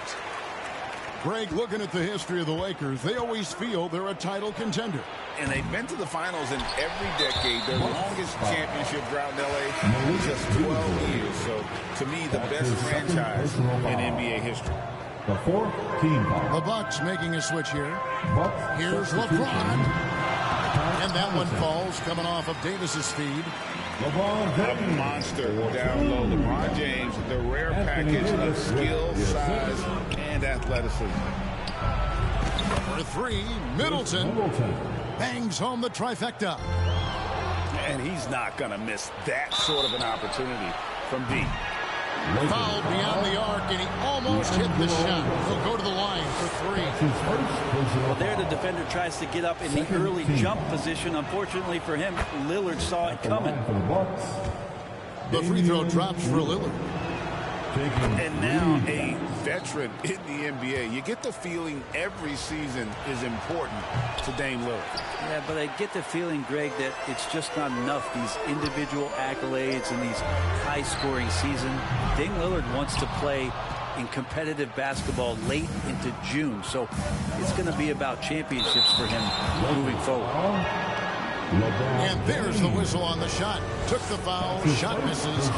Greg, looking at the history of the Lakers, they always feel they're a title contender. And they've been to the finals in every decade. Their longest championship drought in L.A. was just 12 years. So, to me, the best franchise in NBA history. The fourth team foul. The Bucks making a switch here. Here's LeBron. And that one falls coming off of Davis's feed. A monster down low. LeBron James, the rare package of skill, size, and athleticism. For three, Middleton bangs home the trifecta. And he's not going to miss that sort of an opportunity from deep. Fouled beyond the arc, and he almost hit the shot. He'll go to the line for three. Well, there the defender tries to get up in the early jump position. Unfortunately for him, Lillard saw it coming. The free throw drops for Lillard. And now a veteran in the NBA. You get the feeling every season is important to Dame Lillard. Yeah, but I get the feeling, Greg, that it's just not enough. These individual accolades and these high-scoring season. Dame Lillard wants to play in competitive basketball late into June. So it's going to be about championships for him moving forward. And there's the whistle on the shot. Took the foul. Shot misses.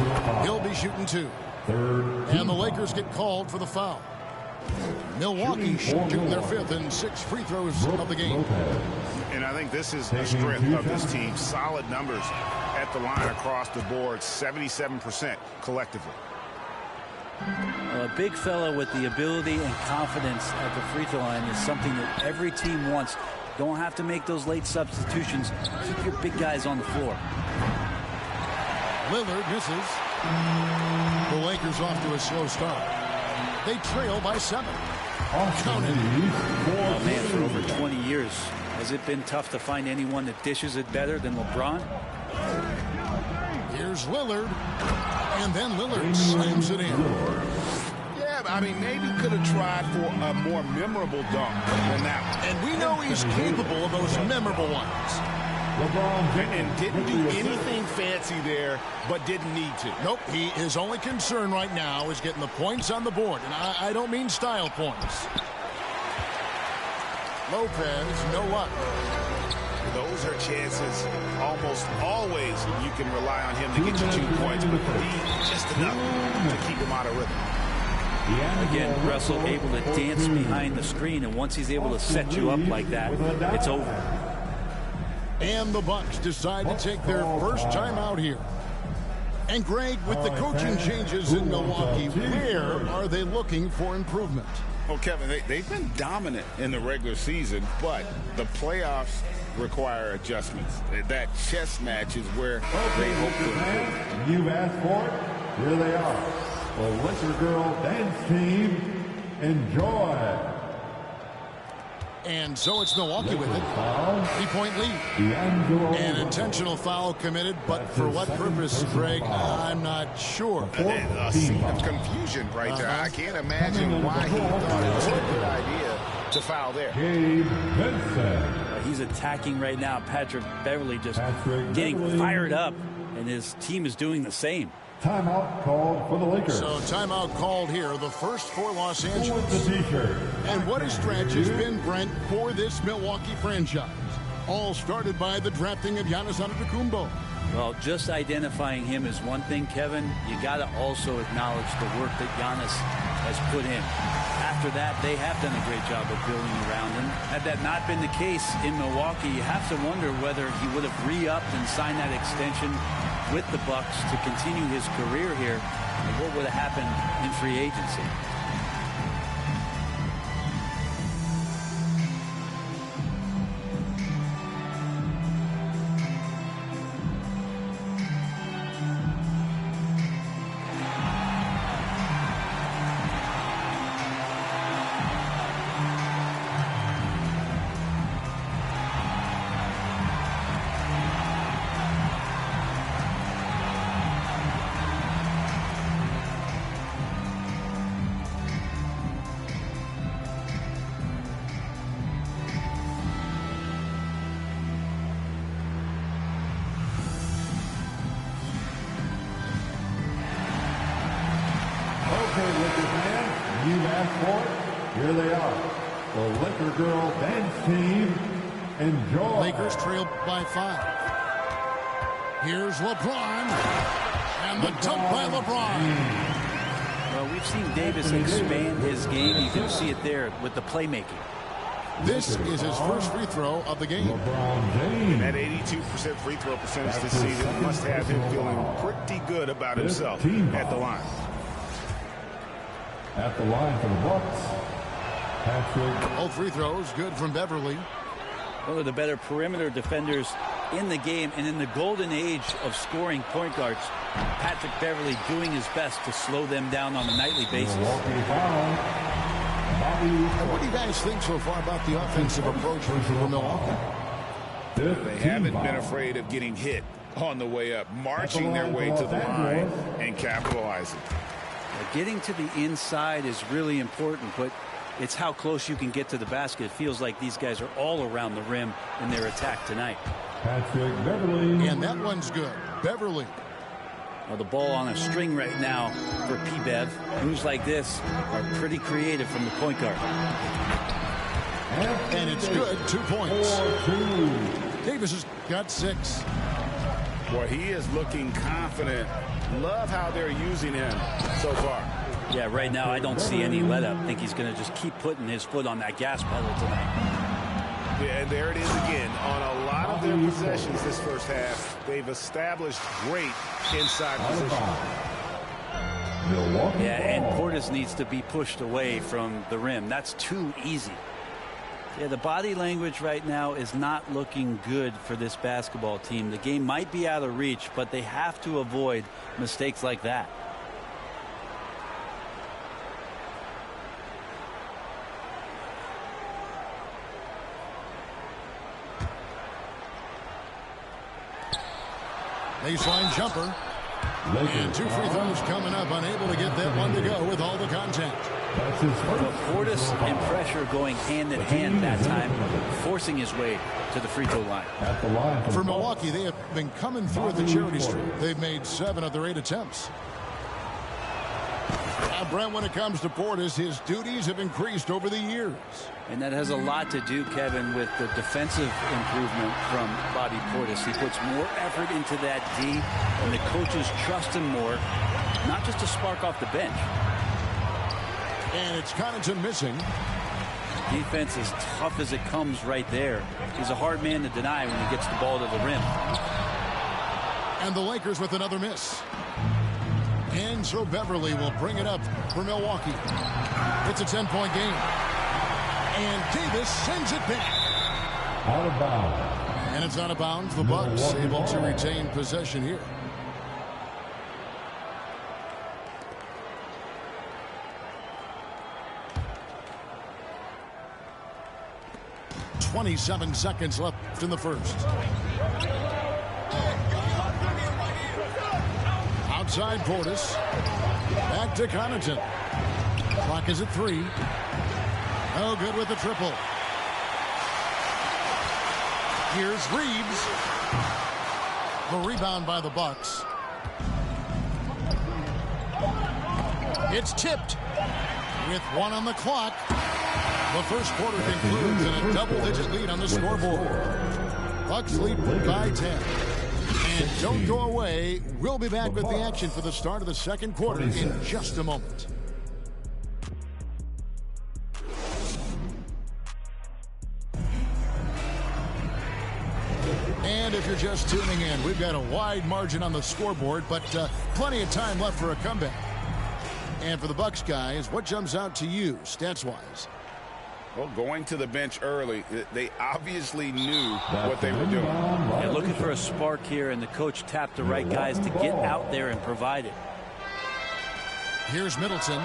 He'll be shooting two. And the Lakers get called for the foul. Milwaukee shooting their 5th and 6th free throws of the game. And I think this is the strength of this team. Solid numbers at the line across the board, 77% collectively. Well, a big fella with the ability and confidence at the free throw line is something that every team wants. Don't have to make those late substitutions. Keep your big guys on the floor. Lillard misses. The Lakers off to a slow start. They trail by 7. Counted. Oh, man, for over 20 years, has it been tough to find anyone that dishes it better than LeBron? Here's Lillard. And then Lillard slams it in. Yeah, I mean, maybe could have tried for a more memorable dunk than that one. And we know he's capable of those memorable ones. And didn't do anything fancy there, but didn't need to. Nope, his only concern right now is getting the points on the board. And I don't mean style points. Lopez, no luck. Those are chances almost always you can rely on him to get you 2 points, but need just enough to keep him out of rhythm. Again, Russell able to dance behind the screen, and once he's able to set you up like that, it's over. And the Bucks decide to take their first time out here. And Greg, with the coaching changes in Milwaukee, where are they looking for improvement? Well, Kevin, they've been dominant in the regular season, but the playoffs require adjustments. That chess match is where they hope to improve. You've asked for it. Here they are. The Laker Girl Dance Team. Enjoy. And so it's Milwaukee with it. 3-point lead. An intentional foul committed, but for what purpose, Greg, I'm not sure. A scene of confusion right there. I can't imagine why he thought it was a good idea to foul there. He's attacking right now. Patrick Beverly just getting fired up, and his team is doing the same. Timeout called for the Lakers. So timeout called here, the first for Los Angeles. And what a stretch has been, Brent, for this Milwaukee franchise. All started by the drafting of Giannis Antetokounmpo. Well, just identifying him is one thing, Kevin. You got to also acknowledge the work that Giannis has put in. After that, they have done a great job of building around him. Had that not been the case in Milwaukee, you have to wonder whether he would have re-upped and signed that extension with the Bucks to continue his career here, and what would have happened in free agency. You've asked for it. Here they are. The Laker Girl Dance Team. Enjoy. Lakers trail by 5. Here's LeBron. And the dunk by LeBron. Well, we've seen Davis expand his game. You can see it there with the playmaking. This is his first free throw of the game. And that 82% free throw percentage this season must have him feeling pretty good about himself at the line. At the line for the Bucks, Patrick. All free throws good from Beverly. One of the better perimeter defenders in the game, and in the golden age of scoring point guards, Patrick Beverly doing his best to slow them down on a nightly basis. What do you guys think so far about the offensive approach for Milwaukee? They haven't been afraid of getting hit on the way up, marching their way to the line and capitalizing. Getting to the inside is really important, but it's how close you can get to the basket. It feels like these guys are all around the rim in their attack tonight. Patrick Beverly. And that one's good. Beverly. Well, the ball on a string right now for P-Bev. Moves like this are pretty creative from the point guard. And it's good. 2 points. Davis has got 6. Boy, he is looking confident. Love how they're using him so far. Yeah, right now I don't see any let up. I think he's going to just keep putting his foot on that gas pedal tonight. Yeah, and there it is again. On a lot of their possessions this first half, they've established great inside position. Yeah, and Portis needs to be pushed away from the rim. That's too easy. Yeah, the body language right now is not looking good for this basketball team. The game might be out of reach, but they have to avoid mistakes like that. Baseline jumper. And 2 free throws coming up. Unable to get that one to go with all the contact. But Portis and pressure going hand in hand that time, forcing his way to the free throw line. For Milwaukee, they have been coming through at the charity stripe. They've made 7 of their 8 attempts. Now, Brent, when it comes to Portis, his duties have increased over the years. And that has a lot to do, Kevin, with the defensive improvement from Bobby Portis. He puts more effort into that D, and the coaches trust him more, not just to spark off the bench. And it's Connaughton missing. Defense is tough as it comes right there. He's a hard man to deny when he gets the ball to the rim. And the Lakers with another miss. And so Beverly will bring it up for Milwaukee. It's a 10-point game. And Davis sends it back. Out of bounds. And it's out of bounds. The Bucks able to retain possession here. .27 seconds left in the first. Outside Portis. Back to Connaughton. Clock is at 3. Oh, good with the triple. Here's Reeves. The rebound by the Bucks. It's tipped with 1 on the clock. The first quarter concludes in a double-digit lead on the scoreboard. Bucks lead by 10. And don't go away. We'll be back with the action for the start of the second quarter in just a moment. And if you're just tuning in, we've got a wide margin on the scoreboard, but plenty of time left for a comeback. And for the Bucks guys, what jumps out to you, stats-wise? Well, going to the bench early, they obviously knew what they were doing. Yeah, looking for a spark here, and the coach tapped the right guys to get out there and provide it. Here's Middleton.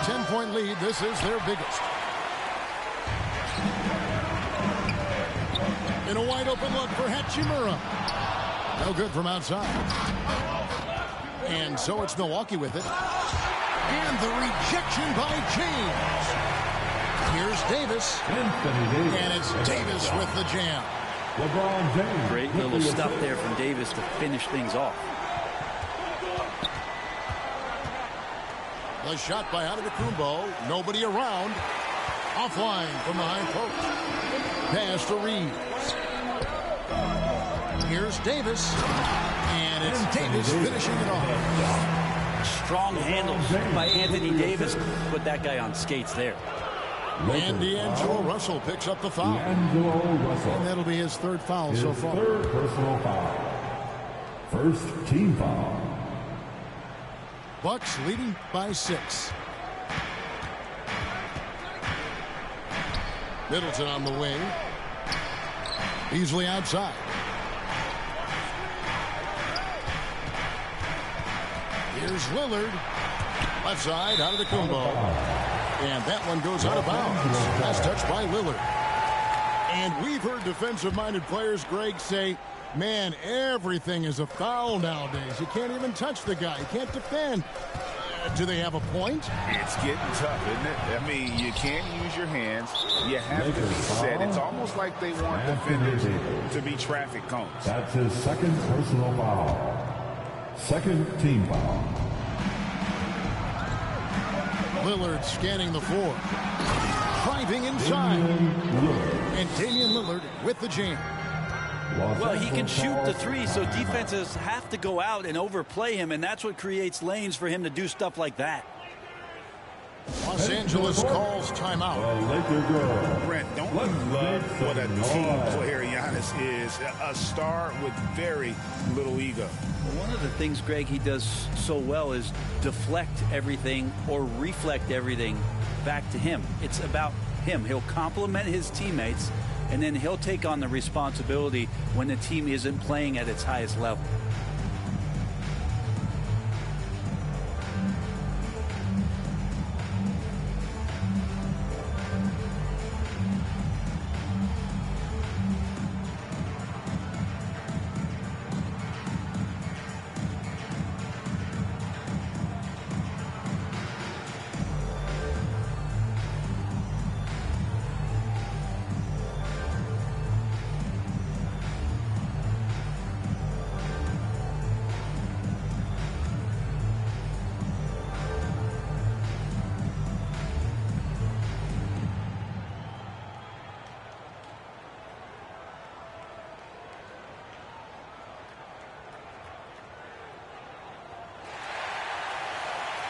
10-point lead. This is their biggest. In a wide-open look for Hachimura. No good from outside. And so it's Milwaukee with it. And the rejection by James. Here's Davis. And it's Davis with the jam. LeBron James. Great little stuff there from Davis to finish things off. The shot by Antetokounmpo. Nobody around. Offline from the high post. Pass to Reeves. Here's Davis. And it's Davis finishing it off. Strong handles by Anthony Davis. Put that guy on skates there. And D'Angelo Russell picks up the foul. And that'll be his 3rd foul so far. 3rd personal foul. 1st team foul. Bucks leading by 6. Middleton on the wing. Easily outside. Here's Lillard. Left side, Antetokounmpo. And that one goes out of bounds. Last touch by Lillard. And we've heard defensive-minded players, Greg, say, man, everything is a foul nowadays. You can't even touch the guy. You can't defend. Do they have a point? It's getting tough, isn't it? I mean, you can't use your hands. You have to be set. It's almost like they want defenders to be traffic cones. That's his 2nd personal foul. 2nd team foul. Lillard scanning the floor. Driving inside. And Damian Lillard with the jam. Well, he can shoot the three, so defenses have to go out and overplay him, and that's what creates lanes for him to do stuff like that. Los Angeles calls timeout. Brent, don't you love what a team player Giannis is? A star with very little ego. Well, one of the things, Greg, he does so well is deflect everything or reflect everything back to him. It's about him. He'll compliment his teammates, and then he'll take on the responsibility when the team isn't playing at its highest level.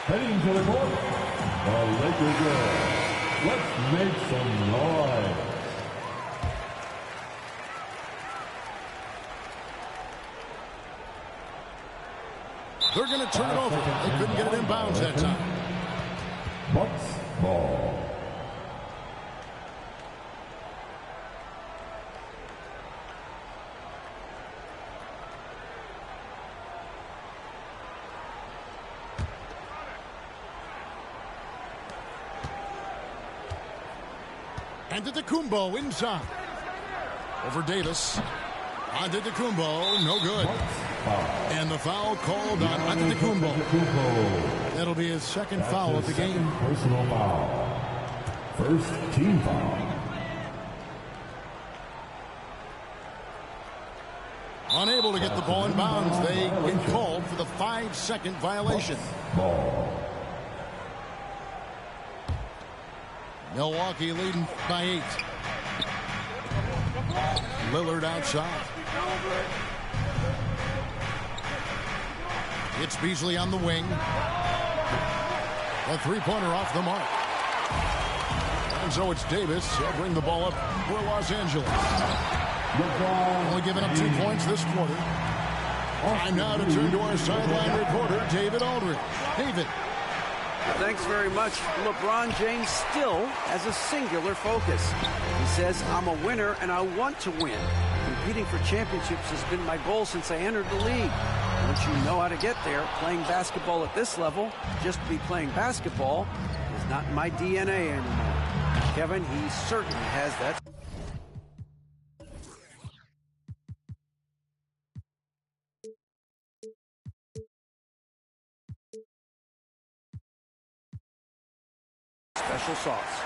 Heading to the court, the Laker girls. Let's make some noise. They're going to turn it over. They couldn't get it in bounds that time. Bucks ball. Antetokounmpo inside. Over Davis. Antetokounmpo, no good. And the foul called on Antetokounmpo. That'll be his second foul of the game. Personal foul. First team foul. Unable to get the ball in bounds. They get called for the 5-second violation. Ball. Milwaukee leading by 8. Lillard outside. It's Beasley on the wing. A three-pointer off the mark. And so it's Davis. He'll bring the ball up for Los Angeles. Only giving up 2 points this quarter. Time now to turn to our sideline reporter, David Aldridge. David. Thanks very much. LeBron James still has a singular focus. He says, I'm a winner and I want to win. Competing for championships has been my goal since I entered the league. Once you know how to get there, playing basketball at this level, just to be playing basketball, is not in my DNA anymore. Kevin, he certainly has that. Special sauce.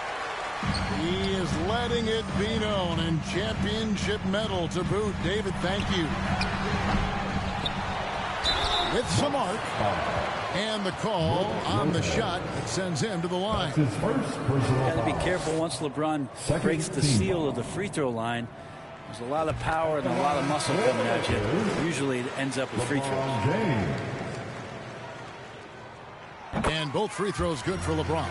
He is letting it be known, and championship medal to boot. David, thank you. With some arc, and the call on the shot that sends him to the line. Got to be careful once LeBron breaks the seal of the free throw line. There's a lot of power and a lot of muscle coming at you. Usually it ends up with free throws. And both free throws good for LeBron.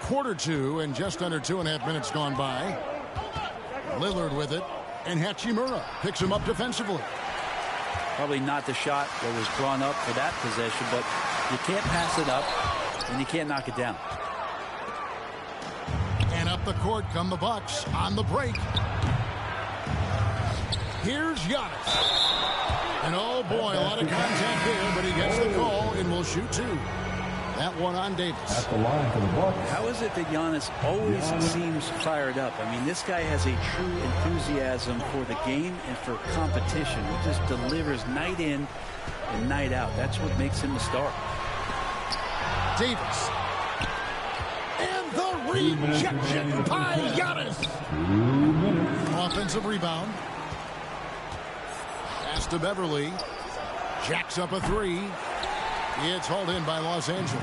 Quarter 2 and just under 2.5 minutes gone by. Lillard with it, and Hachimura picks him up defensively. Probably not the shot that was drawn up for that possession, but you can't pass it up and you can't knock it down. And up the court come the Bucks on the break. Here's Giannis. And oh boy, a lot of contact there, but he gets the call and will shoot 2. That one on Davis. At the line for the Bucks. How is it that Giannis always seems fired up? I mean, this guy has a true enthusiasm for the game and for competition. He just delivers night in and night out. That's what makes him a star. Davis. And the rejection by Giannis. 2 minutes. Offensive rebound. Pass to Beverly. Jacks up a 3. It's hauled in by Los Angeles.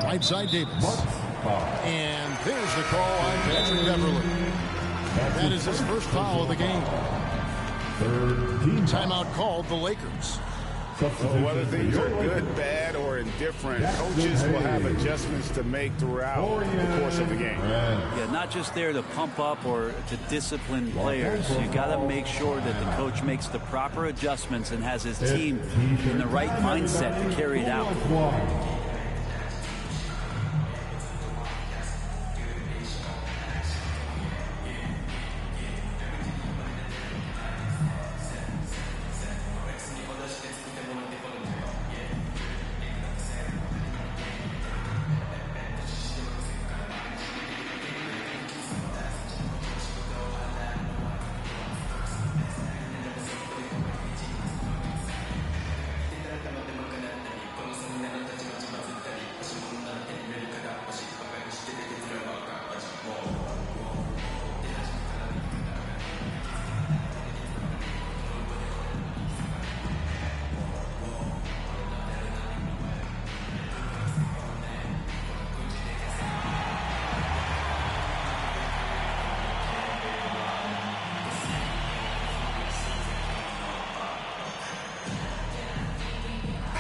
Right side Davis. And there's the call on Patrick Beverly. That is his first foul of the game. Timeout called the Lakers. Whether things are good, bad, or indifferent, coaches will have adjustments to make throughout the course of the game. Yeah, not just there to pump up or to discipline players. You got to make sure that the coach makes the proper adjustments and has his team in the right mindset to carry it out.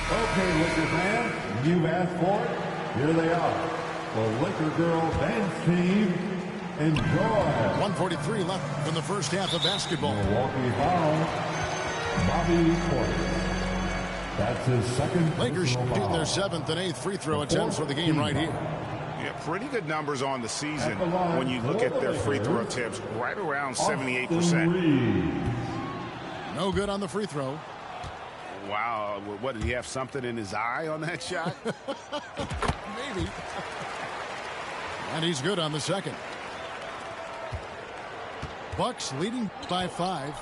Okay, Lakers fans, you've asked for it. Here they are. The Laker girl dance team. Enjoy. 1:43 left in the first half of basketball. Milwaukee foul. Bobby Portis. That's his second. Lakers shoot their 7th and 8th free throw attempts for the game right here. Yeah, pretty good numbers on the season when you look at their free throw attempts, right around 78%. No good on the free throw. Wow, what, did he have something in his eye on that shot? Maybe. And he's good on the second. Bucks leading by 5.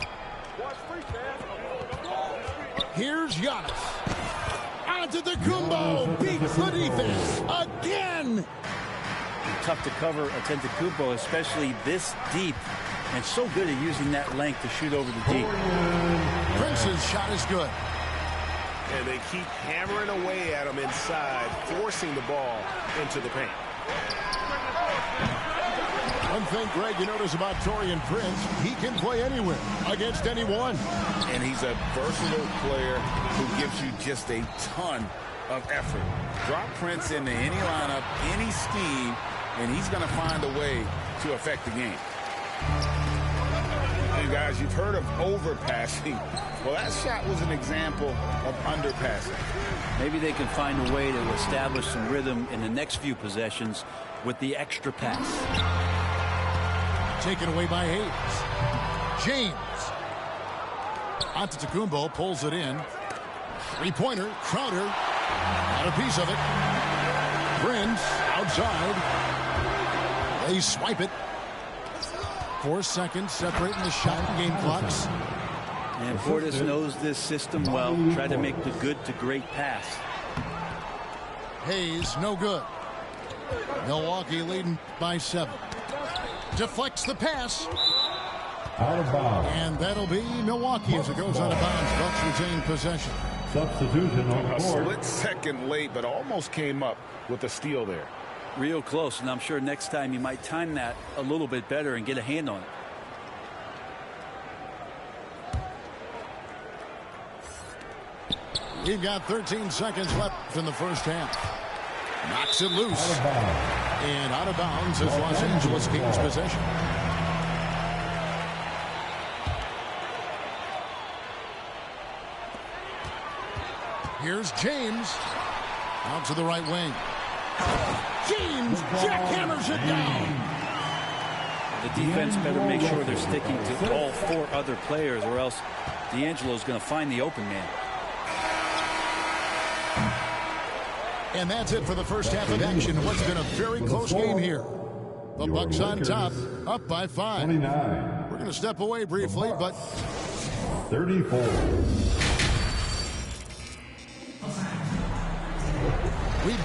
Here's Giannis. Antetokounmpo beats the defense again. Tough to cover Antetokounmpo, especially this deep, and so good at using that length to shoot over the deep. Prince's shot is good. And they keep hammering away at him inside, forcing the ball into the paint. One thing, Greg, you notice about Taurean Prince, he can play anywhere, against anyone. And he's a versatile player who gives you just a ton of effort. Drop Prince into any lineup, any scheme, and he's going to find a way to affect the game. You guys, you've heard of overpassing. Well, that shot was an example of underpassing. Maybe they can find a way to establish some rhythm in the next few possessions with the extra pass. Taken away by Hayes. James. Antetokounmpo pulls it in. Three-pointer. Crowder. Got a piece of it. Prince outside. They swipe it. 4 seconds separating the shot and game clocks. And Portis knows this system well. Try to make the good to great pass. Hayes, no good. Milwaukee leading by 7. Deflects the pass. Out of bounds. And that'll be Milwaukee as it goes out of bounds. Bucks retain possession. Substitution on A court. split second late, but almost came up with a steal there. Real close, and I'm sure next time you might time that a little bit better and get a hand on it. We've got 13 seconds left in the first half. Knocks it loose. And out of bounds is Los Angeles Kings possession. Here's James. Out to the right wing. James jackhammers it down. The defense better make sure they're sticking to all 4 other players, or else D'Angelo's going to find the open man. And that's it for the first half of action. What's been a very close game here. The Bucks on top, up by 5. 29. We're going to step away briefly, but 34.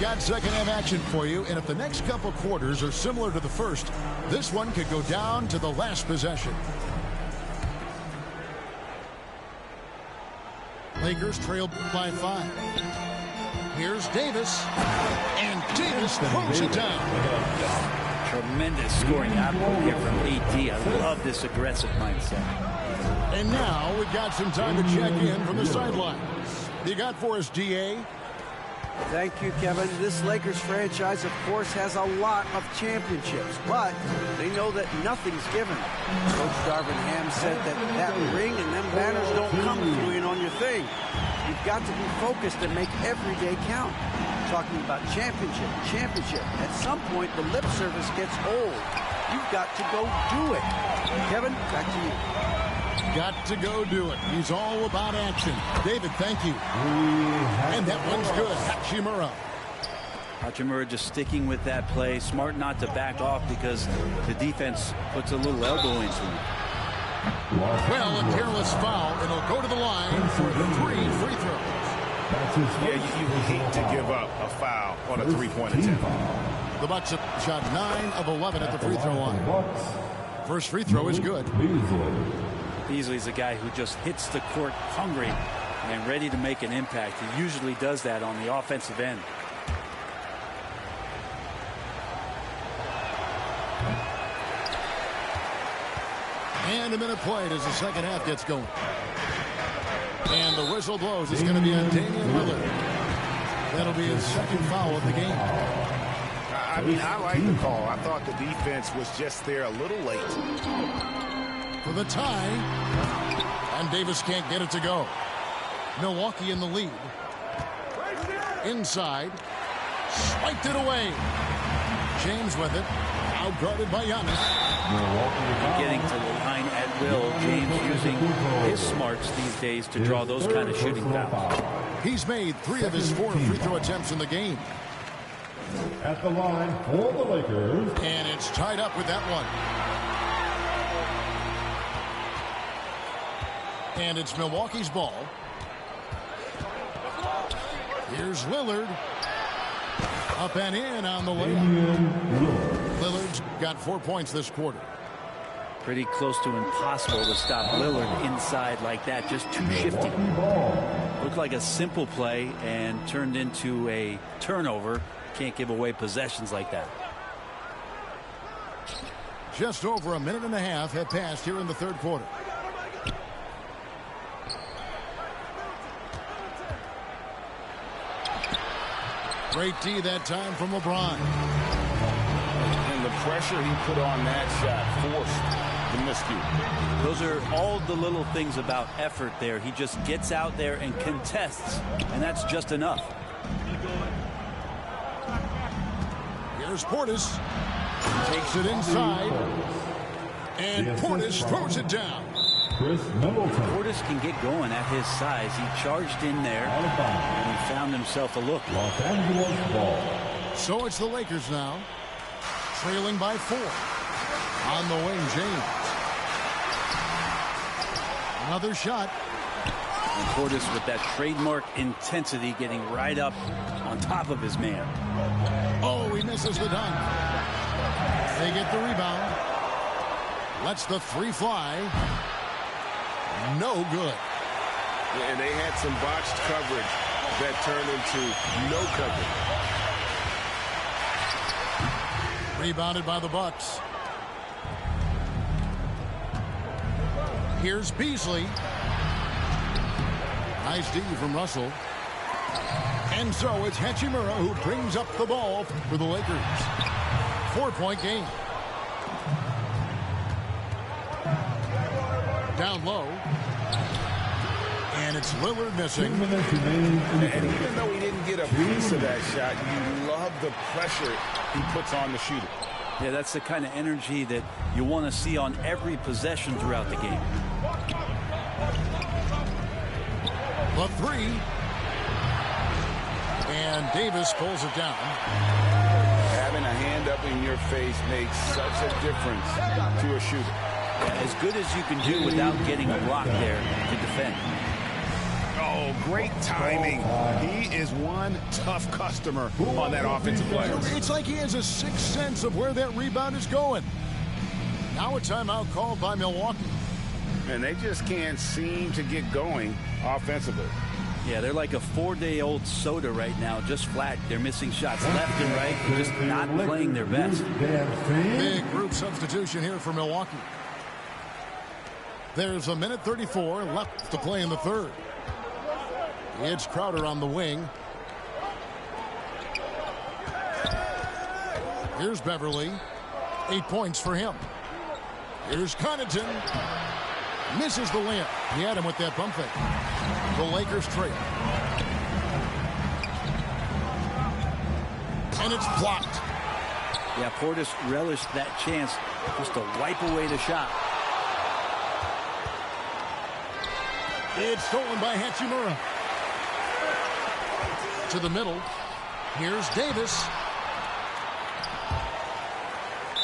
we've got second half action for you. And if the next couple quarters are similar to the first, this one could go down to the last possession. Lakers trail by 5. Here's Davis. And Davis throws it down. Tremendous scoring output here from AD. I love this aggressive mindset. And now we've got some time to check in from the sideline. You got for us, DA? Thank you, Kevin. This Lakers franchise, of course, has a lot of championships, but they know that nothing's given. Coach Darvin Ham said that ring and them banners don't come with you in on your thing. You've got to be focused and make every day count. Talking about championship. At some point, the lip service gets old. You've got to go do it. Kevin, back to you. Got to go do it. He's all about action. David, thank you. And that one's good. Hachimura. Hachimura just sticking with that play. Smart not to back off because the defense puts a little elbow into him. Well, a careless foul, and he'll go to the line for 3 free throws. Yeah, you hate to give up a foul on a three-point attempt. The Bucks have shot 9 of 11 at the free throw line. First free throw is good. Beasley's a guy who just hits the court hungry and ready to make an impact. He usually does that on the offensive end. And a minute played as the second half gets going. And the whistle blows. It's going to be on Damian Lillard. That'll be his second foul of the game. I mean, I like the call. I thought the defense was just there a little late. For the tie, and Davis can't get it to go. Milwaukee in the lead. Inside, swiped it away. James with it, outguarded by Giannis. Getting to the line at will. James using his smarts these days to draw those kind of shooting fouls. He's made 3 of his 4 free throw attempts in the game. At the line for the Lakers. And it's tied up with that one. And it's Milwaukee's ball. Here's Lillard. Up and in on the layup. Lillard's got 4 points this quarter. Pretty close to impossible to stop Lillard inside like that. Just too shifty. Looked like a simple play and turned into a turnover. Can't give away possessions like that. Just over a minute and a half have passed here in the third quarter. Great D that time from LeBron. And the pressure he put on that shot forced the miscue. Those are all the little things about effort there. He just gets out there and contests, and that's just enough. Here's Portis. Takes it inside. And Portis throws it down. Chris Middleton. Portis can get going at his size. He charged in there, and he found himself a look. Los Angeles ball. So it's the Lakers now, trailing by 4. On the wing, James. Another shot. And Portis with that trademark intensity, getting right up on top of his man. Oh, he misses the dunk. They get the rebound. Lets the 3 fly. No good. And they had some botched coverage that turned into no coverage. Rebounded by the Bucks. Here's Beasley. Nice D from Russell. And so it's Hachimura who brings up the ball for the Lakers. 4-point game. Down low. And it's Lillard missing. And even though he didn't get a piece of that shot, you love the pressure he puts on the shooter. Yeah, that's the kind of energy that you want to see on every possession throughout the game. The 3. And Davis pulls it down. Having a hand up in your face makes such a difference to a shooter. As good as you can do without getting a block there to defend. Oh, great timing. He is one tough customer on that offensive player. It's like he has a sixth sense of where that rebound is going. Now a timeout called by Milwaukee. And they just can't seem to get going offensively. Yeah, they're like a 4-day-old soda right now, just flat. They're missing shots left and right, and just not playing their best. Big group substitution here for Milwaukee. There's a minute 34 left to play in the third. It's Crowder on the wing. Here's Beverly. 8 points for him. Here's Connaughton. Misses the layup. He had him with that pump fake. The Lakers trail. And it's blocked. Yeah, Portis relished that chance just to wipe away the shot. It's stolen by Hachimura. To the middle. Here's Davis.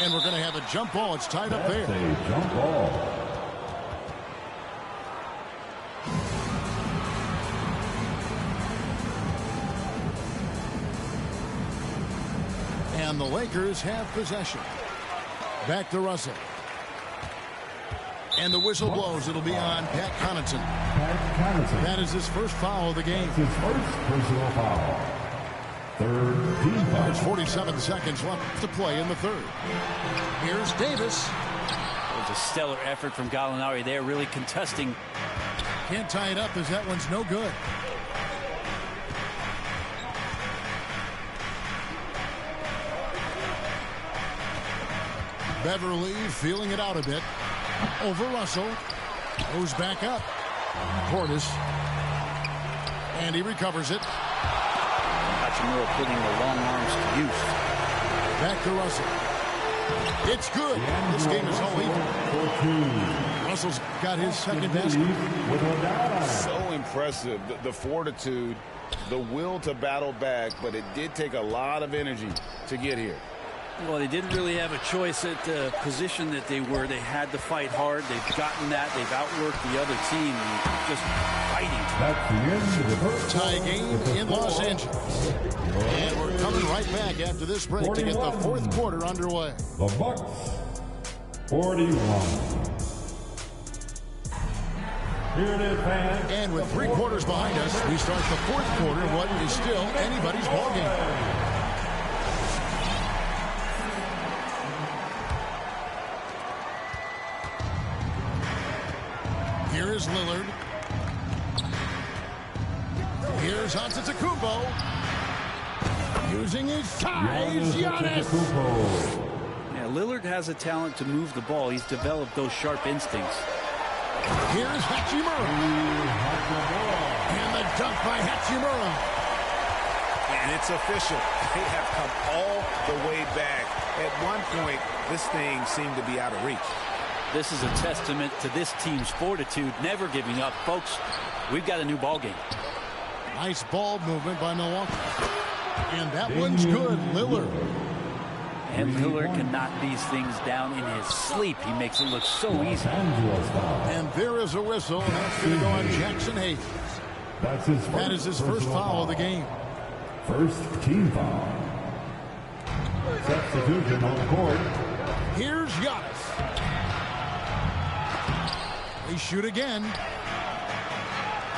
And we're going to have a jump ball. It's tied up there. A jump ball. And the Lakers have possession. Back to Russell. And the whistle blows. It'll be on Pat Connaughton. That is his first foul of the game. His first personal foul. Third team foul. There's 47 seconds left to play in the third. Here's Davis. It was a stellar effort from Gallinari there, really contesting. Can't tie it up as that one's no good. Beverly feeling it out a bit. Over Russell. Goes back up. Portis. And he recovers it. Hachimura putting the long arms to use. Back to Russell. It's good. This game is all even. Russell's got his second basket. So impressive. The fortitude, the will to battle back, but it did take a lot of energy to get here. Well, they didn't really have a choice at the position that they were. They had to fight hard. They've gotten that. They've outworked the other team. Just fighting. That's the end of the first tie game in Los Angeles. And we're coming right back after this break to get the fourth quarter underway. The Bucks, 41. Here it is, fans. And with 3 quarters behind us, we start the fourth quarter of what is still anybody's ball game. Here is Lillard. Here's Antetokounmpo. Using his size, Giannis. Yeah, Lillard has a talent to move the ball. He's developed those sharp instincts. Here's Hachimura. And the dunk by Hachimura. And it's official. They have come all the way back. At one point, this thing seemed to be out of reach. This is a testament to this team's fortitude, never giving up. Folks, we've got a new ball game. Nice ball movement by Milwaukee. And that one's good, Lillard. And Lillard can knock these things down in his sleep. He makes it look so easy. And there is a whistle, and that's going to go on Jackson Hayes. That is his first foul of the game. First team foul. Substitution on the court. Here's Giannis. They shoot again.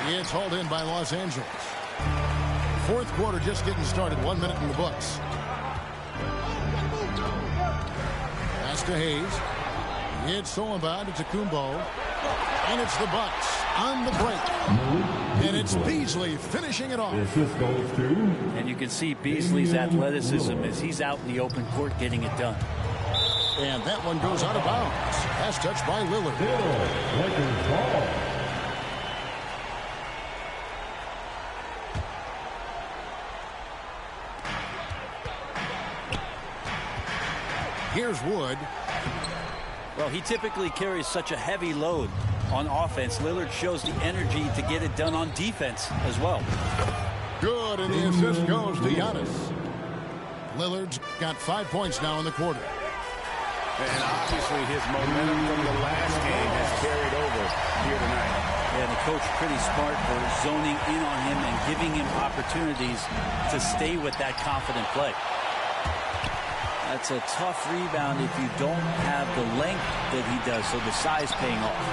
It's hauled in by Los Angeles. Fourth quarter just getting started. 1 minute in the books. Pass to Hayes. It's stolen by Antetokounmpo. And it's the Bucks on the break. And it's Beasley finishing it off. And you can see Beasley's athleticism as he's out in the open court getting it done. And that one goes out of bounds. Pass touch by Lillard. Lakers ball. Here's Wood. Well, he typically carries such a heavy load on offense. Lillard shows the energy to get it done on defense as well. Good, and the assist goes to Giannis. Lillard's got 5 points now in the quarter. And obviously his momentum from the last game has carried over here tonight. And the coach pretty smart for zoning in on him and giving him opportunities to stay with that confident play. That's a tough rebound if you don't have the length that he does, so the size paying off.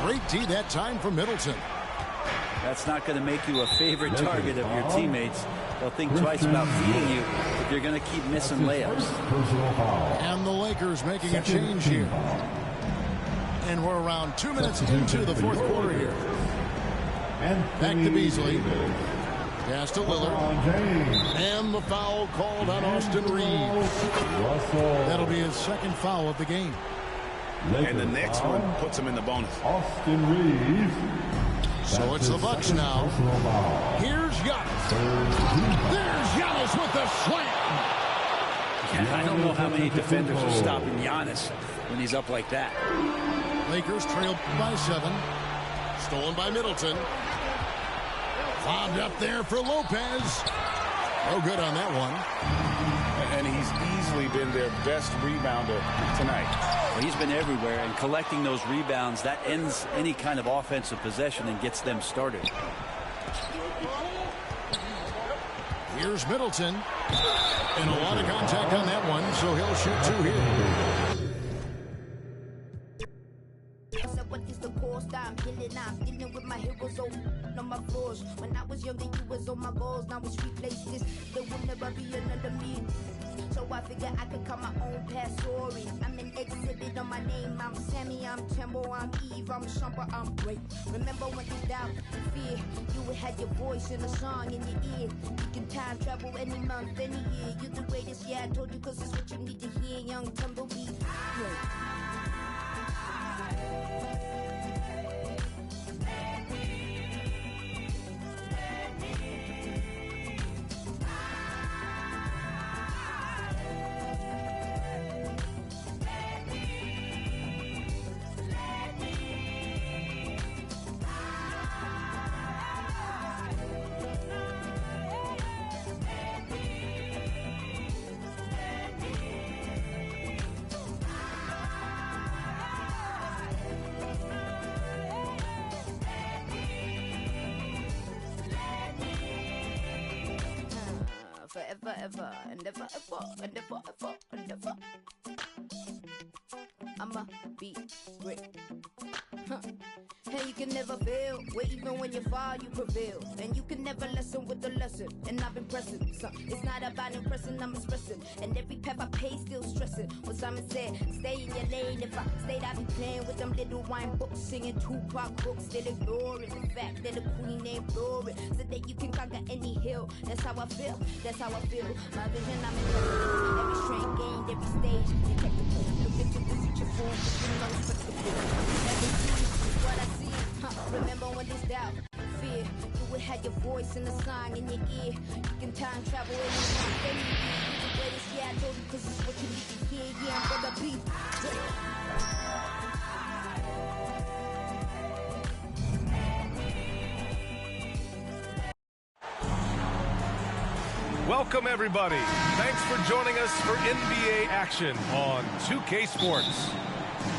Great D that time from Middleton. That's not going to make you a favorite target of your teammates. They'll think twice about feeding you if you're going to keep missing layups. And the Lakers making a change here. And we're around 2 minutes into the fourth quarter here. Back to Beasley. Pass to Lillard. And the foul called on Austin Reeves. That'll be his second foul of the game. And the next one puts him in the bonus. Austin Reeves. So it's the Bucks now. Here's Giannis. There's Giannis with the slam. Yeah, I don't know how many defenders are stopping Giannis when he's up like that. Lakers trail by 7. Stolen by Middleton. Lobbed up there for Lopez. No good on that one. And he's easily been their best rebounder tonight. Well, he's been everywhere, and collecting those rebounds, that ends any kind of offensive possession and gets them started. Here's Middleton. And a lot of contact on that one, so he'll shoot 2 here. What is the cost I'm killing? I'm dealing with my heroes on my floors. When I was younger, you was on my goals. Now it's replaces. There will never be another me. So I figure I could cut my own past story. I'm an exhibit on my name. I'm Sammy, I'm Tembo, I'm Eve, I'm Shumper, I'm great. Remember when you doubt, fear, you would have your voice in a song in your ear. You can time travel any month, any year. You're the greatest, yeah, I told you, cause it's what you need to hear. Young Tumbleweed. Yeah. Forever, ever, and ever, ever, and ever, ever, and ever. I'ma be great. And you can never fail, where even when you fall, you prevail. And you can never lessen with the lesson. And I've been pressing, so it's not about impressing, I'm expressing. And every path I pay, still stressing. What Simon said, stay in your lane. If I stayed, I'd be playing with them little wine books, singing Tupac books, still ignoring the fact that the queen named Glory, so that you can conquer any hill. That's how I feel, that's how I feel. My vision, I'm in every strain gained, every stage, detectable. Look into the future form, you know, spectacle. Everything is what I see. Remember when there's doubt, fear, you would have your voice in the song in your ear. You can time travel anytime, you're the greatest, yeah, I told you, cause it's what you need to hear. Yeah, I'm gonna be Welcome, everybody. Thanks for joining us for NBA action on 2K Sports.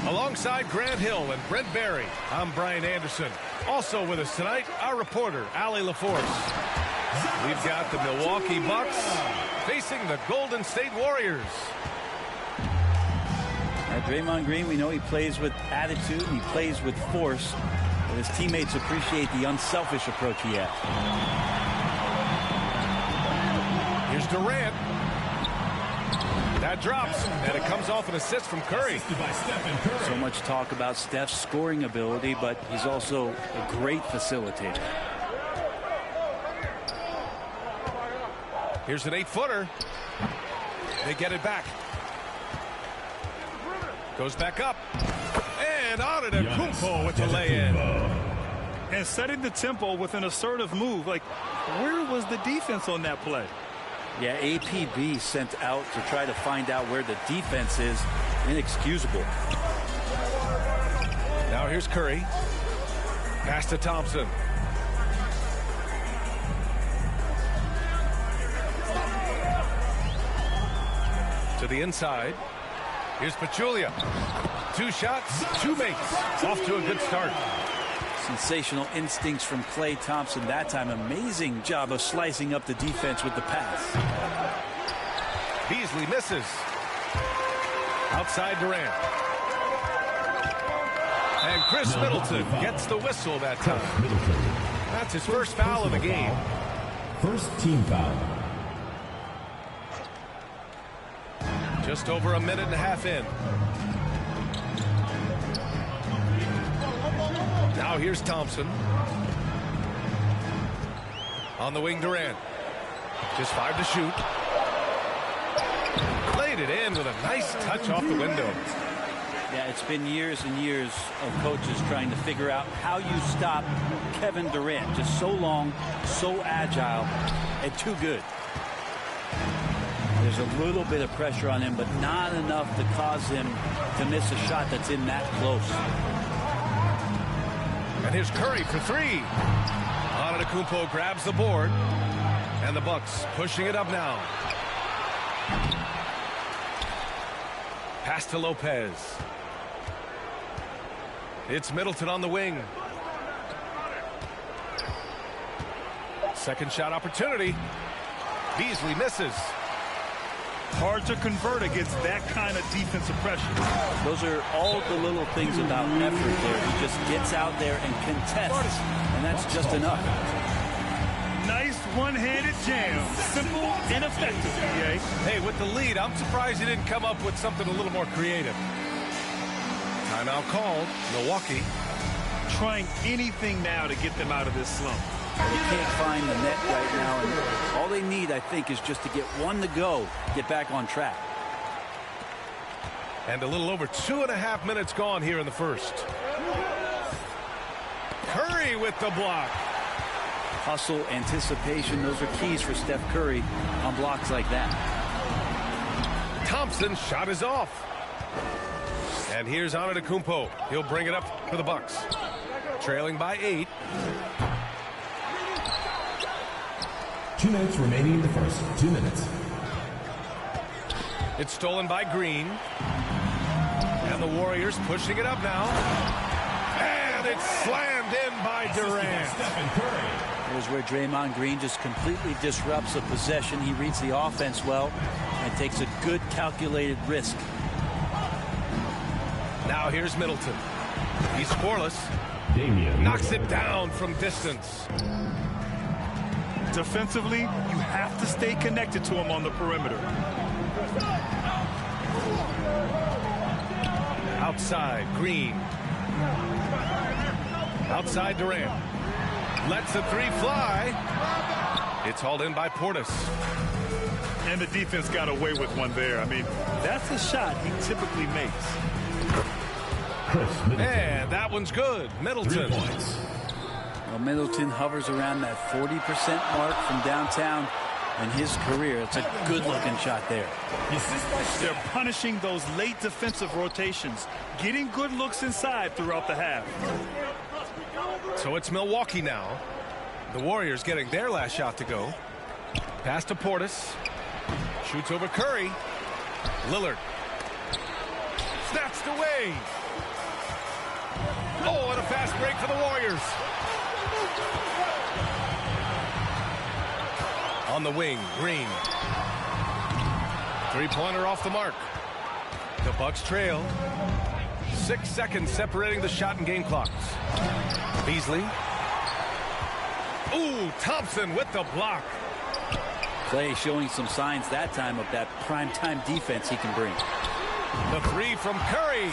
Alongside Grant Hill and Brent Barry, I'm Brian Anderson. Also with us tonight, our reporter, Allie LaForce. We've got the Milwaukee Bucks facing the Golden State Warriors. Draymond Green, we know he plays with attitude, he plays with force, but his teammates appreciate the unselfish approach he has. Here's Durant. That drops, and it comes off an assist from Curry. So much talk about Steph's scoring ability, but he's also a great facilitator. Here's an 8-footer. They get it back. Goes back up. And on it, Kumpo with the lay-in. And setting the tempo with an assertive move. Like, where was the defense on that play? Yeah, APB sent out to try to find out where the defense is. Inexcusable. Now here's Curry. Pass to Thompson. To the inside. Here's Pachulia. 2 shots, 2 makes. Off to a good start. Sensational instincts from Klay Thompson that time. Amazing job of slicing up the defense with the pass. Beasley misses. Outside Durant. And Chris Middleton gets the whistle that time. That's his first foul of the game. First team foul. Just over a minute and a half in. Now here's Thompson. On the wing, Durant. Just 5 to shoot. Laid it in with a nice touch off the window. Yeah, it's been years and years of coaches trying to figure out how you stop Kevin Durant. Just so long, so agile, and too good. There's a little bit of pressure on him, but not enough to cause him to miss a shot that's in that close. And here's Curry for 3. Antetokounmpo grabs the board, and the Bucks pushing it up now. Pass to Lopez. It's Middleton on the wing. Second shot opportunity. Beasley misses. Hard to convert against that kind of defensive pressure. Those are all the little things about effort there. He just gets out there and contests, and that's just enough. Nice one-handed jam. Simple and effective, PA. Hey, with the lead, I'm surprised he didn't come up with something a little more creative. Timeout called. Milwaukee. Trying anything now to get them out of this slump. They can't find the net right now, and all they need, I think, is just to get one to go, get back on track. And a little over 2.5 minutes gone here in the first. Curry with the block. Hustle, anticipation, those are keys for Steph Curry on blocks like that. Thompson's shot is off. And here's Antetokounmpo. He'll bring it up for the Bucks. Trailing by 8. 2 minutes remaining in the first. 2 minutes. It's stolen by Green. And the Warriors pushing it up now. And it's slammed in by Durant. Here's where Draymond Green just completely disrupts a possession. He reads the offense well and takes a good calculated risk. Now here's Middleton. He's scoreless. Damian knocks it down from distance. Defensively, you have to stay connected to him on the perimeter. Outside, Green. Outside, Durant. Lets the 3 fly. It's hauled in by Portis. And the defense got away with one there. I mean, that's a shot he typically makes. And that one's good. Middleton. 3 points. Well, Middleton hovers around that 40% mark from downtown in his career. It's a good-looking shot there. They're punishing those late defensive rotations, getting good looks inside throughout the half. So it's Milwaukee now. The Warriors getting their last shot to go. Pass to Portis. Shoots over Curry. Lillard. Snatched away. Oh, and a fast break for the Warriors. On the wing, Green. 3-pointer off the mark. The Bucks trail. 6 seconds separating the shot and game clocks. Beasley. Ooh, Thompson with the block. Clay showing some signs that time of that prime-time defense he can bring. The 3 from Curry.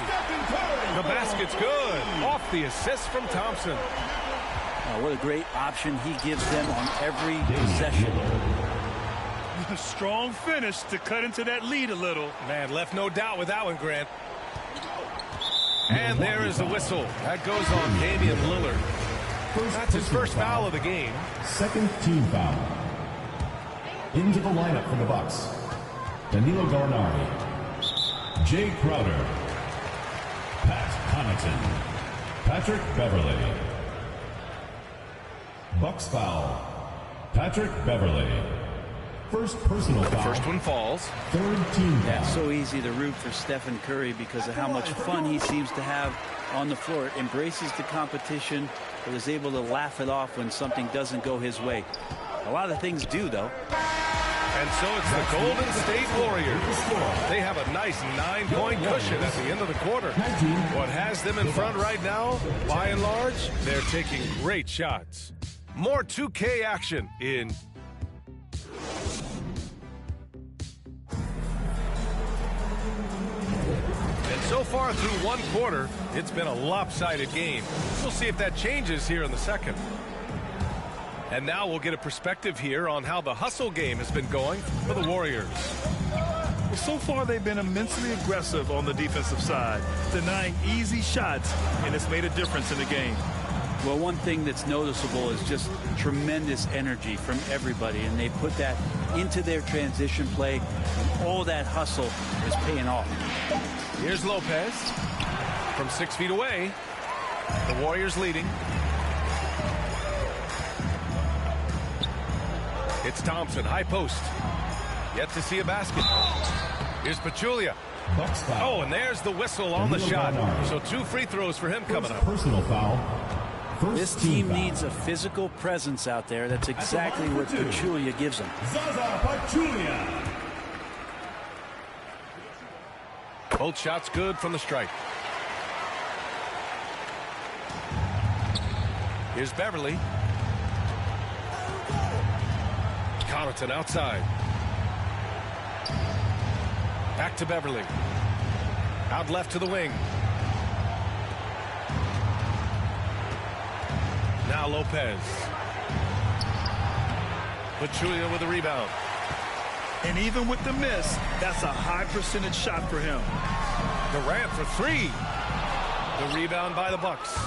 The basket's good. Off the assist from Thompson. What a great option he gives them on every possession. A strong finish to cut into that lead a little. Man, left no doubt with that one, Grant. And there is the whistle. That goes on Damian Lillard. That's his first foul of the game. Second team foul. Into the lineup for the Bucks. Danilo Gallinari. Jay Crowder. Pat Connaughton. Patrick Beverley. Bucks foul. Patrick Beverley. First personal foul. First one falls. Third team foul. Yeah, so easy to root for Stephen Curry because of how much fun he seems to have on the floor. Embraces the competition, but is able to laugh it off when something doesn't go his way. A lot of things do, though. And so it's the Golden State Warriors. They have a nice 9-point cushion at the end of the quarter. What has them in front right now, by and large, they're taking great shots. More 2K action in And so far through one quarter, it's been a lopsided game. We'll see if that changes here in the second. And now we'll get a perspective here on how the hustle game has been going for the Warriors. Well, so far they've been immensely aggressive on the defensive side, denying easy shots, and it's made a difference in the game. Well, one thing that's noticeable is just tremendous energy from everybody, and they put that into their transition play, and all that hustle is paying off. Here's Lopez from 6 feet away. The Warriors leading. It's Thompson, high post. Yet to see a basket. Here's Pachulia. Oh, and there's the whistle on the shot. So 2 free throws for him coming up. Personal foul. This team needs a physical presence out there. That's exactly what Pachulia gives them. Zaza Pachulia. Both shots good from the stripe. Here's Beverly. Connaughton outside. Back to Beverly. Out left to the wing. Now Lopez. Pachulia with a rebound. And even with the miss, that's a high percentage shot for him. Durant for 3. The rebound by the Bucks.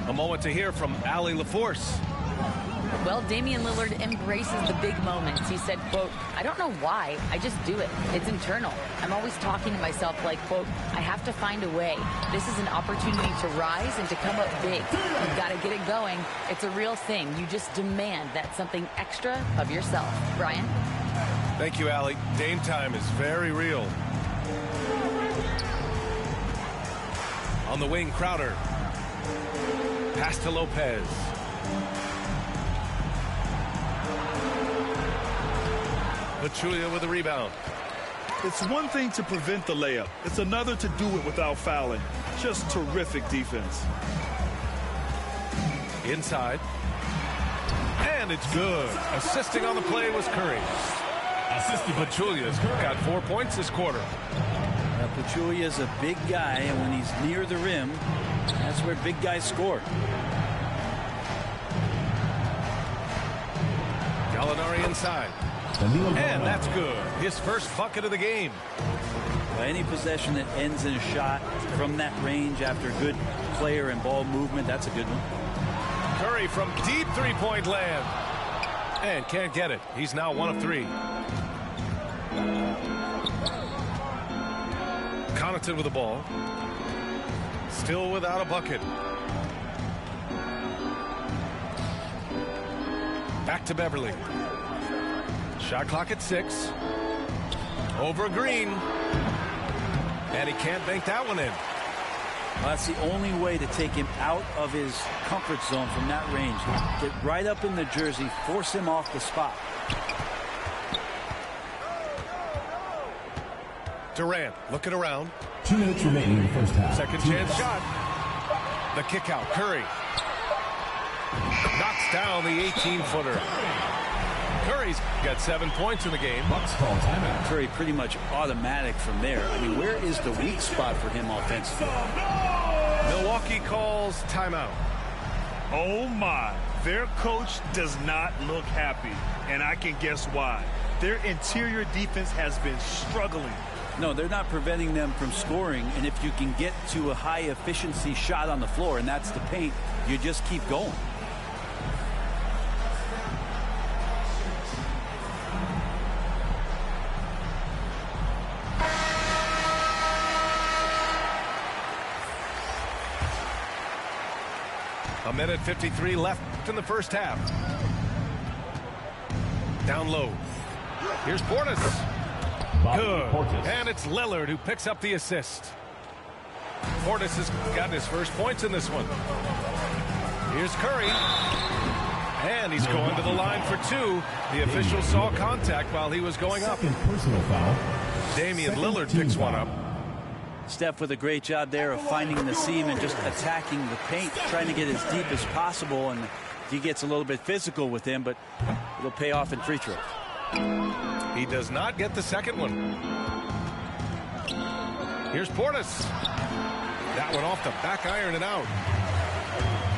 A moment to hear from Allie LaForce. Well, Damian Lillard embraces the big moments. He said, quote, I don't know why, I just do it. It's internal. I'm always talking to myself like, quote, I have to find a way. This is an opportunity to rise and to come up big. You've got to get it going. It's a real thing. You just demand that something extra of yourself. Brian? Thank you, Allie. Dame time is very real. On the wing, Crowder. Pass to Lopez. Pachulia with a rebound. It's one thing to prevent the layup. It's another to do it without fouling. Just terrific defense. Inside. And it's good. Assisting on the play was Curry. Pachulia's got 4 points this quarter. Pachulia's a big guy, and when he's near the rim, that's where big guys score. Gallinari inside. And that's good. His first bucket of the game. Any possession that ends in a shot from that range after good player and ball movement, that's a good one. Curry from deep three-point land. And can't get it. He's now 1 of 3. Connaughton with the ball. Still without a bucket. Back to Beverly. Shot clock at 6. Over Green. And he can't bank that one in. Well, that's the only way to take him out of his comfort zone from that range. Get right up in the jersey, force him off the spot. Durant looking around. 2 minutes remaining in the first half. Second chance shot. The kick out. Curry knocks down the 18-footer. Curry's got 7 points in the game. Bucks call timeout. Curry pretty much automatic from there. I mean, where is the weak spot for him offensively? Milwaukee calls timeout. Oh my, their coach does not look happy, and I can guess why. Their interior defense has been struggling. No, they're not preventing them from scoring, and if you can get to a high efficiency shot on the floor, and that's the paint, you just keep going. A minute 53 left in the first half. Down low. Here's Portis. Good. And it's Lillard who picks up the assist. Portis has gotten his first points in this one. Here's Curry. And he's going to the line for 2. The official saw contact while he was going up. Personal foul. Damian Lillard picks one up. Steph with a great job there of finding the seam and just attacking the paint, trying to get as deep as possible. And he gets a little bit physical with him, but it'll pay off in free throws. He does not get the second one. Here's Portis. That one off the back iron and out.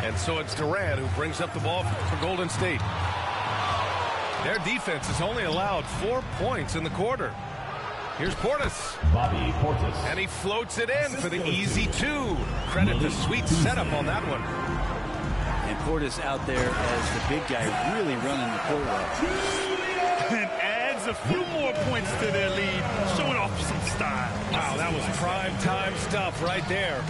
And so it's Durant who brings up the ball for Golden State. Their defense has only allowed 4 points in the quarter. Here's Portis. Bobby Portis. And he floats it in for the easy 2. Credit the sweet setup on that one. And Portis out there as the big guy really running the court well. And adds a few more points to their lead, showing off some style. Wow, that was prime time stuff right there.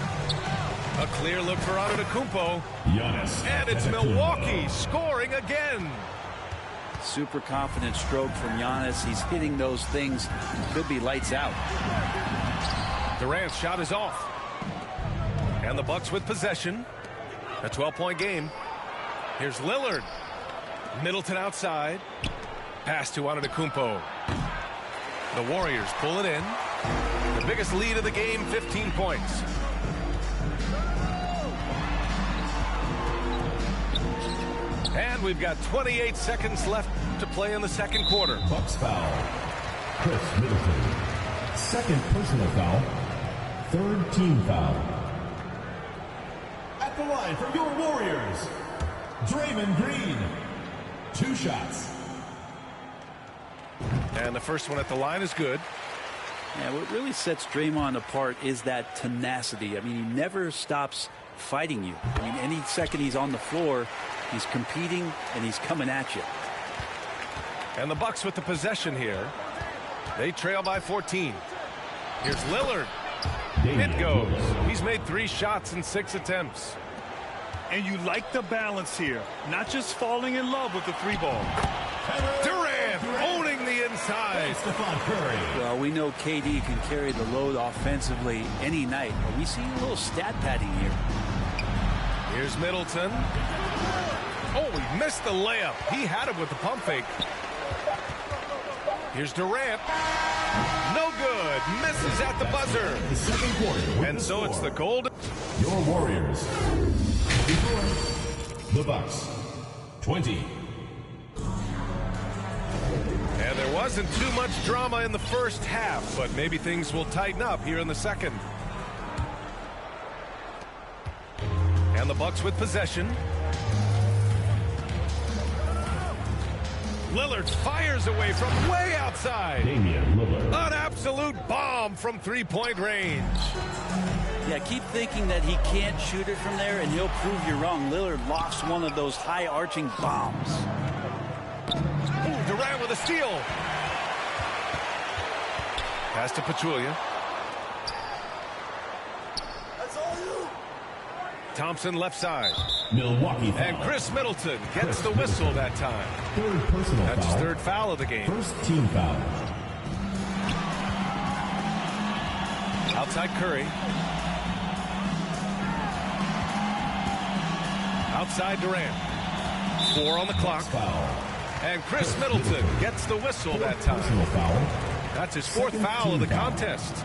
A clear look for Antetokounmpo. Giannis. And it's Milwaukee scoring again. Super confident stroke from Giannis. He's hitting those things. Could be lights out. Durant's shot is off. And the Bucks with possession. A 12-point game. Here's Lillard. Middleton outside. Pass to Antetokounmpo. The Warriors pull it in. The biggest lead of the game, 15 points. And we've got 28 seconds left to play in the second quarter. Bucks foul. Chris Middleton. Second personal foul. Third team foul. At the line for your Warriors, Draymond Green. 2 shots. And the first one at the line is good. Yeah, what really sets Draymond apart is that tenacity. I mean, he never stops fighting you. I mean, any second he's on the floor, he's competing and he's coming at you. And the Bucks with the possession here. They trail by 14. Here's Lillard. It goes. He's made 3 shots in 6 attempts. And you like the balance here. Not just falling in love with the 3-ball. Durant owning the inside. Stephen Curry. Well, we know KD can carry the load offensively any night. But we see a little stat padding here. Here's Middleton. Oh, he missed the layup. He had it with the pump fake. Here's Durant. No good. Misses at the buzzer. The second quarter. And so it's the Golden. Your Warriors. The Bucks. 20. And there wasn't too much drama in the first half, but maybe things will tighten up here in the second. And the Bucks with possession. Lillard fires away from way outside. Damian Lillard. An absolute bomb from 3-point range. Yeah, keep thinking that he can't shoot it from there, and he'll prove you wrong. Lillard lost one of those high-arching bombs. Ooh, Durant with a steal. Pass to Pachulia. Thompson left side. Milwaukee foul. And Chris Middleton gets the whistle that time. Third personal That's foul. his 3rd foul of the game. First team foul. Outside Curry. Outside Durant. 4 on the clock. Foul. And Chris Middleton gets the whistle that time. Personal foul. That's his 4th foul of the contest.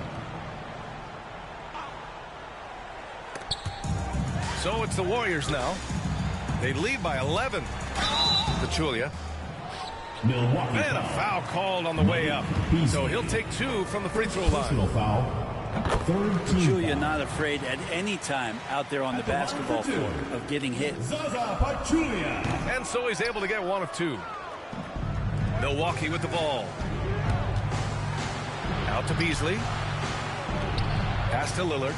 So it's the Warriors now. They lead by 11. Pachulia. Milwaukee And a foul called on the way up. So he'll take 2 from the free throw line. Personal foul. Third team Julia foul. not afraid at any time out there on the basketball floor of getting hit. Zaza Pachulia. And so he's able to get 1 of 2. Milwaukee with the ball. Out to Beasley. Pass to Lillard.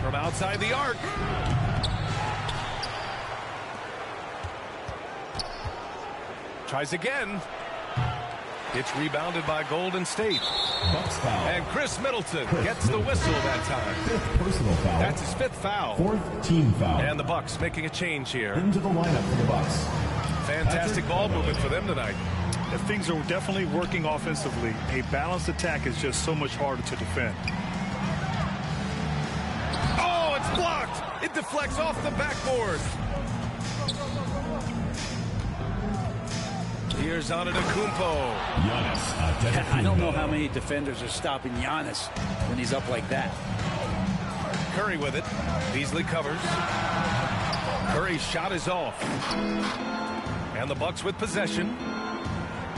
From outside the arc. Tries again. It's rebounded by Golden State. Bucks foul. And Chris Middleton gets the whistle that time. 5th personal foul. That's his 5th foul. 4th team foul. And the Bucks making a change here. Into the lineup for the Bucks. Fantastic ball movement for them tonight. If things are definitely working offensively, a balanced attack is just so much harder to defend. Oh, it's blocked. It deflects off the backboard. Here's Antetokounmpo. Giannis. I don't know how many defenders are stopping Giannis when he's up like that. Curry with it. Beasley covers. Curry's shot is off. And the Bucks with possession.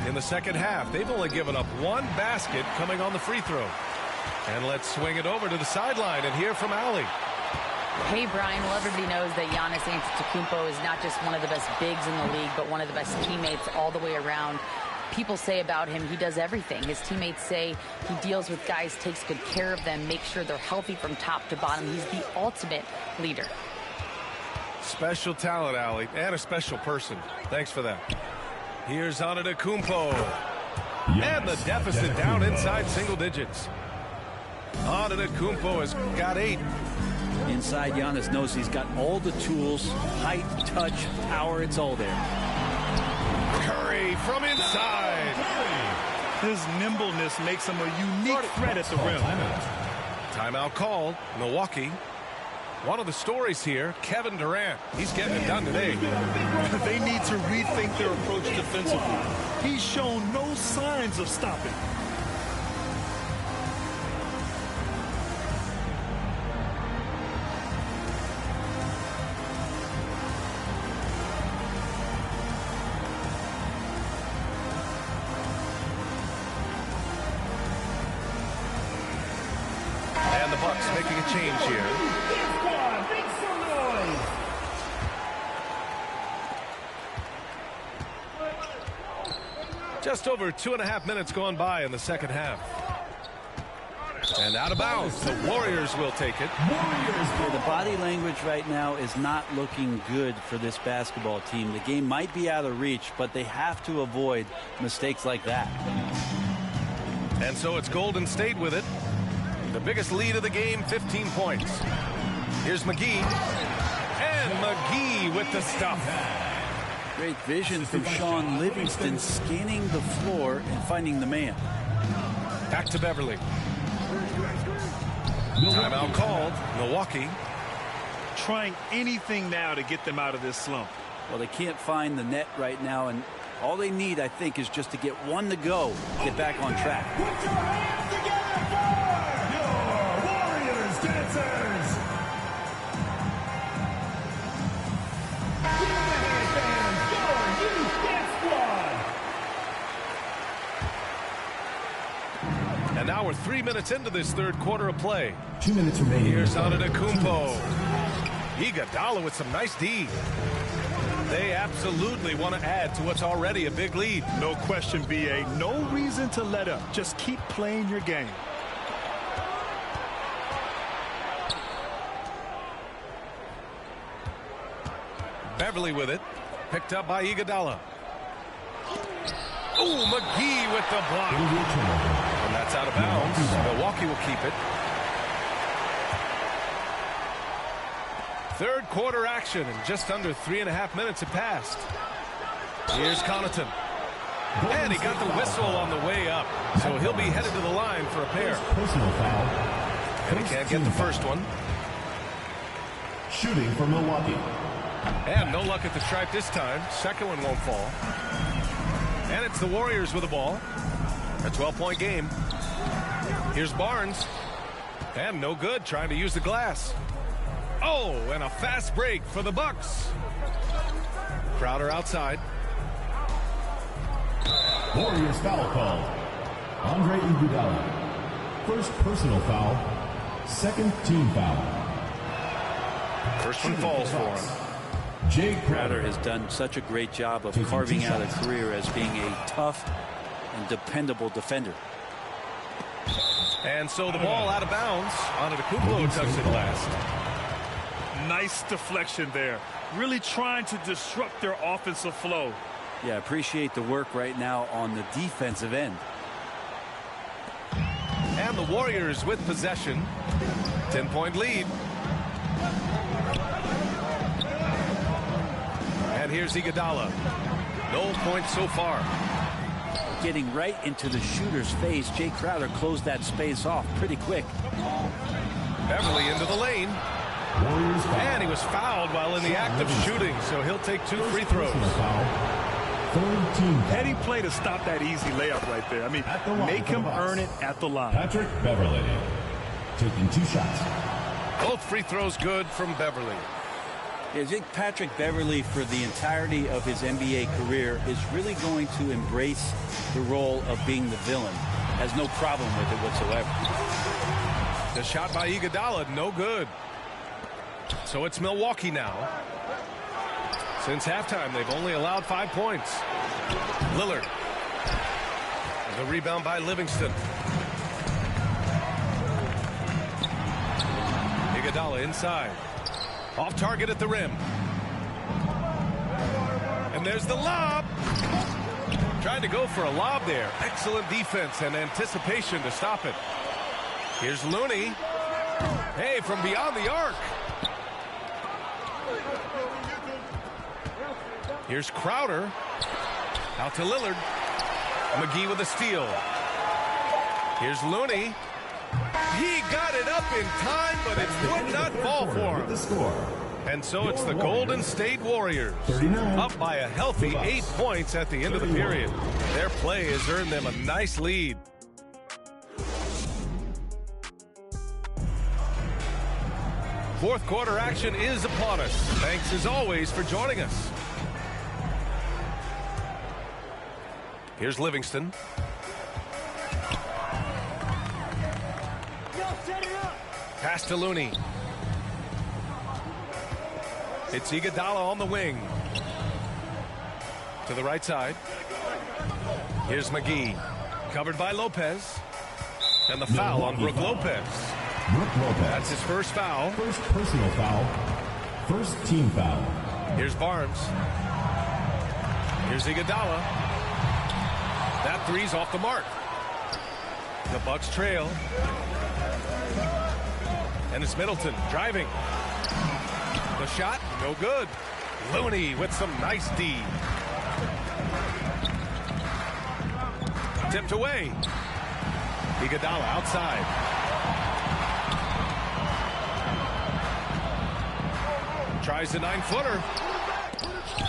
In the second half, they've only given up one basket coming on the free throw. And let's swing it over to the sideline and hear from Allie. Hey, Brian. Well, everybody knows that Giannis Antetokounmpo is not just one of the best bigs in the league, but one of the best teammates all the way around. People say about him, he does everything. His teammates say he deals with guys, takes good care of them, makes sure they're healthy from top to bottom. He's the ultimate leader. Special talent, Allie, and a special person. Thanks for that. Here's Antetokounmpo. And the deficit down inside single digits. Antetokounmpo has got 8. Inside, Giannis knows he's got all the tools, height, touch, power, it's all there. Curry from inside. His nimbleness makes him a unique threat at the rim. Timeout called. Milwaukee. One of the stories here, Kevin Durant. He's getting it done today. They need to rethink their approach defensively. He's shown no signs of stopping. And the Bucks making a change here. Just over 2.5 minutes gone by in the second half. And out of bounds, the Warriors will take it. Yeah, the body language right now is not looking good for this basketball team. The game might be out of reach, but they have to avoid mistakes like that. And so it's Golden State with it. The biggest lead of the game, 15 points. Here's McGee. And McGee with the stuff. Great vision from Sean Livingston, scanning the floor and finding the man. Back to Beverly. Timeout called. Milwaukee. Trying anything now to get them out of this slump. Well, they can't find the net right now, and all they need, I think, is just to get one to go, get back on track. Put your hands together for your Warriors dancers. Give the headbands your youth dance squad. And now we're 3 minutes into this third quarter of play. 2 minutes remaining. Here's Antetokounmpo. Iguodala with some nice D. They absolutely want to add to what's already a big lead. No question, B.A. No reason to let up. Just keep playing your game. Beverly with it. Picked up by Iguodala. Ooh, McGee with the block. And that's out of bounds. Milwaukee will keep it. Third quarter action, and just under 3.5 minutes have passed. Here's Connaughton. And he got the whistle on the way up. So he'll be headed to the line for a pair. Personal foul. And he can't get the first one. Shooting for Milwaukee. And no luck at the stripe this time. Second one won't fall. And it's the Warriors with the ball. A 12-point game. Here's Barnes. And no good, trying to use the glass. Oh, and a fast break for the Bucks. Crowder outside. Warriors foul called. Andre Iguodala. First personal foul. Second team foul. First one falls for him. Jay Crowder has done such a great job of carving out a career as being a tough and dependable defender. And so the ball out of bounds. Antetokounmpo tucks it last. Nice deflection there. Really trying to disrupt their offensive flow. Yeah, appreciate the work right now on the defensive end. And the Warriors with possession. 10-point lead. And here's Iguodala. No points so far. Getting right into the shooter's face. Jay Crowder closed that space off pretty quick. Beverly into the lane. And he was fouled while in the act of shooting, so he'll take 2 free throws. Heady play to stop that easy layup right there. I mean, make him earn it at the line. Patrick Beverly taking 2 shots. Both free throws good from Beverly. I think Patrick Beverly, for the entirety of his NBA career, is really going to embrace the role of being the villain. Has no problem with it whatsoever. The shot by Iguodala, no good. So it's Milwaukee now. Since halftime, they've only allowed 5 points. Lillard. The rebound by Livingston. Iguodala inside. Off target at the rim. And there's the lob. Trying to go for a lob there. Excellent defense and anticipation to stop it. Here's Looney. Hey, from beyond the arc. Here's Crowder. Out to Lillard. McGee with a steal. Here's Looney. He got it up in time, but it would not fall for him. And so it's the Golden State Warriors up by a healthy 8 points at the end of the period. Their play has earned them a nice lead. Fourth quarter action is upon us. Thanks as always for joining us. Here's Livingston. Pass to Looney. It's Iguodala on the wing. To the right side. Here's McGee. Covered by Lopez. And the foul on Brook Lopez. Brook Lopez. That's his first foul. First personal foul. First team foul. Here's Barnes. Here's Iguodala. That three's off the mark. The Bucks trail. And it's Middleton driving. The shot, no good. Looney with some nice D. Tipped away. Iguodala outside. Tries the 9-footer.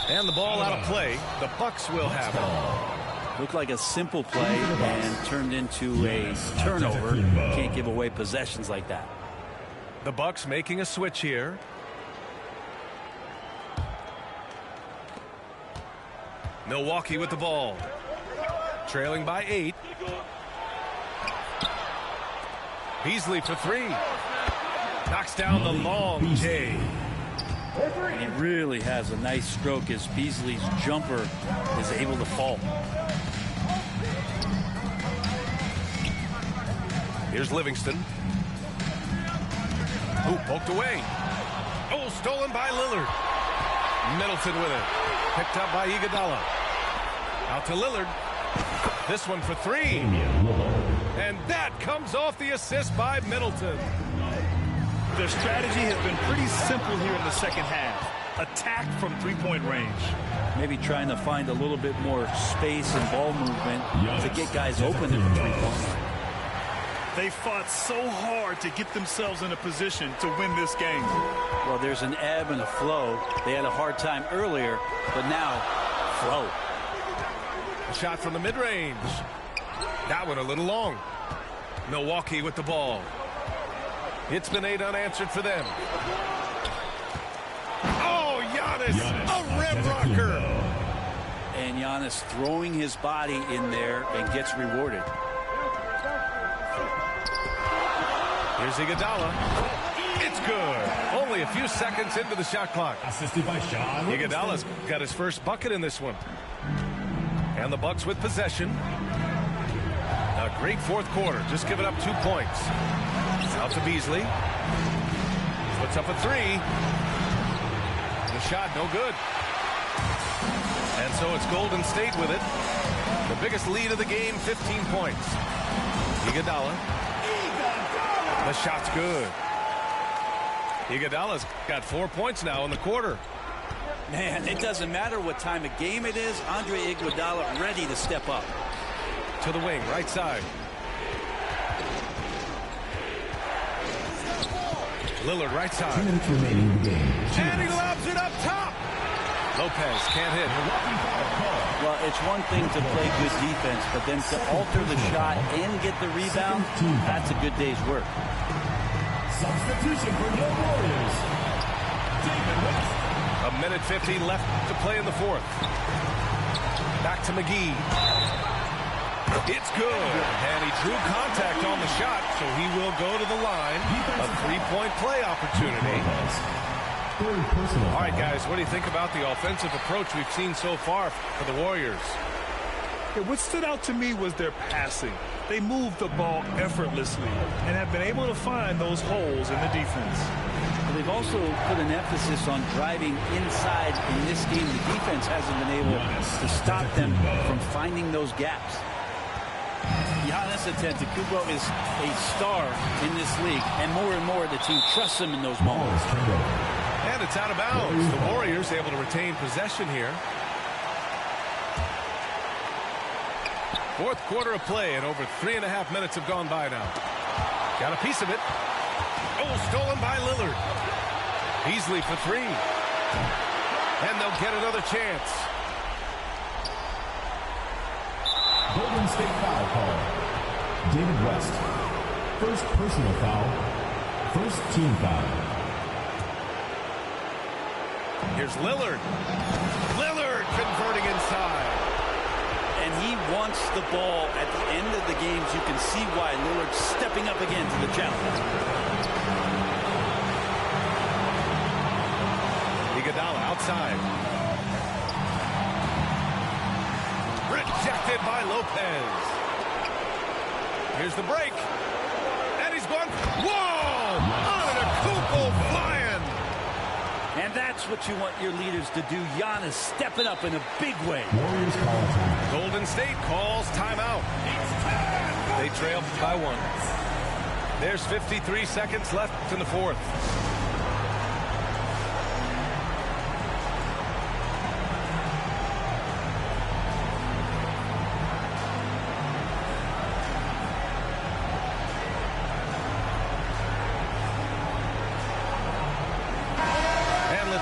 And the ball out of play. The Bucks will have it. Looked like a simple play and turned into a turnover. Can't give away possessions like that. The Bucks making a switch here. Milwaukee with the ball. Trailing by 8. Beasley for 3. Knocks down the long J. He really has a nice stroke as Beasley's jumper is able to fall. Here's Livingston. Ooh, poked away. Oh, stolen by Lillard. Middleton with it. Picked up by Iguodala. Out to Lillard. This one for 3. And that comes off the assist by Middleton. Their strategy has been pretty simple here in the second half. Attack from three-point range. Maybe trying to find a little bit more space and ball movement to get guys open in the three-point line. They fought so hard to get themselves in a position to win this game. Well, there's an ebb and a flow. They had a hard time earlier, but now, flow. A shot from the mid-range. That one a little long. Milwaukee with the ball. It's been 8 unanswered for them. Oh, Giannis, a rim rocker. And Giannis throwing his body in there and gets rewarded. Here's Iguodala. It's good. Only a few seconds into the shot clock. Assisted by Sean. Iguodala's got his first bucket in this one. And the Bucks with possession. A great fourth quarter. Just giving up 2 points. Out to Beasley. Puts up a 3. The shot no good. And so it's Golden State with it. The biggest lead of the game, 15 points. Iguodala. The shot's good. Iguodala's got 4 points now in the quarter. Man, it doesn't matter what time of game it is. Andre Iguodala ready to step up. To the wing, right side. Lillard, right side. 2 minutes remaining in the game. And he lobs it up top. Lopez can't hit. Well, it's one thing to play good defense, but then to alter the shot and get the rebound, that's a good day's work. substitution for your Warriors, David West. A minute 50 left to play in the fourth. Back to McGee. It's good. And he drew contact on the shot, so he will go to the line. A three-point play opportunity. All right, guys, what do you think about the offensive approach we've seen so far for the Warriors? Yeah, what stood out to me was their passing. They moved the ball effortlessly and have been able to find those holes in the defense. They've also put an emphasis on driving inside in this game. The defense hasn't been able to stop them from finding those gaps. Giannis Antetokounmpo is a star in this league, and more the team trusts him in those moments. And it's out of bounds. The Warriors able to retain possession here. Fourth quarter of play, and over 3.5 minutes have gone by now. Got a piece of it. Oh, stolen by Lillard. Beasley for three. And they'll get another chance. Golden State foul call. David West. First personal foul. First team foul. Here's Lillard. Lillard converting inside. And he wants the ball at the end of the games. You can see why Lillard's stepping up again to the challenge. Iguodala outside. Rejected by Lopez. Here's the break. And he's gone. Whoa! Antetokounmpo flying. And that's what you want your leaders to do. Giannis stepping up in a big way. Warriors call timeout. Golden State calls timeout. They trail by one. There's 53 seconds left in the fourth.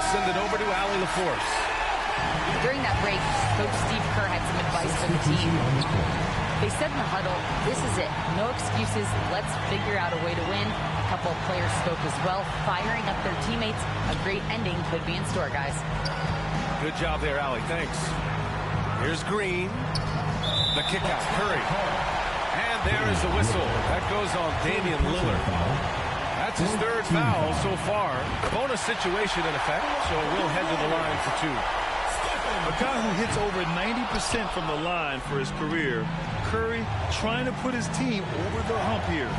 Send it over to Allie LaForce. During that break, Coach Steve Kerr had some advice for the team. They said in the huddle, this is it. No excuses. Let's figure out a way to win. A couple of players spoke as well, firing up their teammates. A great ending could be in store, guys. Good job there, Allie. Thanks. Here's Green. The kick out. Curry. And there is the whistle. That goes on Damian Lillard. That's his third foul so far. Bonus situation in effect, so we'll head to the line for two. A guy who hits over 90% from the line for his career, Curry trying to put his team over the hump here.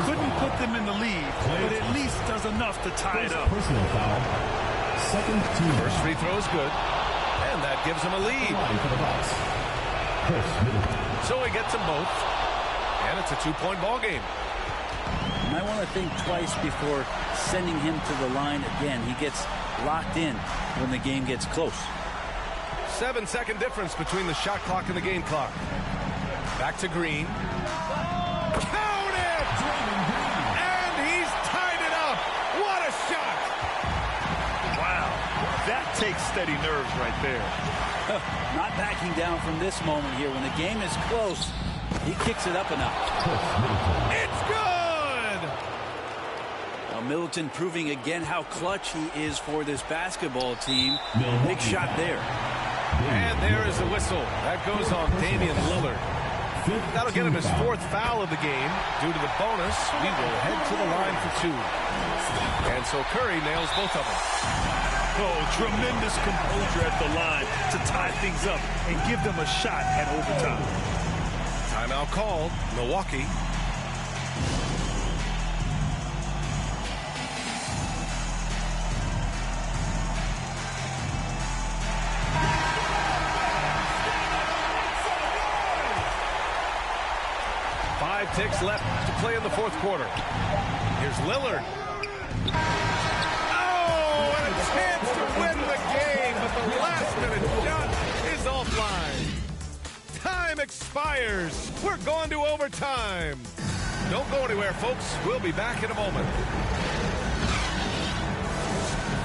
Couldn't put them in the lead, but at least does enough to tie it up. Personal foul. Second team. First free throw is good, and that gives him a lead. So he gets them both, and it's a two-point ball game. You might want to think twice before sending him to the line again. He gets locked in when the game gets close. 7-second difference between the shot clock and the game clock. Back to Green. Count it! And he's tied it up. What a shot! Wow, that takes steady nerves right there. Not backing down from this moment here. When the game is close, he kicks it up a notch. It's good! Middleton proving again how clutch he is for this basketball team. Big shot there. And there is the whistle. That goes on Damian Lillard. That'll get him his fourth foul of the game. Due to the bonus, we will head to the line for two. And so Curry nails both of them. Oh, tremendous composure at the line to tie things up and give them a shot at overtime. Timeout called. Milwaukee. Ticks left to play in the fourth quarter. Here's Lillard. Oh, and a chance to win the game, but the last-minute shot is offline. Time expires. We're going to overtime. Don't go anywhere, folks. We'll be back in a moment.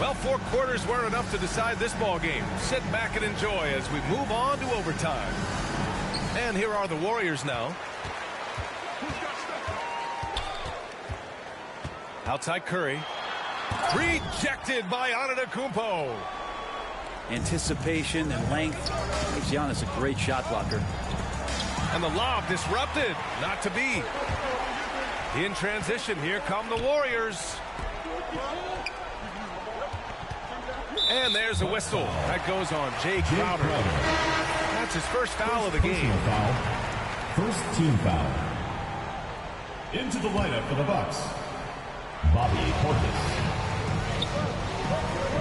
Well, 4 quarters weren't enough to decide this ball game. Sit back and enjoy as we move on to overtime. And here are the Warriors now. Outside Curry. Rejected by Antetokounmpo. Anticipation and length gives Giannis a great shot blocker. And the lob disrupted. Not to be. In transition, here come the Warriors. And there's a whistle. That goes on Jay Crowder. That's his first foul of the game. First team foul. Into the lineup for the Bucks, Bobby Portis.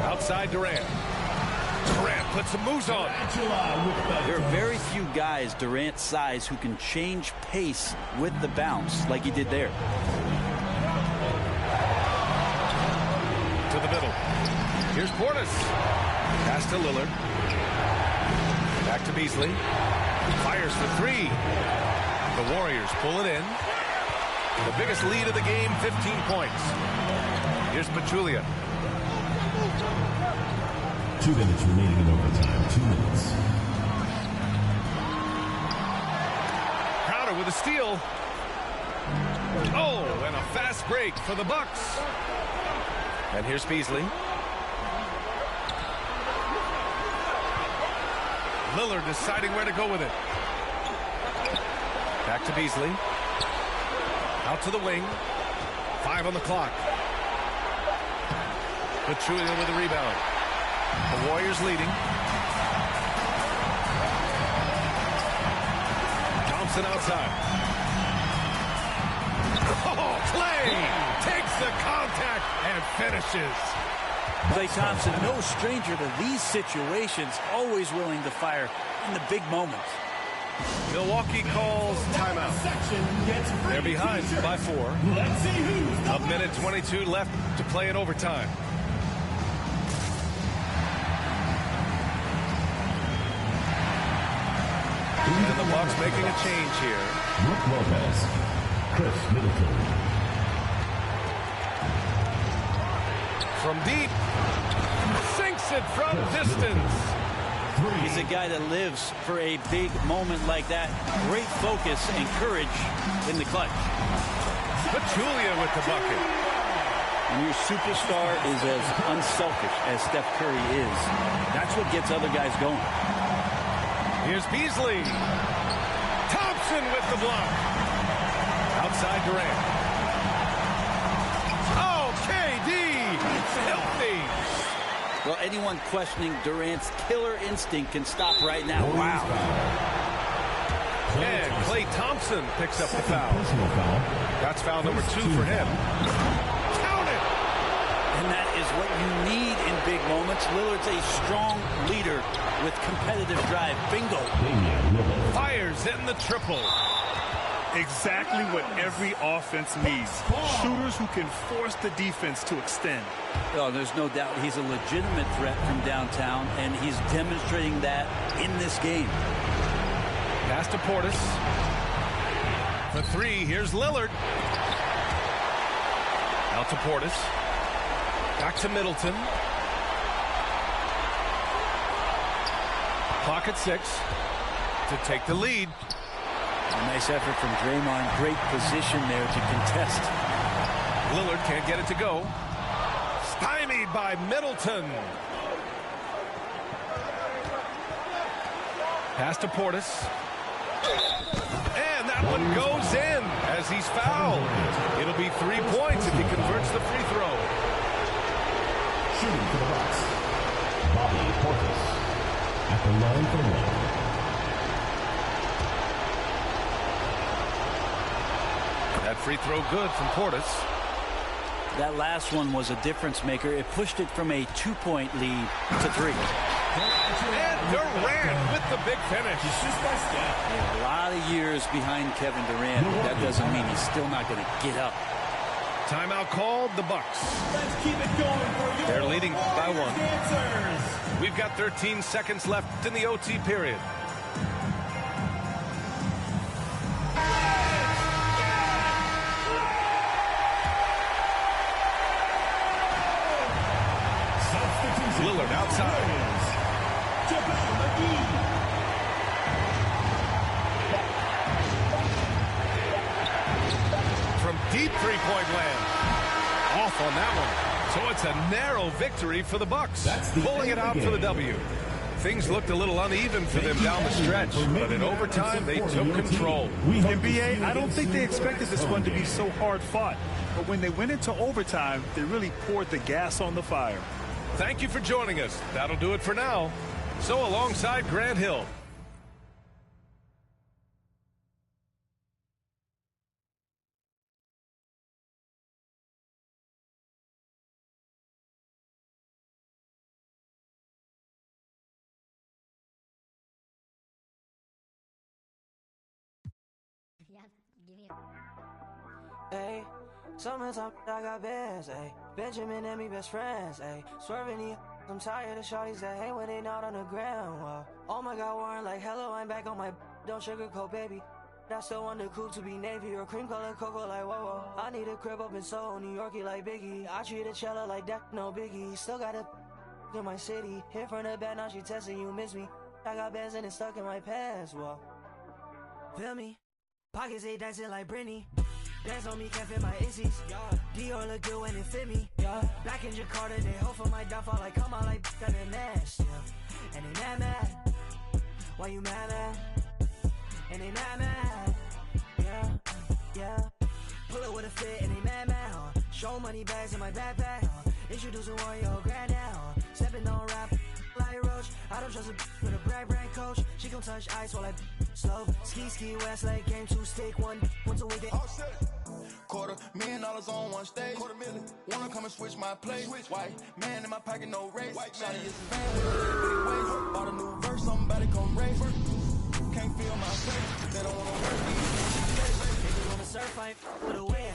Outside Durant. Durant puts some moves on. There are very few guys Durant's size who can change pace with the bounce like he did there. To the middle. Here's Portis. Pass to Lillard. Back to Beasley. Fires for three. The Warriors pull it in. The biggest lead of the game, 15 points. Here's Pachulia. 2 minutes remaining in overtime. 2 minutes. Crowder with a steal. Oh, and a fast break for the Bucks. And here's Beasley. Lillard deciding where to go with it. Back to Beasley. Out to the wing. 5 on the clock. Pachulia with a rebound. The Warriors leading. Thompson outside. Oh, Klay takes the contact and finishes. Klay Thompson, no stranger to these situations, always willing to fire in the big moments. Milwaukee calls timeout. They're behind by 4. A minute 22 left to play in overtime. And the Bucks making a change here. Brook Lopez, Chris Middleton. From deep, sinks it from distance. He's a guy that lives for a big moment like that. Great focus and courage in the clutch. Pachulia with the bucket. When your superstar is as unselfish as Steph Curry is, that's what gets other guys going. Here's Beasley. Thompson with the block. Outside Durant. Oh, KD. Filthy. Well, anyone questioning Durant's killer instinct can stop right now. Wow. And Klay Thompson picks up the foul. That's foul number 2 for him. Count it. And that is what you need in big moments. Lillard's a strong leader with competitive drive. Bingo. Fires in the triple. Exactly what every offense needs. Shooters who can force the defense to extend. Oh, there's no doubt he's a legitimate threat from downtown, and he's demonstrating that in this game. Pass to Portis. For 3, here's Lillard. Out to Portis. Back to Middleton. Clock at 6 to take the lead. A nice effort from Draymond. Great position there to contest. Lillard can't get it to go. Stymied by Middleton. Pass to Portis. And that one goes in as he's fouled. It'll be 3 points if he converts the free throw. Shooting for the Bucks, Bobby Portis at the line for 1. That free throw good from Portis. That last one was a difference maker. It pushed it from a 2-point lead to 3. And Durant with the big finish. Yeah, a lot of years behind Kevin Durant. That doesn't mean he's still not going to get up. Timeout called, the Bucks. Let's keep it going for you. They're leading by 1. Dancers. We've got 13 seconds left in the OT period. Lillard outside. From deep 3-point land. off on that one. So it's a narrow victory for the Bucks, pulling it out for the W. Things looked a little uneven for them down the stretch, but in overtime, they took control. NBA, I don't think they expected this one to be so hard-fought, but when they went into overtime, they really poured the gas on the fire. Thank you for joining us. That'll do it for now. So alongside Grant Hill. Hey, summertime, I got bands, ayy. Benjamin and me best friends, ayy. Swerving the I'm tired of shorties that hang when they not on the ground. Whoa. Oh my God, Warren, like hello, I'm back on my don't sugarcoat, baby. I still want the coupe to be navy or cream color cocoa, like whoa. I need a crib up in Soho, New Yorkie like Biggie. I treat a cello like that, no biggie. Still got a in my city. Hit from the back, now she testing you miss me. I got bands and it's stuck in my pants, whoa. Feel me? Pockets ain't dancing like Britney. Dance on me, can't fit my Izzy's. Dior look good when it fit me. Back in Jakarta, they hope for my downfall. Like come out like got a Nash. And they mad. Why you mad? And they mad. Yeah. Pull it with a fit and they mad. Show money bags in my backpack. Introducing one your grand now. Stepping on rap like Roach. I don't trust a with a brand coach. She gon' touch ice while I slow. Ski West Lake game 2 stick one once a week. Oh shit. $250,000 on one stage. $250,000. Wanna come and switch my place. White man in my pocket, no race. Shawty is a fan with a waist. Bought a new verse, somebody come race. Can't feel my face. They don't wanna work me. If you wanna surf, I ain't with a wear.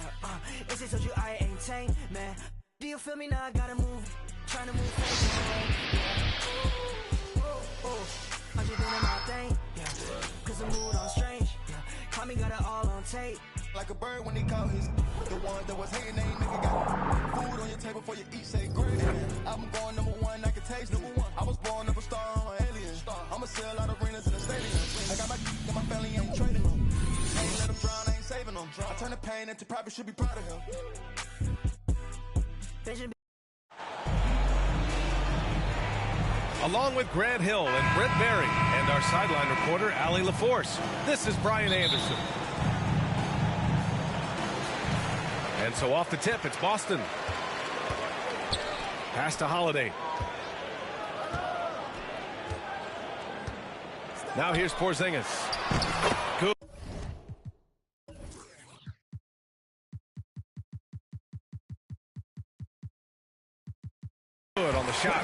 Is it told you I ain't tame, man? Do you feel me now? I gotta move. Trying to move fast. I'm just doing my thing. Cause the mood on strange. Call me, got it all on tape. Like a bird when he caught his. The ones that was hating, they ain't nigga got food on your table for you eat, say great. I'm going #1, I can taste it. I was born of a star, I'm an alien. I'ma sell out arenas in the stadium. I got my and my family ain't trading them. Ain't let them drown, I ain't saving them. I turn the pain into profit, should be proud of him. Along with Grant Hill and Brent Barry and our sideline reporter, Allie LaForce, this is Brian Anderson. And so off the tip, it's Boston. Pass to Holiday. Now here's Porzingis. Good. On the shot.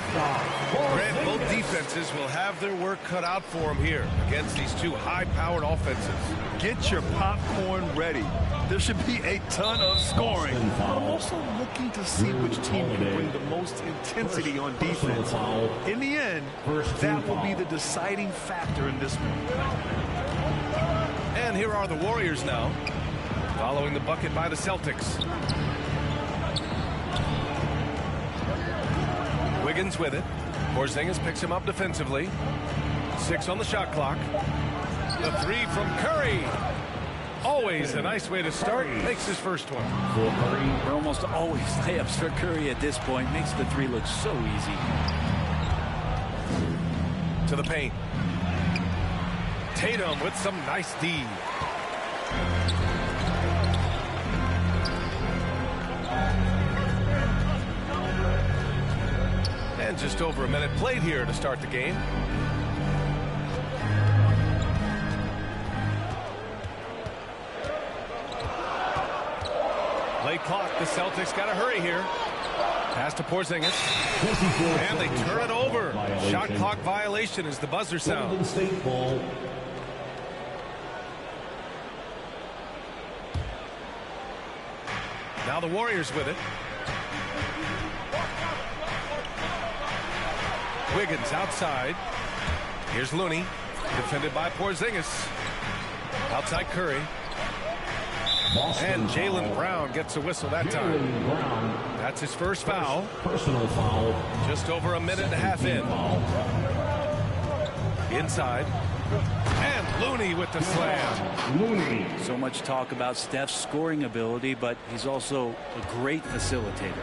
Grant, both defenses will have their work cut out for them here against these two high-powered offenses. Get your popcorn ready. There should be a ton of scoring. I'm also looking to see which team can bring the most intensity on defense. In the end, that will be the deciding factor in this one. And here are the Warriors now, following the bucket by the Celtics. Wiggins with it. Porzingis picks him up defensively. 6 on the shot clock. The 3 from Curry. Always a nice way to start. Makes his first one. They're almost always layups for Curry at this point. Makes the 3 look so easy. To the paint. Tatum with some nice D. And just over a minute played here to start the game. Late clock. The Celtics got to hurry here. Pass to Porzingis. And they turn it over. Shot clock violation as the buzzer sounds. Now the Warriors with it. Wiggins outside. Here's Looney. Defended by Porzingis. Outside Curry. And Jaylen Brown gets a whistle that time. That's his first foul. Personal foul. Just over a minute and a half in. Inside. And Looney with the slam. Looney. So much talk about Steph's scoring ability, but he's also a great facilitator.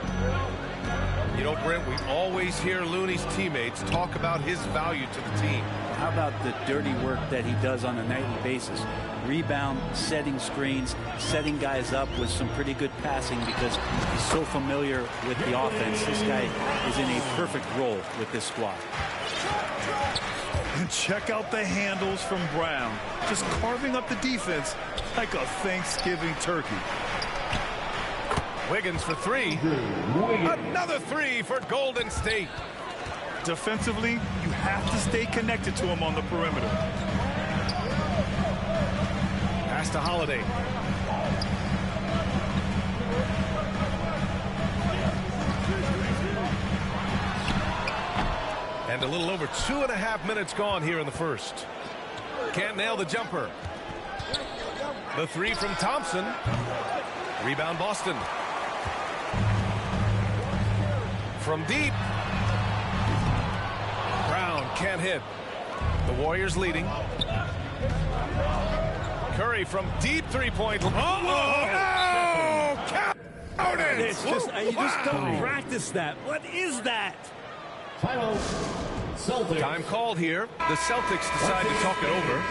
You know, Brent, we always hear Looney's teammates talk about his value to the team. How about the dirty work that he does on a nightly basis? Rebound, setting screens, setting guys up with some pretty good passing because he's so familiar with the offense. This guy is in a perfect role with this squad. And check out the handles from Brown. Just carving up the defense like a Thanksgiving turkey. Wiggins for three. Another three for Golden State. Defensively, you have to stay connected to him on the perimeter. Pass to Holiday. And a little over 2.5 minutes gone here in the first. Can't nail the jumper. The three from Thompson. Rebound Boston. From deep. Brown can't hit. The Warriors leading. Curry from deep three-point. It's just, you just don't practice that. What is that? Final Celtics. Time called here. The Celtics decide to talk it over.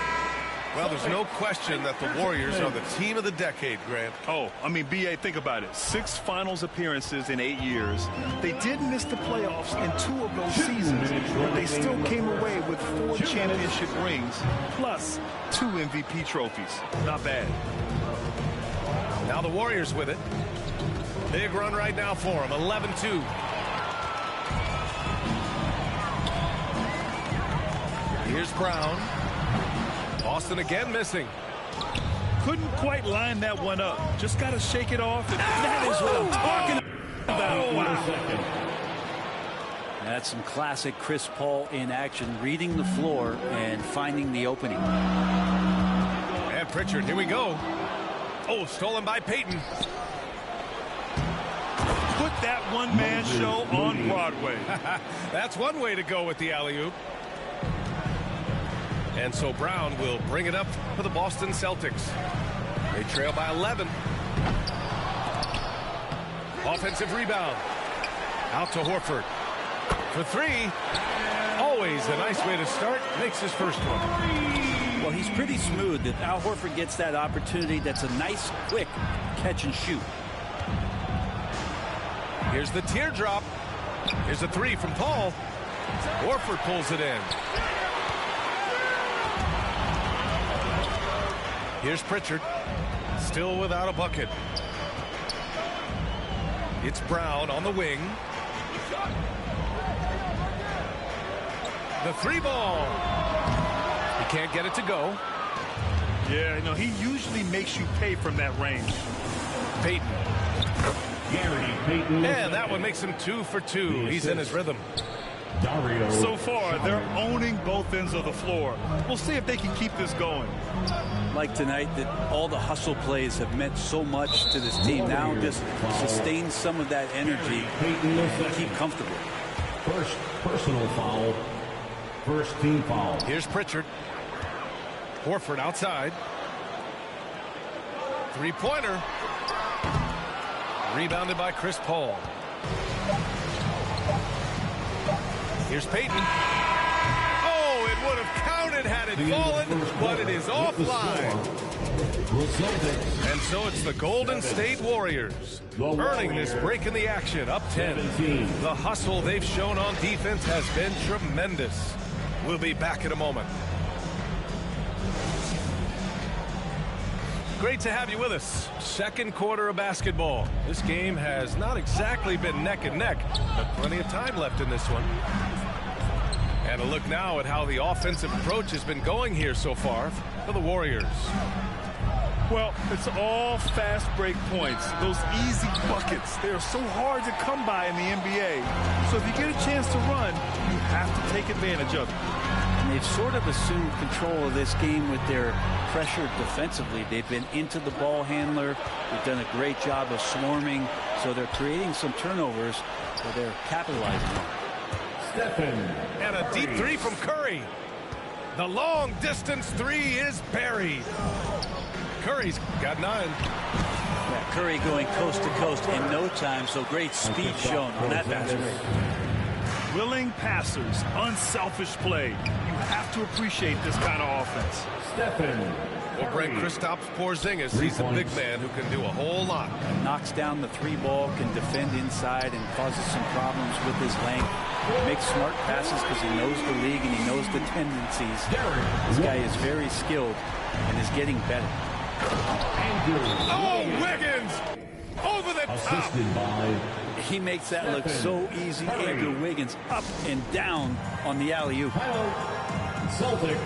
Well, there's no question that the Warriors are the team of the decade, Grant. Oh, I mean, B.A., think about it. 6 finals appearances in 8 years. They did miss the playoffs in 2 of those seasons, but they still came away with 4 championship rings, plus 2 MVP trophies. Not bad. Now the Warriors with it. Big run right now for them, 11-2. Here's Brown. Boston again missing. Couldn't quite line that one up. Just got to shake it off. And that is what I'm talking about. Wow. That's some classic Chris Paul in action, reading the floor and finding the opening. And Pritchard, here we go. Oh, stolen by Payton. Put that one-man show on Broadway. That's one way to go with the alley-oop. And so Brown will bring it up for the Boston Celtics. They trail by 11. Offensive rebound. Out to Horford. For three. Always a nice way to start. Makes his first one. Well, he's pretty smooth. If Al Horford gets that opportunity, that's a nice, quick catch and shoot. Here's the teardrop. Here's a three from Paul. Horford pulls it in. Here's Pritchard, still without a bucket. It's Brown on the wing. The three ball. He can't get it to go. Yeah, you know, he usually makes you pay from that range. Payton. Gary Payton. And that one makes him 2 for 2. He's in his rhythm. Dario. So far, they're owning both ends of the floor. We'll see if they can keep this going. Like tonight, that all the hustle plays have meant so much to this team. Now just sustain some of that energy and keep comfortable. First personal foul. First team foul. Here's Pritchard. Horford outside. Three-pointer. Rebounded by Chris Paul. Here's Payton. Oh, it would have counted had it fallen, but it is offline. And so it's the Golden State Warriors earning this break in the action, up 10. The hustle they've shown on defense has been tremendous. We'll be back in a moment. Great to have you with us. Second quarter of basketball. This game has not exactly been neck and neck, but plenty of time left in this one. And a look now at how the offensive approach has been going here so far for the Warriors. Well, it's all fast break points. Those easy buckets. They're so hard to come by in the NBA. So if you get a chance to run, you have to take advantage of it. And they've sort of assumed control of this game with their pressure defensively. They've been into the ball handler. They've done a great job of swarming. So they're creating some turnovers that they're capitalizing on. And a deep three from Curry. The long distance three is buried. Curry's got 9. Yeah, Curry going coast to coast in no time, so great speed shown on that basket. Willing passers, unselfish play. You have to appreciate this kind of offense. Well, Brent, Kristaps Porzingis, he's a big man who can do a whole lot. Knocks down the 3 ball, can defend inside, and causes some problems with his length. Makes smart passes because he knows the league and he knows the tendencies. This guy is very skilled and is getting better. Oh, Wiggins! Over the top! He makes that look so easy. Andrew Wiggins up and down on the alley-oop.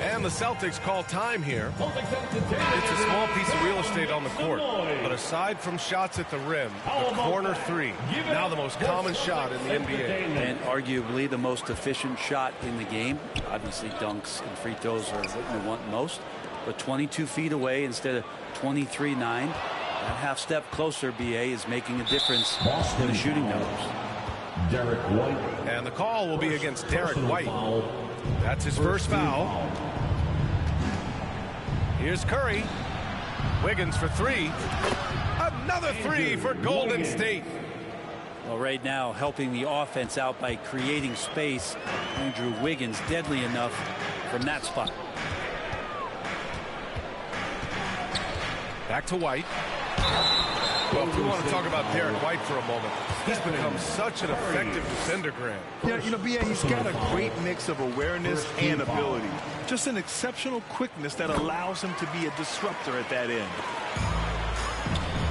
And the Celtics call time here. It's a small piece of real estate on the court, but aside from shots at the rim, the corner 3, now the most common shot in the NBA. And arguably the most efficient shot in the game. Obviously dunks and free throws are what you want most, but 22 feet away instead of 23-9. That half step closer, BA, is making a difference in the shooting numbers. Derek White. And the call will be against Derek White. That's his first foul. Here's Curry. Wiggins for 3. Another 3 for Golden State. Well, right now, helping the offense out by creating space. Andrew Wiggins, deadly enough from that spot. Back to White. Well, if we want to talk about Derek White for a moment, he's become such an effective defender, Grant. Yeah, you know, B.A., he's got a great mix of awareness and ability. Just an exceptional quickness that allows him to be a disruptor at that end.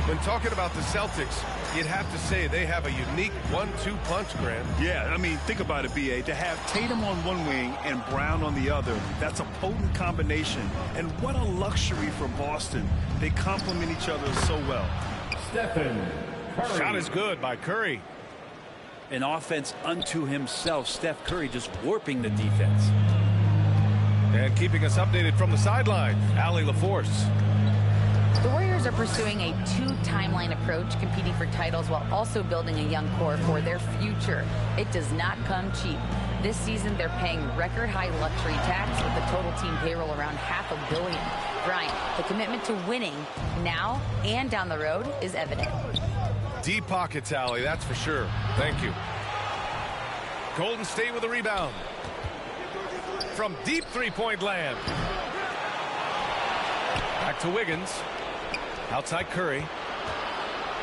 When talking about the Celtics, you'd have to say they have a unique 1-2 punch, Grant. Yeah, I mean, think about it, B.A. To have Tatum on one wing and Brown on the other, that's a potent combination. And what a luxury for Boston. They complement each other so well. Shot is good by Curry. An offense unto himself. Steph Curry just warping the defense. And keeping us updated from the sideline, Allie LaForce. The Warriors are pursuing a 2-timeline approach, competing for titles while also building a young core for their future. It does not come cheap. This season, they're paying record-high luxury tax with the total team payroll around $500 million. Brian, the commitment to winning now and down the road is evident. Deep pockets, Allie, that's for sure. Thank you. Golden State with a rebound. From deep three-point land. Back to Wiggins. Outside Curry.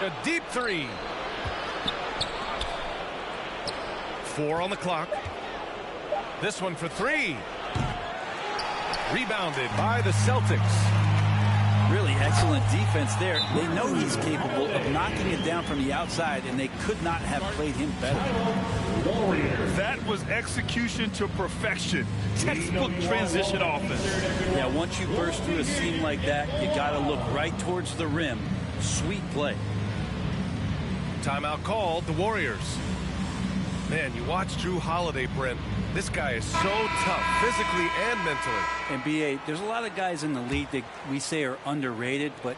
A deep 3. 4 on the clock. This one for 3. Rebounded by the Celtics. Really excellent defense there. They know he's capable of knocking it down from the outside, and they could not have played him better. That was execution to perfection. Textbook transition offense. Yeah, once you burst through a seam like that, you got to look right towards the rim. Sweet play. Timeout called, the Warriors. Man, you watch Drew Holiday, Brent. This guy is so tough, physically and mentally. And B.A., there's a lot of guys in the league that we say are underrated, but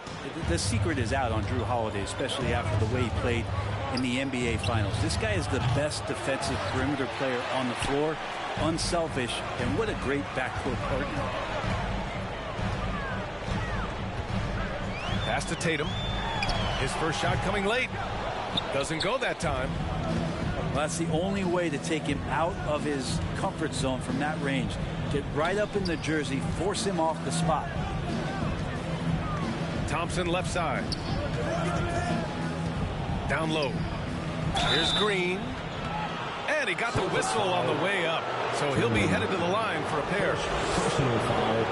the secret is out on Drew Holiday, especially after the way he played in the NBA Finals. This guy is the best defensive perimeter player on the floor, unselfish, and what a great backcourt partner. Pass to Tatum. His first shot coming late. Doesn't go that time. Well, that's the only way to take him out of his comfort zone from that range. Get right up in the jersey, force him off the spot. Thompson left side. Down low. Here's Green. And he got the whistle on the way up. So he'll be headed to the line for a pair. Personal foul.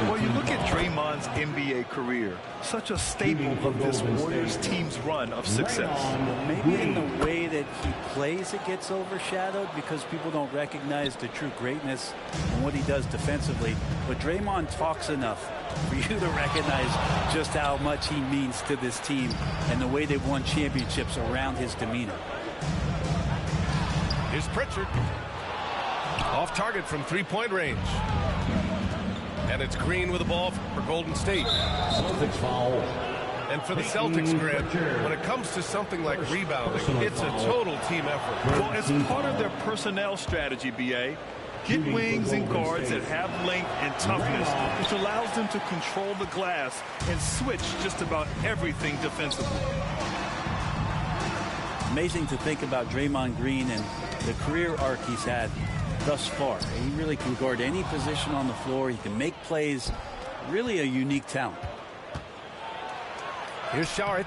Well, you look at Draymond's NBA career, such a staple of this Warriors team's run of success. Maybe in the way that he plays it gets overshadowed because people don't recognize the true greatness and what he does defensively. But Draymond talks enough for you to recognize just how much he means to this team and the way they've won championships around his demeanor. Here's Pritchard. Off target from three-point range. And it's Green with the ball for Golden State. Celtics foul. And for the Celtics, Grant, when it comes to something like rebounding, it's a total team effort. Well, as part of their personnel strategy, B.A., get wings and guards that have length and toughness, which allows them to control the glass and switch just about everything defensively. Amazing to think about Draymond Green and the career arc he's had thus far. He really can guard any position on the floor. He can make plays. Really a unique talent. Here's Saric.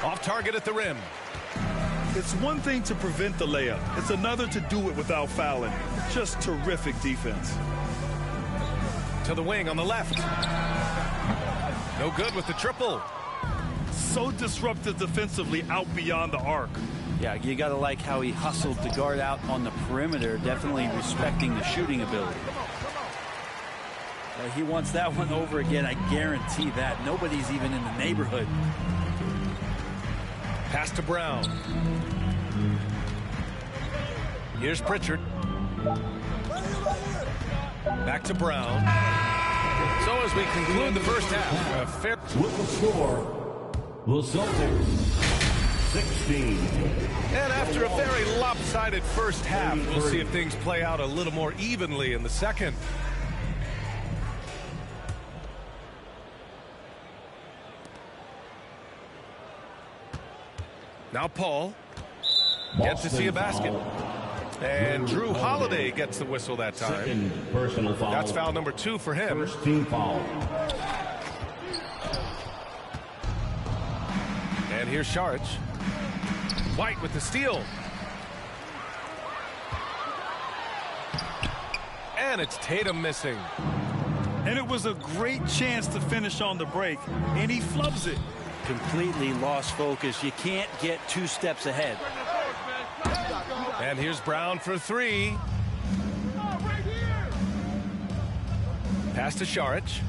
Off target at the rim. It's one thing to prevent the layup. It's another to do it without fouling. Just terrific defense. To the wing on the left. No good with the triple. So disruptive defensively out beyond the arc. Yeah, you got to like how he hustled to guard out on the perimeter, definitely respecting the shooting ability. He wants that one over again, I guarantee that. Nobody's even in the neighborhood. Pass to Brown. Here's Pritchard. Back to Brown. So as we conclude the first half, with the score, the Celtics 16. And after a very lopsided first half, we'll see if things play out a little more evenly in the second. Now Paul gets to see a basket. And Drew Holiday gets the whistle that time. Second personal foul. That's foul number 2 for him. First team foul. And here's Saric. White with the steal. And it's Tatum missing. And it was a great chance to finish on the break, and he flubs it. Completely lost focus. You can't get 2 steps ahead. And here's Brown for 3. Pass to Saric.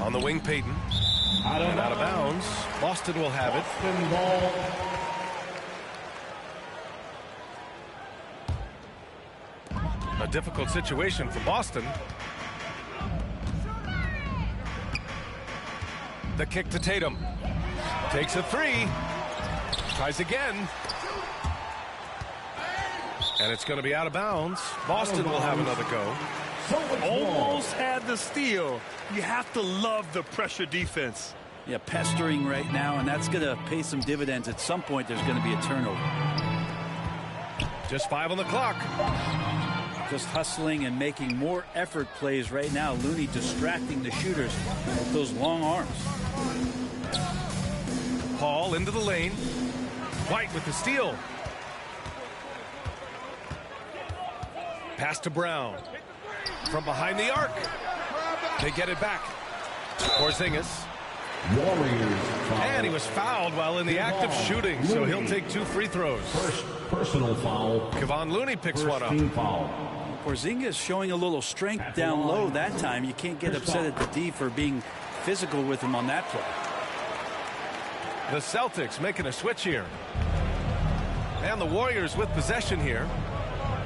On the wing, Payton. And out of bounds. Boston will have it. A difficult situation for Boston. The kick to Tatum. Takes a 3. Tries again. And it's going to be out of bounds. Boston will have another go. Almost had the steal. You have to love the pressure defense. Yeah, pestering right now, and that's going to pay some dividends. At some point, there's going to be a turnover. Just 5 on the clock. Just hustling and making more effort plays right now. Looney distracting the shooters with those long arms. Paul into the lane. White with the steal. Pass to Brown. From behind the arc. They get it back. Porzingis. Warriors. And he was fouled while in the act of shooting, so he'll take 2 free throws. First personal foul. Kevon Looney picks one up. Team foul. Porzingis showing a little strength down low that time. You can't get upset at the D for being physical with him on that play. The Celtics making a switch here. And the Warriors with possession here.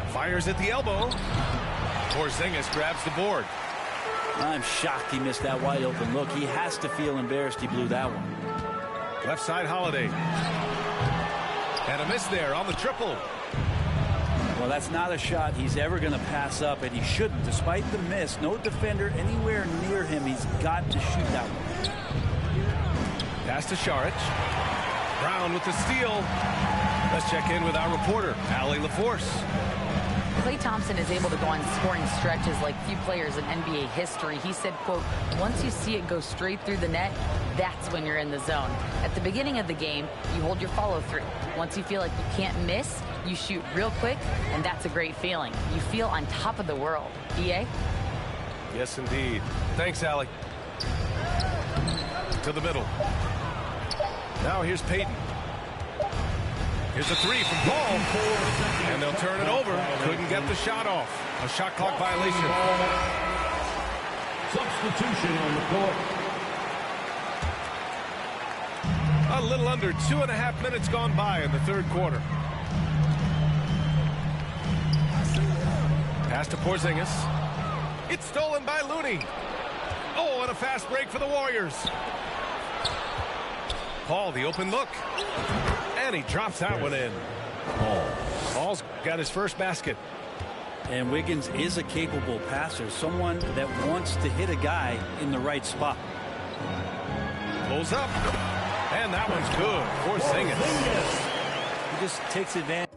Fires at the elbow. Porzingis grabs the board. I'm shocked he missed that wide open look. He has to feel embarrassed he blew that one. Left side Holiday. And a miss there on the triple. Well, that's not a shot he's ever going to pass up, and he shouldn't. Despite the miss, no defender anywhere near him. He's got to shoot that one. Pass to Saric. Brown with the steal. Let's check in with our reporter, Allie LaForce. Klay Thompson is able to go on scoring stretches like few players in NBA history. He said, quote, once you see it go straight through the net, that's when you're in the zone. At the beginning of the game, you hold your follow through. Once you feel like you can't miss, you shoot real quick, and that's a great feeling. You feel on top of the world. BA? Yes, indeed. Thanks, Allie. To the middle. Now here's Payton. Here's a 3 from Paul. And they'll turn it over. Couldn't get the shot off. A shot clock violation. Substitution on the court. A little under 2.5 minutes gone by in the third quarter. Pass to Porzingis. It's stolen by Looney. Oh, and a fast break for the Warriors. Paul, the open look. And he drops that one in. Paul Ball's got his first basket. And Wiggins is a capable passer, someone that wants to hit a guy in the right spot. Pulls up, and that one's good. Porzingis. He just takes advantage.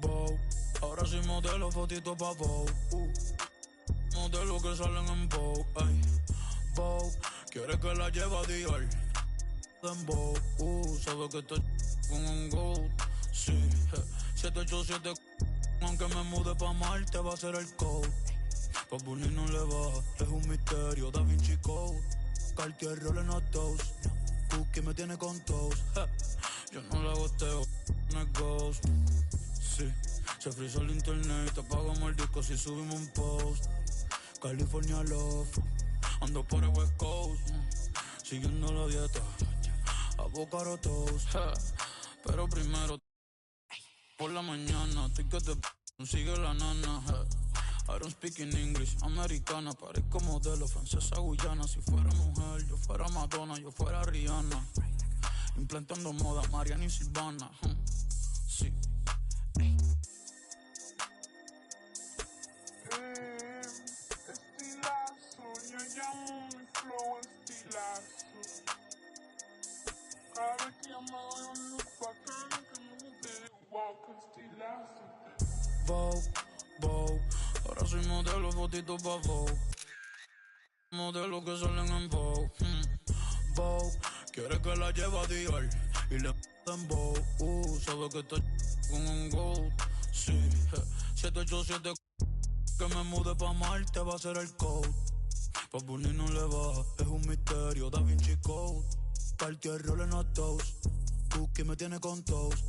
Vogue. Ahora soy modelo, fotito pa' Vogue. Modelo que salen en Vogue. Ay, Vogue. Quiere que la lleve a Dior. En Vogue. Sabe que estoy con un GOAT. Sí, 787. Aunque me mude pa' Marte, va a ser el code. Pa' Bully no le va, es un misterio. Da Vinci Code. Cartier Rolling a toast. Cookie me tiene con toast. Yo no le gosteo, no es ghost. Sí, se frizó el internet, te apagamos el disco si subimos un post. California Love, ando por el West Coast. Siguiendo la dieta, avocado toast. Pero primero, por la mañana, estoy que te sigue la nana. I don't speak in English, americana. Parezco modelo, francesa, guyana. Si fuera mujer, yo fuera Madonna, yo fuera Rihanna. Implantando moda, Mariana y Silvana. Sí. Estilazo, yo llamo mi flow estilazo. Cada vez que yo me doy un look bacano que me guste, wow, que estilazo. Vogue. Ahora soy modelo, fotito pa' Vogue. Modelo que salen en Vogue. Quiere que la lleve a Dior y le den bow. Sabe que está con un gold. Sí, 787 que me mude pa' Marte va a ser el code. Pa' Bunny no le va, es un misterio. Da Vinci Code. Partió el rol en los toast. Cookie me tiene con toast.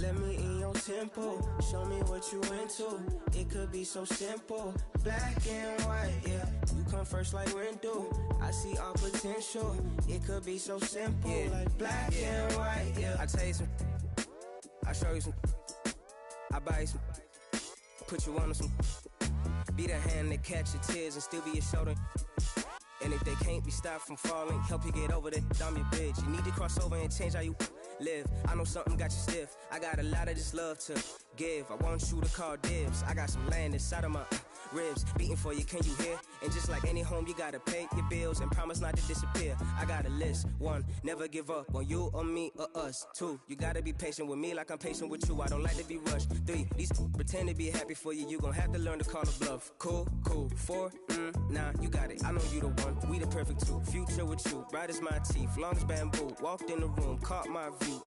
Let me in your tempo, show me what you into. It could be so simple, black and white, yeah. You come first like Rindu. I see all potential. It could be so simple, like black and white, yeah. I tell you some, I show you some, I buy you some, put you on some. Be the hand that catch your tears and still be your shoulder. And if they can't be stopped from falling, help you get over that, I'm your bridge. You need to cross over and change how you live. I know something got you stiff. I got a lot of this love to give. I want you to call dibs. I got some land inside of my ribs beating for you, can you hear? And just like any home, you gotta pay your bills and promise not to disappear. I got a list. 1, never give up on you or me or us. 2, you gotta be patient with me like I'm patient with you. I don't like to be rushed. 3, these pretend to be happy for you. You gon' have to learn to call a bluff. Cool. 4, nah, you got it. I know you the one. We the perfect two. Future with you, bright as my teeth, long as bamboo. Walked in the room, caught my view.